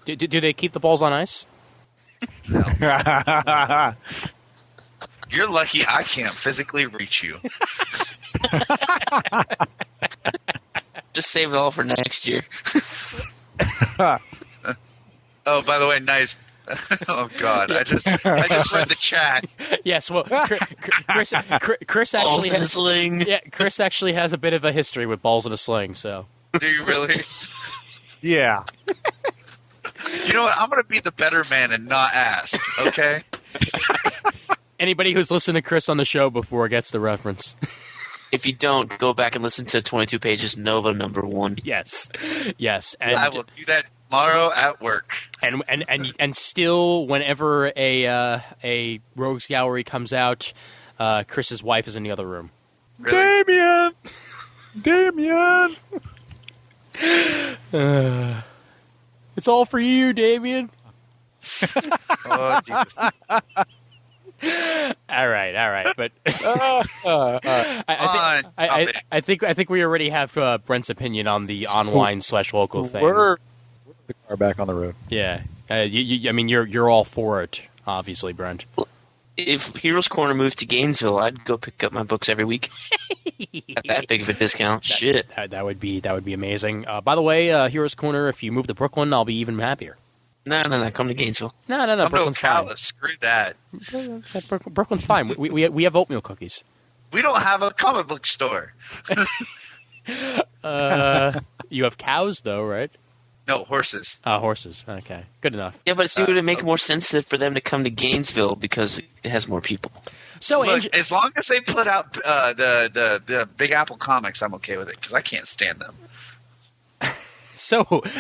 Do they keep the balls on ice? No. You're lucky I can't physically reach you. Just save it all for next year. Oh, by the way, nice. Oh God! I just read the chat. Yes, well, Chris actually Balls in a sling. Yeah, Chris actually has a bit of a history with balls in a sling. So, do you really? Yeah. You know what? I'm going to be the better man and not ask. Okay. Anybody who's listened to Chris on the show before gets the reference. If you don't, go back and listen to 22 Pages Nova #1. Yes, I and will do that tomorrow at work. and still, whenever a Rogues Gallery comes out, Chris's wife is in the other room. Really? Damien! It's all for you, Damien. Oh, Jesus. All right, but Fine. I think we already have Brent's opinion on the online/local thing. We're the car back on the road. Yeah, I mean, you're all for it, obviously, Brent. If Heroes Corner moved to Gainesville, I'd go pick up my books every week. At that big of a discount. Shit. That would be amazing. By the way, Heroes Corner, if you move to Brooklyn, I'll be even happier. No, come to Gainesville. No, I'm Brooklyn's fine. Screw that. Brooklyn's fine. We have oatmeal cookies. We don't have a comic book store. You have cows, though, right? No, horses. Horses. Okay, good enough. Yeah, but see, would it make more sense for them to come to Gainesville because it has more people? So, Look, as long as they put out the Big Apple comics, I'm okay with it because I can't stand them.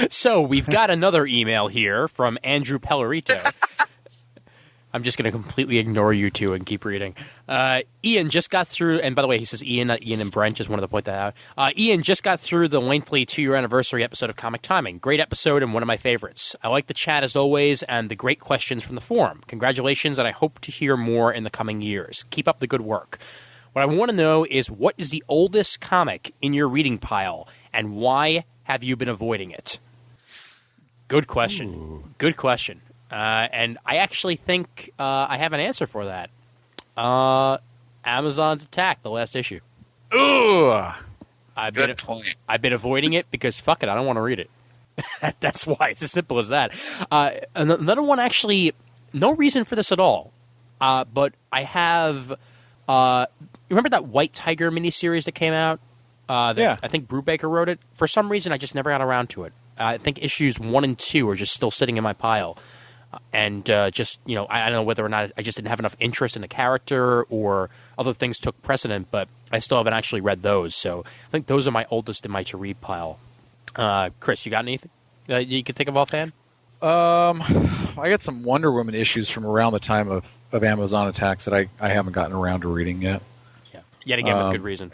So we've got another email here from Andrew Pellerito. I'm just going to completely ignore you two and keep reading. Ian just got through, and by the way, he says Ian, not Ian and Brent, just wanted to point that out. Ian just got through the lengthy 2-year anniversary episode of Comic Timing. Great episode and one of my favorites. I like the chat as always and the great questions from the forum. Congratulations, and I hope to hear more in the coming years. Keep up the good work. What I want to know is, what is the oldest comic in your reading pile, and why have you been avoiding it? Good question. Ooh. Good question. And I actually think I have an answer for that. Amazon's Attack, the last issue. Ugh. Good point. I've been avoiding it because, fuck it, I don't want to read it. That's why. It's as simple as that. Another one, actually, no reason for this at all. But I have... remember that White Tiger miniseries that came out? Yeah. I think Brubaker wrote it. For some reason, I just never got around to it. I think issues 1 and 2 are just still sitting in my pile. And just, I don't know whether or not I just didn't have enough interest in the character or other things took precedent, but I still haven't actually read those. So I think those are my oldest in my to-read pile. Chris, you got anything you can think of offhand? I got some Wonder Woman issues from around the time of Amazon Attacks that I haven't gotten around to reading yet. Yeah, yet again with good reason.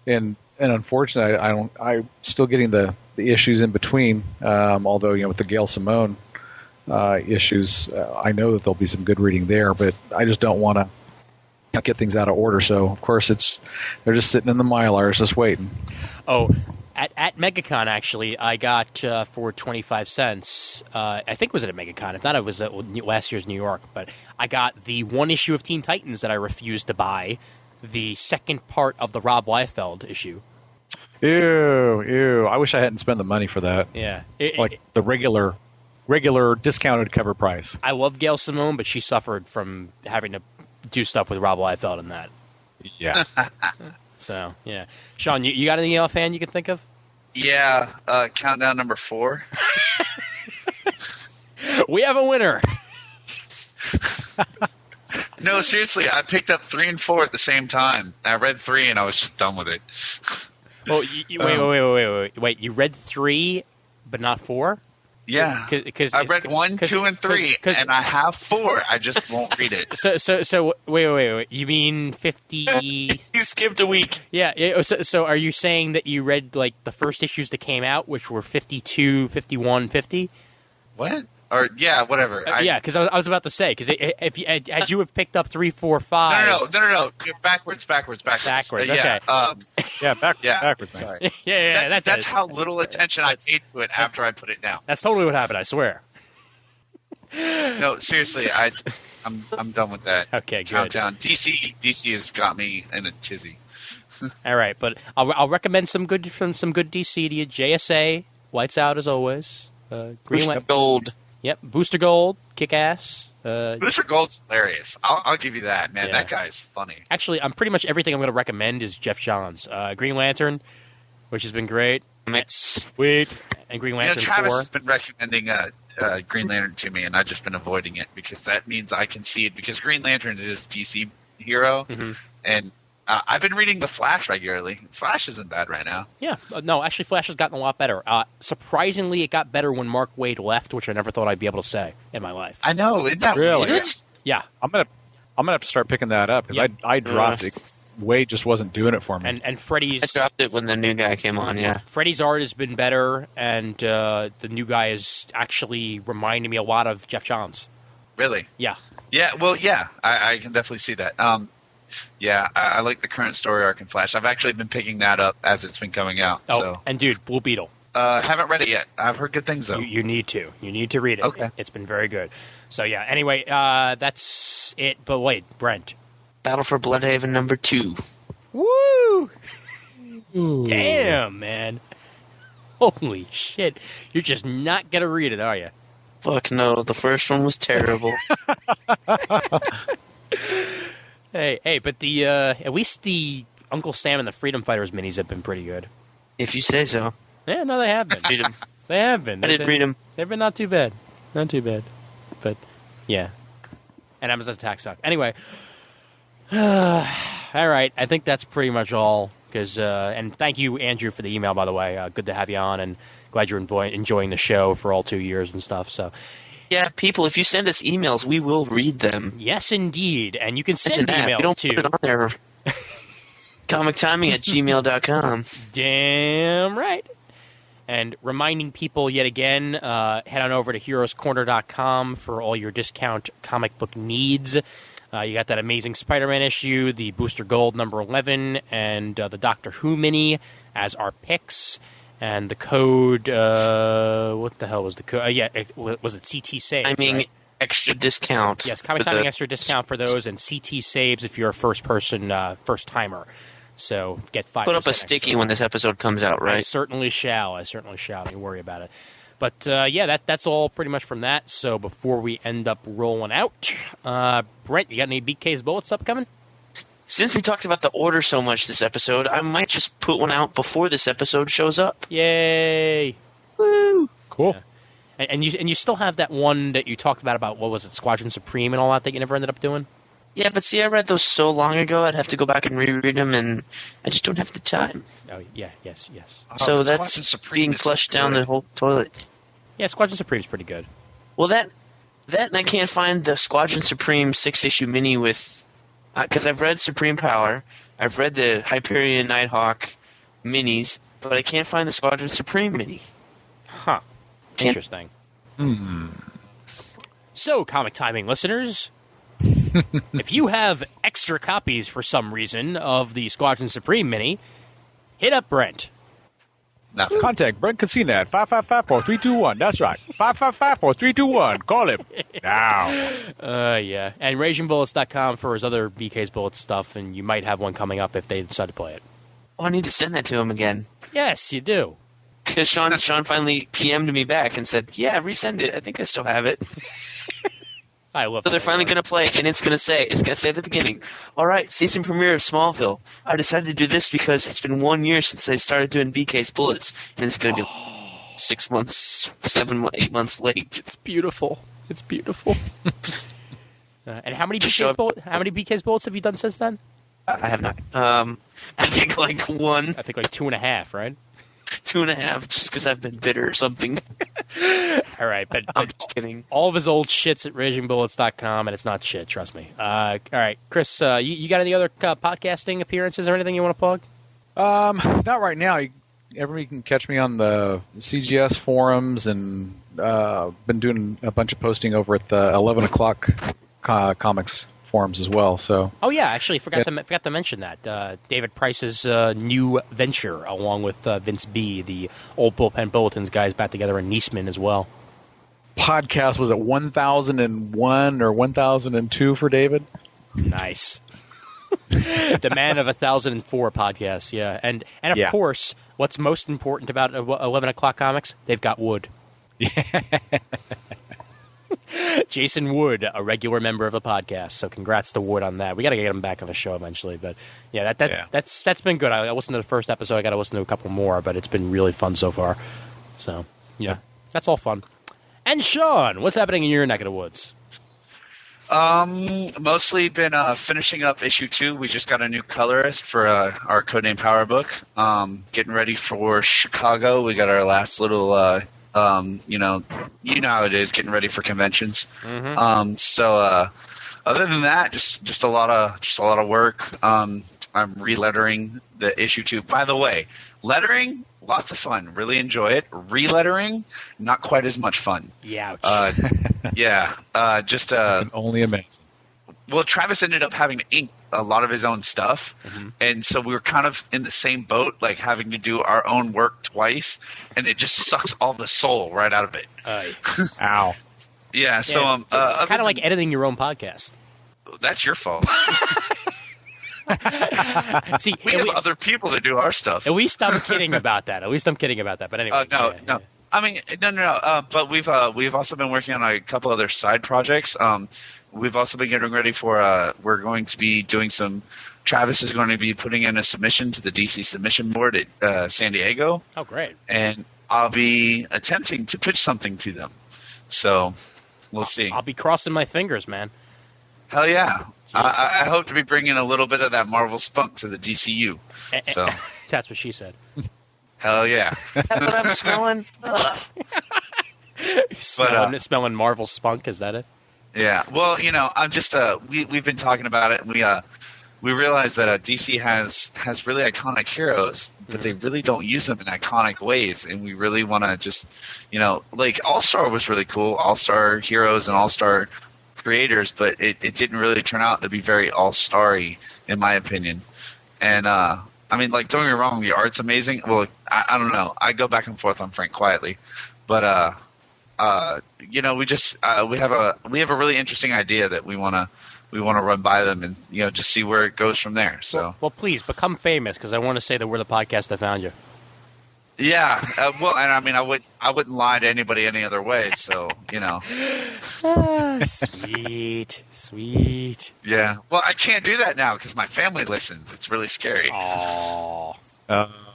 And unfortunately, I'm still getting the issues in between. Although with the Gail Simone issues, I know that there'll be some good reading there, but I just don't want to get things out of order. So of course they're just sitting in the Mylars, just waiting. Oh, at MegaCon actually, I got for 25 cents. I think it was at MegaCon. If not, it was at last year's New York. But I got the one issue of Teen Titans that I refused to buy. The second part of the Rob Liefeld issue. Ew. I wish I hadn't spent the money for that. Yeah. The regular discounted cover price. I love Gail Simone, but she suffered from having to do stuff with Rob Liefeld in that. Yeah. So, yeah. Sean, you got anything offhand you can think of? Yeah. Countdown number 4. We have a winner. No, seriously, I picked up 3 and 4 at the same time. I read 3 and I was just done with it. Oh, wait! You read 3, but not 4? Yeah, because I read 1, 2, and 3, and I have 4. I just won't read it. So wait! You mean 50? You skipped a week. Yeah. So are you saying that you read like the first issues that came out, which were 52, 51, 50? What? Or yeah, whatever. Yeah, because I was about to say, because had you have picked up 3, 4, 5. No. Backwards. Backwards. Okay. Backwards. Sorry. Yeah. That's how little attention I paid to it after I put it down. That's totally what happened. I swear. No, seriously, I'm done with that. Okay, good. Countdown. DC has got me in a tizzy. All right, but I'll recommend some good DC to you. JSA, Lights Out as always. Booster Gold. Yep, Booster Gold, kick-ass. Booster Gold's hilarious. I'll give you that, man. Yeah. That guy is funny. Actually, pretty much everything I'm going to recommend is Jeff Johns. Green Lantern, which has been great. Sweet. And Green Lantern Travis 4. has been recommending Green Lantern to me, and I've just been avoiding it because that means I can see it. Because Green Lantern is DC, hero, Mm-hmm. and I've been reading The Flash regularly. Flash isn't bad right now. Yeah. No, actually, Flash has gotten a lot better. Surprisingly, it got better when Mark Waid left, which I never thought I'd be able to say in my life. I know, isn't that Really? weird? Yeah. I'm gonna have to start picking that up because Yeah. I dropped it. Wade just wasn't doing it for me. And Freddie's I dropped it when the new guy came on. Yeah. Freddie's art has been better, and the new guy is actually reminding me a lot of Jeff Johns. Really? Yeah. Yeah, well, yeah, I can definitely see that. Yeah, I like the current story arc in Flash. I've actually been picking that up as it's been coming out. Oh, So and dude, Blue Beetle. haven't read it yet. I've heard good things though. You need to. You need to read it. Okay. It's been very good. So yeah. Anyway, that's it. But wait, Brent. Battle for Bloodhaven #2. Woo! Ooh. Damn, man. Holy shit! You're just not gonna read it, are you? Fuck no, the first one was terrible. Hey, but the at least the Uncle Sam and the Freedom Fighters minis have been pretty good. If you say so. Yeah, no, they have been. Read 'em. They have been. I did read them. They've been not too bad. Not too bad. But, yeah. And Amazon Attack sucked. Anyway. All right. I think that's pretty much all. And thank you, Andrew, for the email, by the way. Good to have you on, and glad you're enjoying the show for all 2 years and stuff. So, Yeah, people, if you send us emails, we will read them. yes, indeed. And you can send Imagine that. emails, We don't too. put it on there. comictiming@gmail.com. Damn right. And reminding people yet again, head on over to heroescorner.com for all your discount comic book needs. You got that amazing Spider-Man issue, the Booster Gold #11, and the Doctor Who mini as our picks. And the code, what the hell was the code? Was it CT Saves? Timing right? extra discount. Yes, comic for timing the- extra discount for those, and CT Saves if you're a first timer. So get 5%. Put up a extra. sticky when this episode comes out, I right? certainly shall. Don't worry about it. But yeah, that's all pretty much from that. So before we end up rolling out, Brent, you got any BK's Bullets upcoming? Since we talked about the order so much this episode, I might just put one out before this episode shows up. Yay! Woo! Cool. And you still have that one that you talked about what was it, Squadron Supreme and all that you never ended up doing? Yeah, but see, I read those so long ago, I'd have to go back and reread them, and I just don't have the time. Oh yeah, yes. So the that's Squadron Supreme being is so flushed down good. the whole toilet. Yeah, Squadron Supreme's pretty good. Well, that and I can't find the Squadron Supreme 6-issue mini with... Because I've read Supreme Power, I've read the Hyperion Nighthawk minis, but I can't find the Squadron Supreme mini. Huh. Can't- Interesting. So, comic timing listeners, if you have extra copies for some reason of the Squadron Supreme mini, hit up Brent. Nothing. Contact Brent Casina at 555-4321. That's right. 555-4321. Call him now. Yeah. And RagingBullets.com for his other BK's Bullets stuff, and you might have one coming up if they decide to play it. Oh, I need to send that to him again. Yes, you do. Because Sean finally PM'd me back and said, yeah, resend it. I think I still have it. I love So they're finally going to play, and it's going to say at the beginning, all right, season premiere of Smallville. I decided to do this because it's been 1 year since I started doing BK's Bullets, and it's going to be 6 months, 8 months late. It's beautiful. It's beautiful. And how many Just show BK's Bullets have you done since then? I have not. I think like 1, I think like 2.5, right? 2.5, just because I've been bitter or something. All right, but I'm just kidding. all of his old shit's at RagingBullets.com, and it's not shit, trust me. All right, Chris, you got any other podcasting appearances or anything you want to plug? Not right now. Everybody can catch me on the CGS forums, and been doing a bunch of posting over at the 11 o'clock comics forums as well. So Oh yeah, actually forgot to mention that David Price's new venture, along with Vince B, the old Bullpen Bulletins guys, back together in Niesman as well. podcast was at 1001 or 1002 for David. Nice. The man of 1004 podcasts, yeah, and of Yeah. course, what's most important about 11 o'clock comics? They've got Wood. Jason Wood, a regular member of the podcast, so congrats to Wood on that. We got to get him back on the show eventually, but yeah, that's been good. I listened to the first episode. I got to listen to a couple more, but it's been really fun so far. So yeah, that's all fun. And Sean, what's happening in your neck of the woods? Mostly been finishing up issue 2. We just got a new colorist for our Codename Power book. Getting ready for Chicago. We got our last little, you know how it is, getting ready for conventions. So other than that, just a lot of work. I'm relettering the issue 2. By the way, lettering, lots of fun. Really enjoy it. Relettering, not quite as much fun. Youch. Yeah, Only amazing. well, Travis ended up having to ink a lot of his own stuff, and so we were kind of in the same boat, like having to do our own work twice, and it just sucks all the soul right out of it. Ow. Yeah, so it's kind of like editing your own podcast. that's your fault. See, We have other people to do our stuff. at least I'm kidding about that. But anyway. No. Yeah. I mean, no. But we've also been working on a couple other side projects. We've also been getting ready for. We're going to be doing some. Travis is going to be putting in a submission to the DC submission board at San Diego, Oh, great. and I'll be attempting to pitch something to them. So we'll see. I'll be crossing my fingers, man. Hell yeah! I hope to be bringing a little bit of that Marvel spunk to the DCU. So That's what she said. hell yeah! That's what I'm smelling. Ugh. Smelling Marvel spunk, is that it? Yeah. Well, I'm just we've been talking about it, and we realize that DC has really iconic heroes, but they really don't use them in iconic ways, and we really want to just, like All-Star was really cool, All-Star heroes and All-Star creators, but it didn't really turn out to be very all-starry, in my opinion. And I mean, like, don't get me wrong, the art's amazing. Well, I don't know. I go back and forth on Frank Quietly, but we have a really interesting idea that we want to run by them and just see where it goes from there. So Well, please become famous, because I want to say that we're the podcast that found you. yeah, well, and I mean, I wouldn't lie to anybody any other way. So Sweet. yeah. Well, I can't do that now because my family listens. It's really scary. Aww.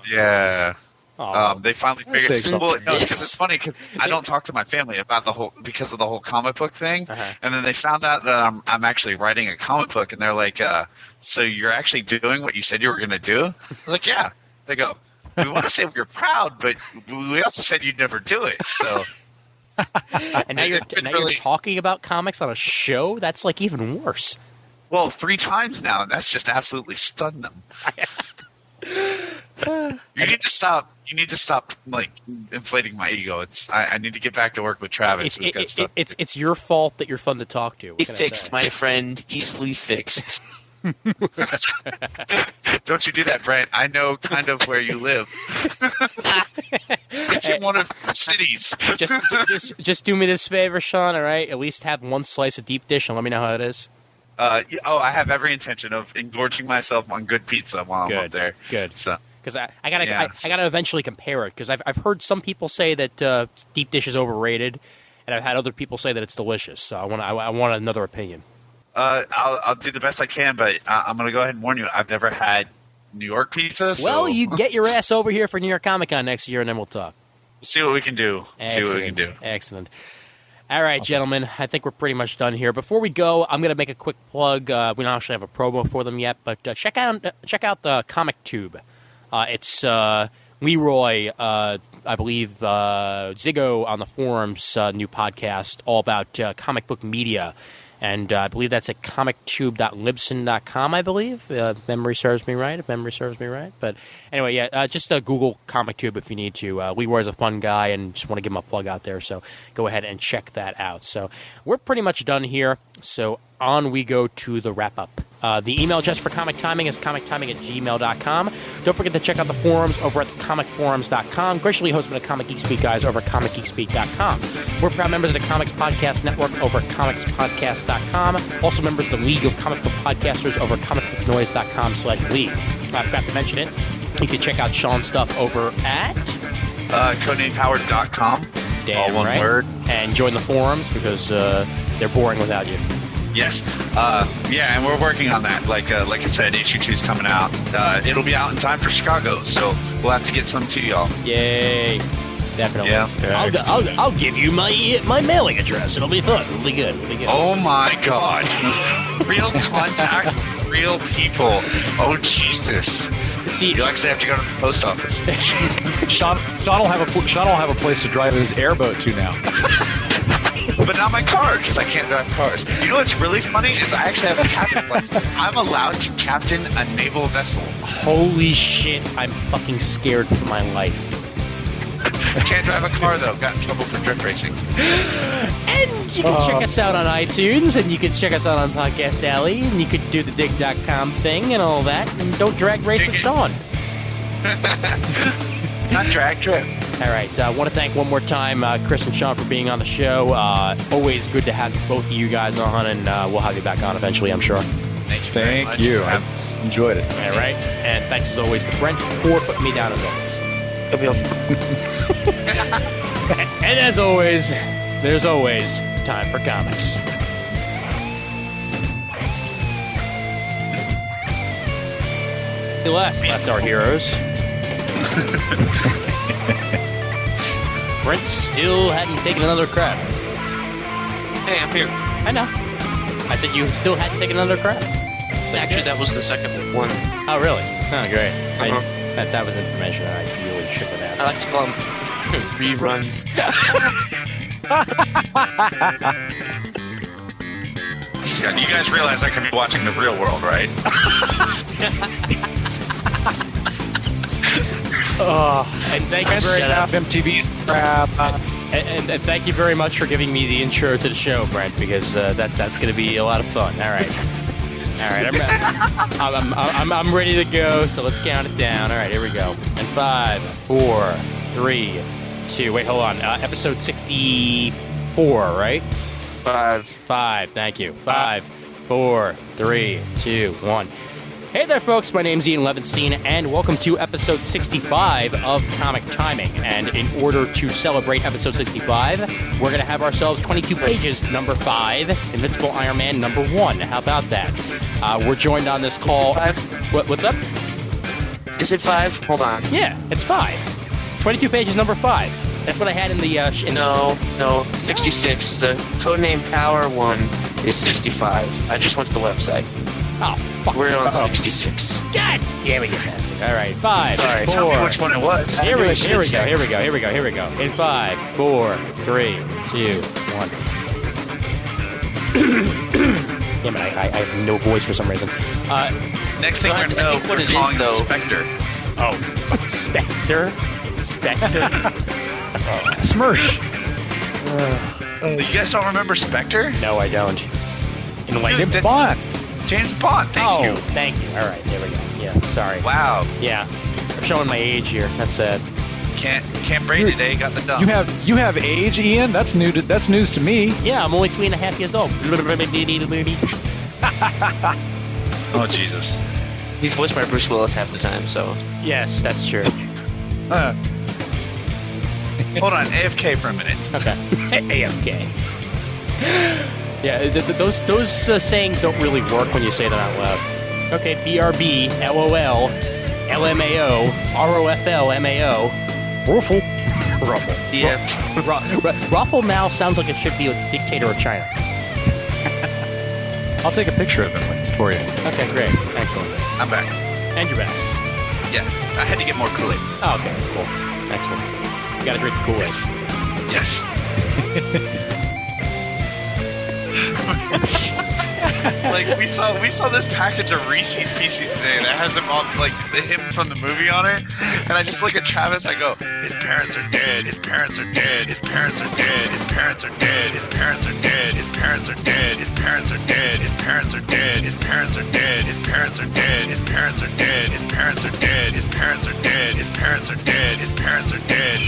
Yeah. Aww. They finally figured. Take Well, something. no, because it's funny because I don't talk to my family about because of the whole comic book thing, and then they found out that I'm actually writing a comic book, and they're like, "So you're actually doing what you said you were going to do?" I was like, "Yeah." They go, "We want to say we're proud, but we also said you'd never do it." So, And now you're talking about comics on a show? That's like even worse. well, 3 times now, and that's just absolutely stunned them. You need to stop. You need to stop like inflating my ego. I need to get back to work with Travis. We've got stuff. It's your fault that you're fun to talk to. What He can I fixed, say? my friend. Easily fixed. Don't you do that, Brent? I know kind of where you live. It's in one of the cities. Just do me this favor, Sean. All right, at least have one slice of deep dish and let me know how it is. I have every intention of engorging myself on good pizza while I'm up there. Good. So, Because I gotta Yeah. I gotta eventually compare it, because I've heard some people say that deep dish is overrated, and I've had other people say that it's delicious. So I want another opinion. I'll do the best I can, but I'm going to go ahead and warn you. I've never had New York pizza. So Well, you get your ass over here for New York Comic Con next year, and then we'll talk. we'll see what we can do. Excellent. All right, gentlemen. I think we're pretty much done here. Before we go, I'm going to make a quick plug. We don't actually have a promo for them yet, but check out the Comic Tube. It's Leroy, I believe, Ziggo on the forums, new podcast all about comic book media. And I believe that's at comictube.libsyn.com, I believe. If memory serves me right. But anyway, yeah, just Google ComicTube if you need to. Leroy's a fun guy, and just want to give him a plug out there. So go ahead and check that out. So we're pretty much done here. So on we go to the wrap-up. The email address for Comic Timing is comictiming@gmail.com. Don't forget to check out the forums over at comicforums.com. Graciously hosted by the Comic Geek Speak guys over at comicgeekspeak.com. We're proud members of the Comics Podcast Network over at comicspodcast.com. Also members of the League of Comic Book Podcasters over at comicbooknoise.com/league. I forgot to mention it. You can check out Sean's stuff over at codenamepower.com. Damn all one right. word. And join the forums because they're boring without you. Yes. Yeah, and we're working on that. Like I said, issue 2 is coming out. It'll be out in time for Chicago, so we'll have to get some to y'all. Yay. Definitely. Yeah. I'll give you my mailing address. It'll be fun. It'll be good. Oh my God! Real contact, with real people. Oh Jesus! See, You actually have to go to the post office. Sean will have a place to drive his airboat to now. But not my car, because I can't drive cars. You know what's really funny is I actually have a captain's license. I'm allowed to captain a naval vessel. holy shit, I'm fucking scared for my life. I can't drive a car, though. Got in trouble for drift racing. And you can check us out on iTunes, and you can check us out on Podcast Alley, and you could do the dig.com thing and all that. And don't drag race with Sean. Not drag drift. All right. I want to thank one more time Chris and Sean for being on the show. Always good to have both of you guys on, and we'll have you back on eventually, I'm sure. Thank you very much. Thank you. for I having us. enjoyed it. All right. And thanks as always to Brent for putting me down as always. And as always, there's always time for comics. The last left our heroes. Brent still hadn't taken another crap. Hey, I'm here. I know. I said you still hadn't taken another crap. Actually, that was the second one. Oh, really? Oh, great. Uh-huh. That was information I really should have asked. I like to call them reruns. Yeah, you guys realize I could be watching the real world, right? And thank you very Shut up, MTV's crap. and thank you very much for giving me the intro to the show, Brent, because that's going to be a lot of fun. All right. All right, I'm ready to go, so let's count it down. All right, here we go. And 5, 4, 3, 2. Wait, hold on. Episode 64, right? 5. 5. Thank you. 5, 4, 3, 2, 1. Hey there, folks. My name's Ian Levinstein, and welcome to episode 65 of Comic Timing. And in order to celebrate episode 65, we're going to have ourselves 22 pages, number 5, Invincible Iron Man, number 1. How about that? We're joined on this call. Is it 5? What's up? Is it 5? Hold on. Yeah, it's 5. 22 pages, number 5. That's what I had in the. No, 66. The codename Power 1 is 65. I just went to the website. Oh, fuck. We're on 66. God damn it, you bastard. All right, 5. Sorry, 4. Tell me which one it was. Here we go. checked. Here we go. In 5, 4, 3, 2, 1. Damn it, I have no voice for some reason. Next thing I we're going to know, think what we're it is, calling though- Spectre. Oh, Spectre? Smirsh. You guys don't remember Spectre? No, I don't. Dude, that's- Bond. James Bond, thank you. Thank you. All right, there we go. Yeah, sorry. Wow. Yeah, I'm showing my age here. That's sad. Can't braid it, eh? Got the dump. You have age, Ian. That's news to me. Yeah, I'm only 3.5 years old. Oh, Jesus. He's voiced by Bruce Willis half the time, so. Yes, that's true. Hold on, AFK for a minute. Okay. AFK. Yeah, those sayings don't really work when you say them out loud. Okay, BRB, LOL, LMAO, ROFL, MAO. Ruffle. Ruffle. Yeah. Ruffle Mao sounds like it should be a dictator of China. I'll take a picture of him for you. Okay, great. Excellent. I'm back. And you're back. Yeah, I had to get more Kool-Aid. Oh, okay, cool. Excellent. You gotta drink the Kool-Aid. Yes. Like we saw this package of Reese's Pieces today that has him on, like him from the movie on it, and I just look at Travis. I go, his parents are dead. His parents are dead. His parents are dead. His parents are dead. His parents are dead. His parents are dead. His parents are dead. His parents are dead. His parents are dead. His parents are dead. His parents are dead. His parents are dead. His parents are dead. His parents are dead. His parents are dead.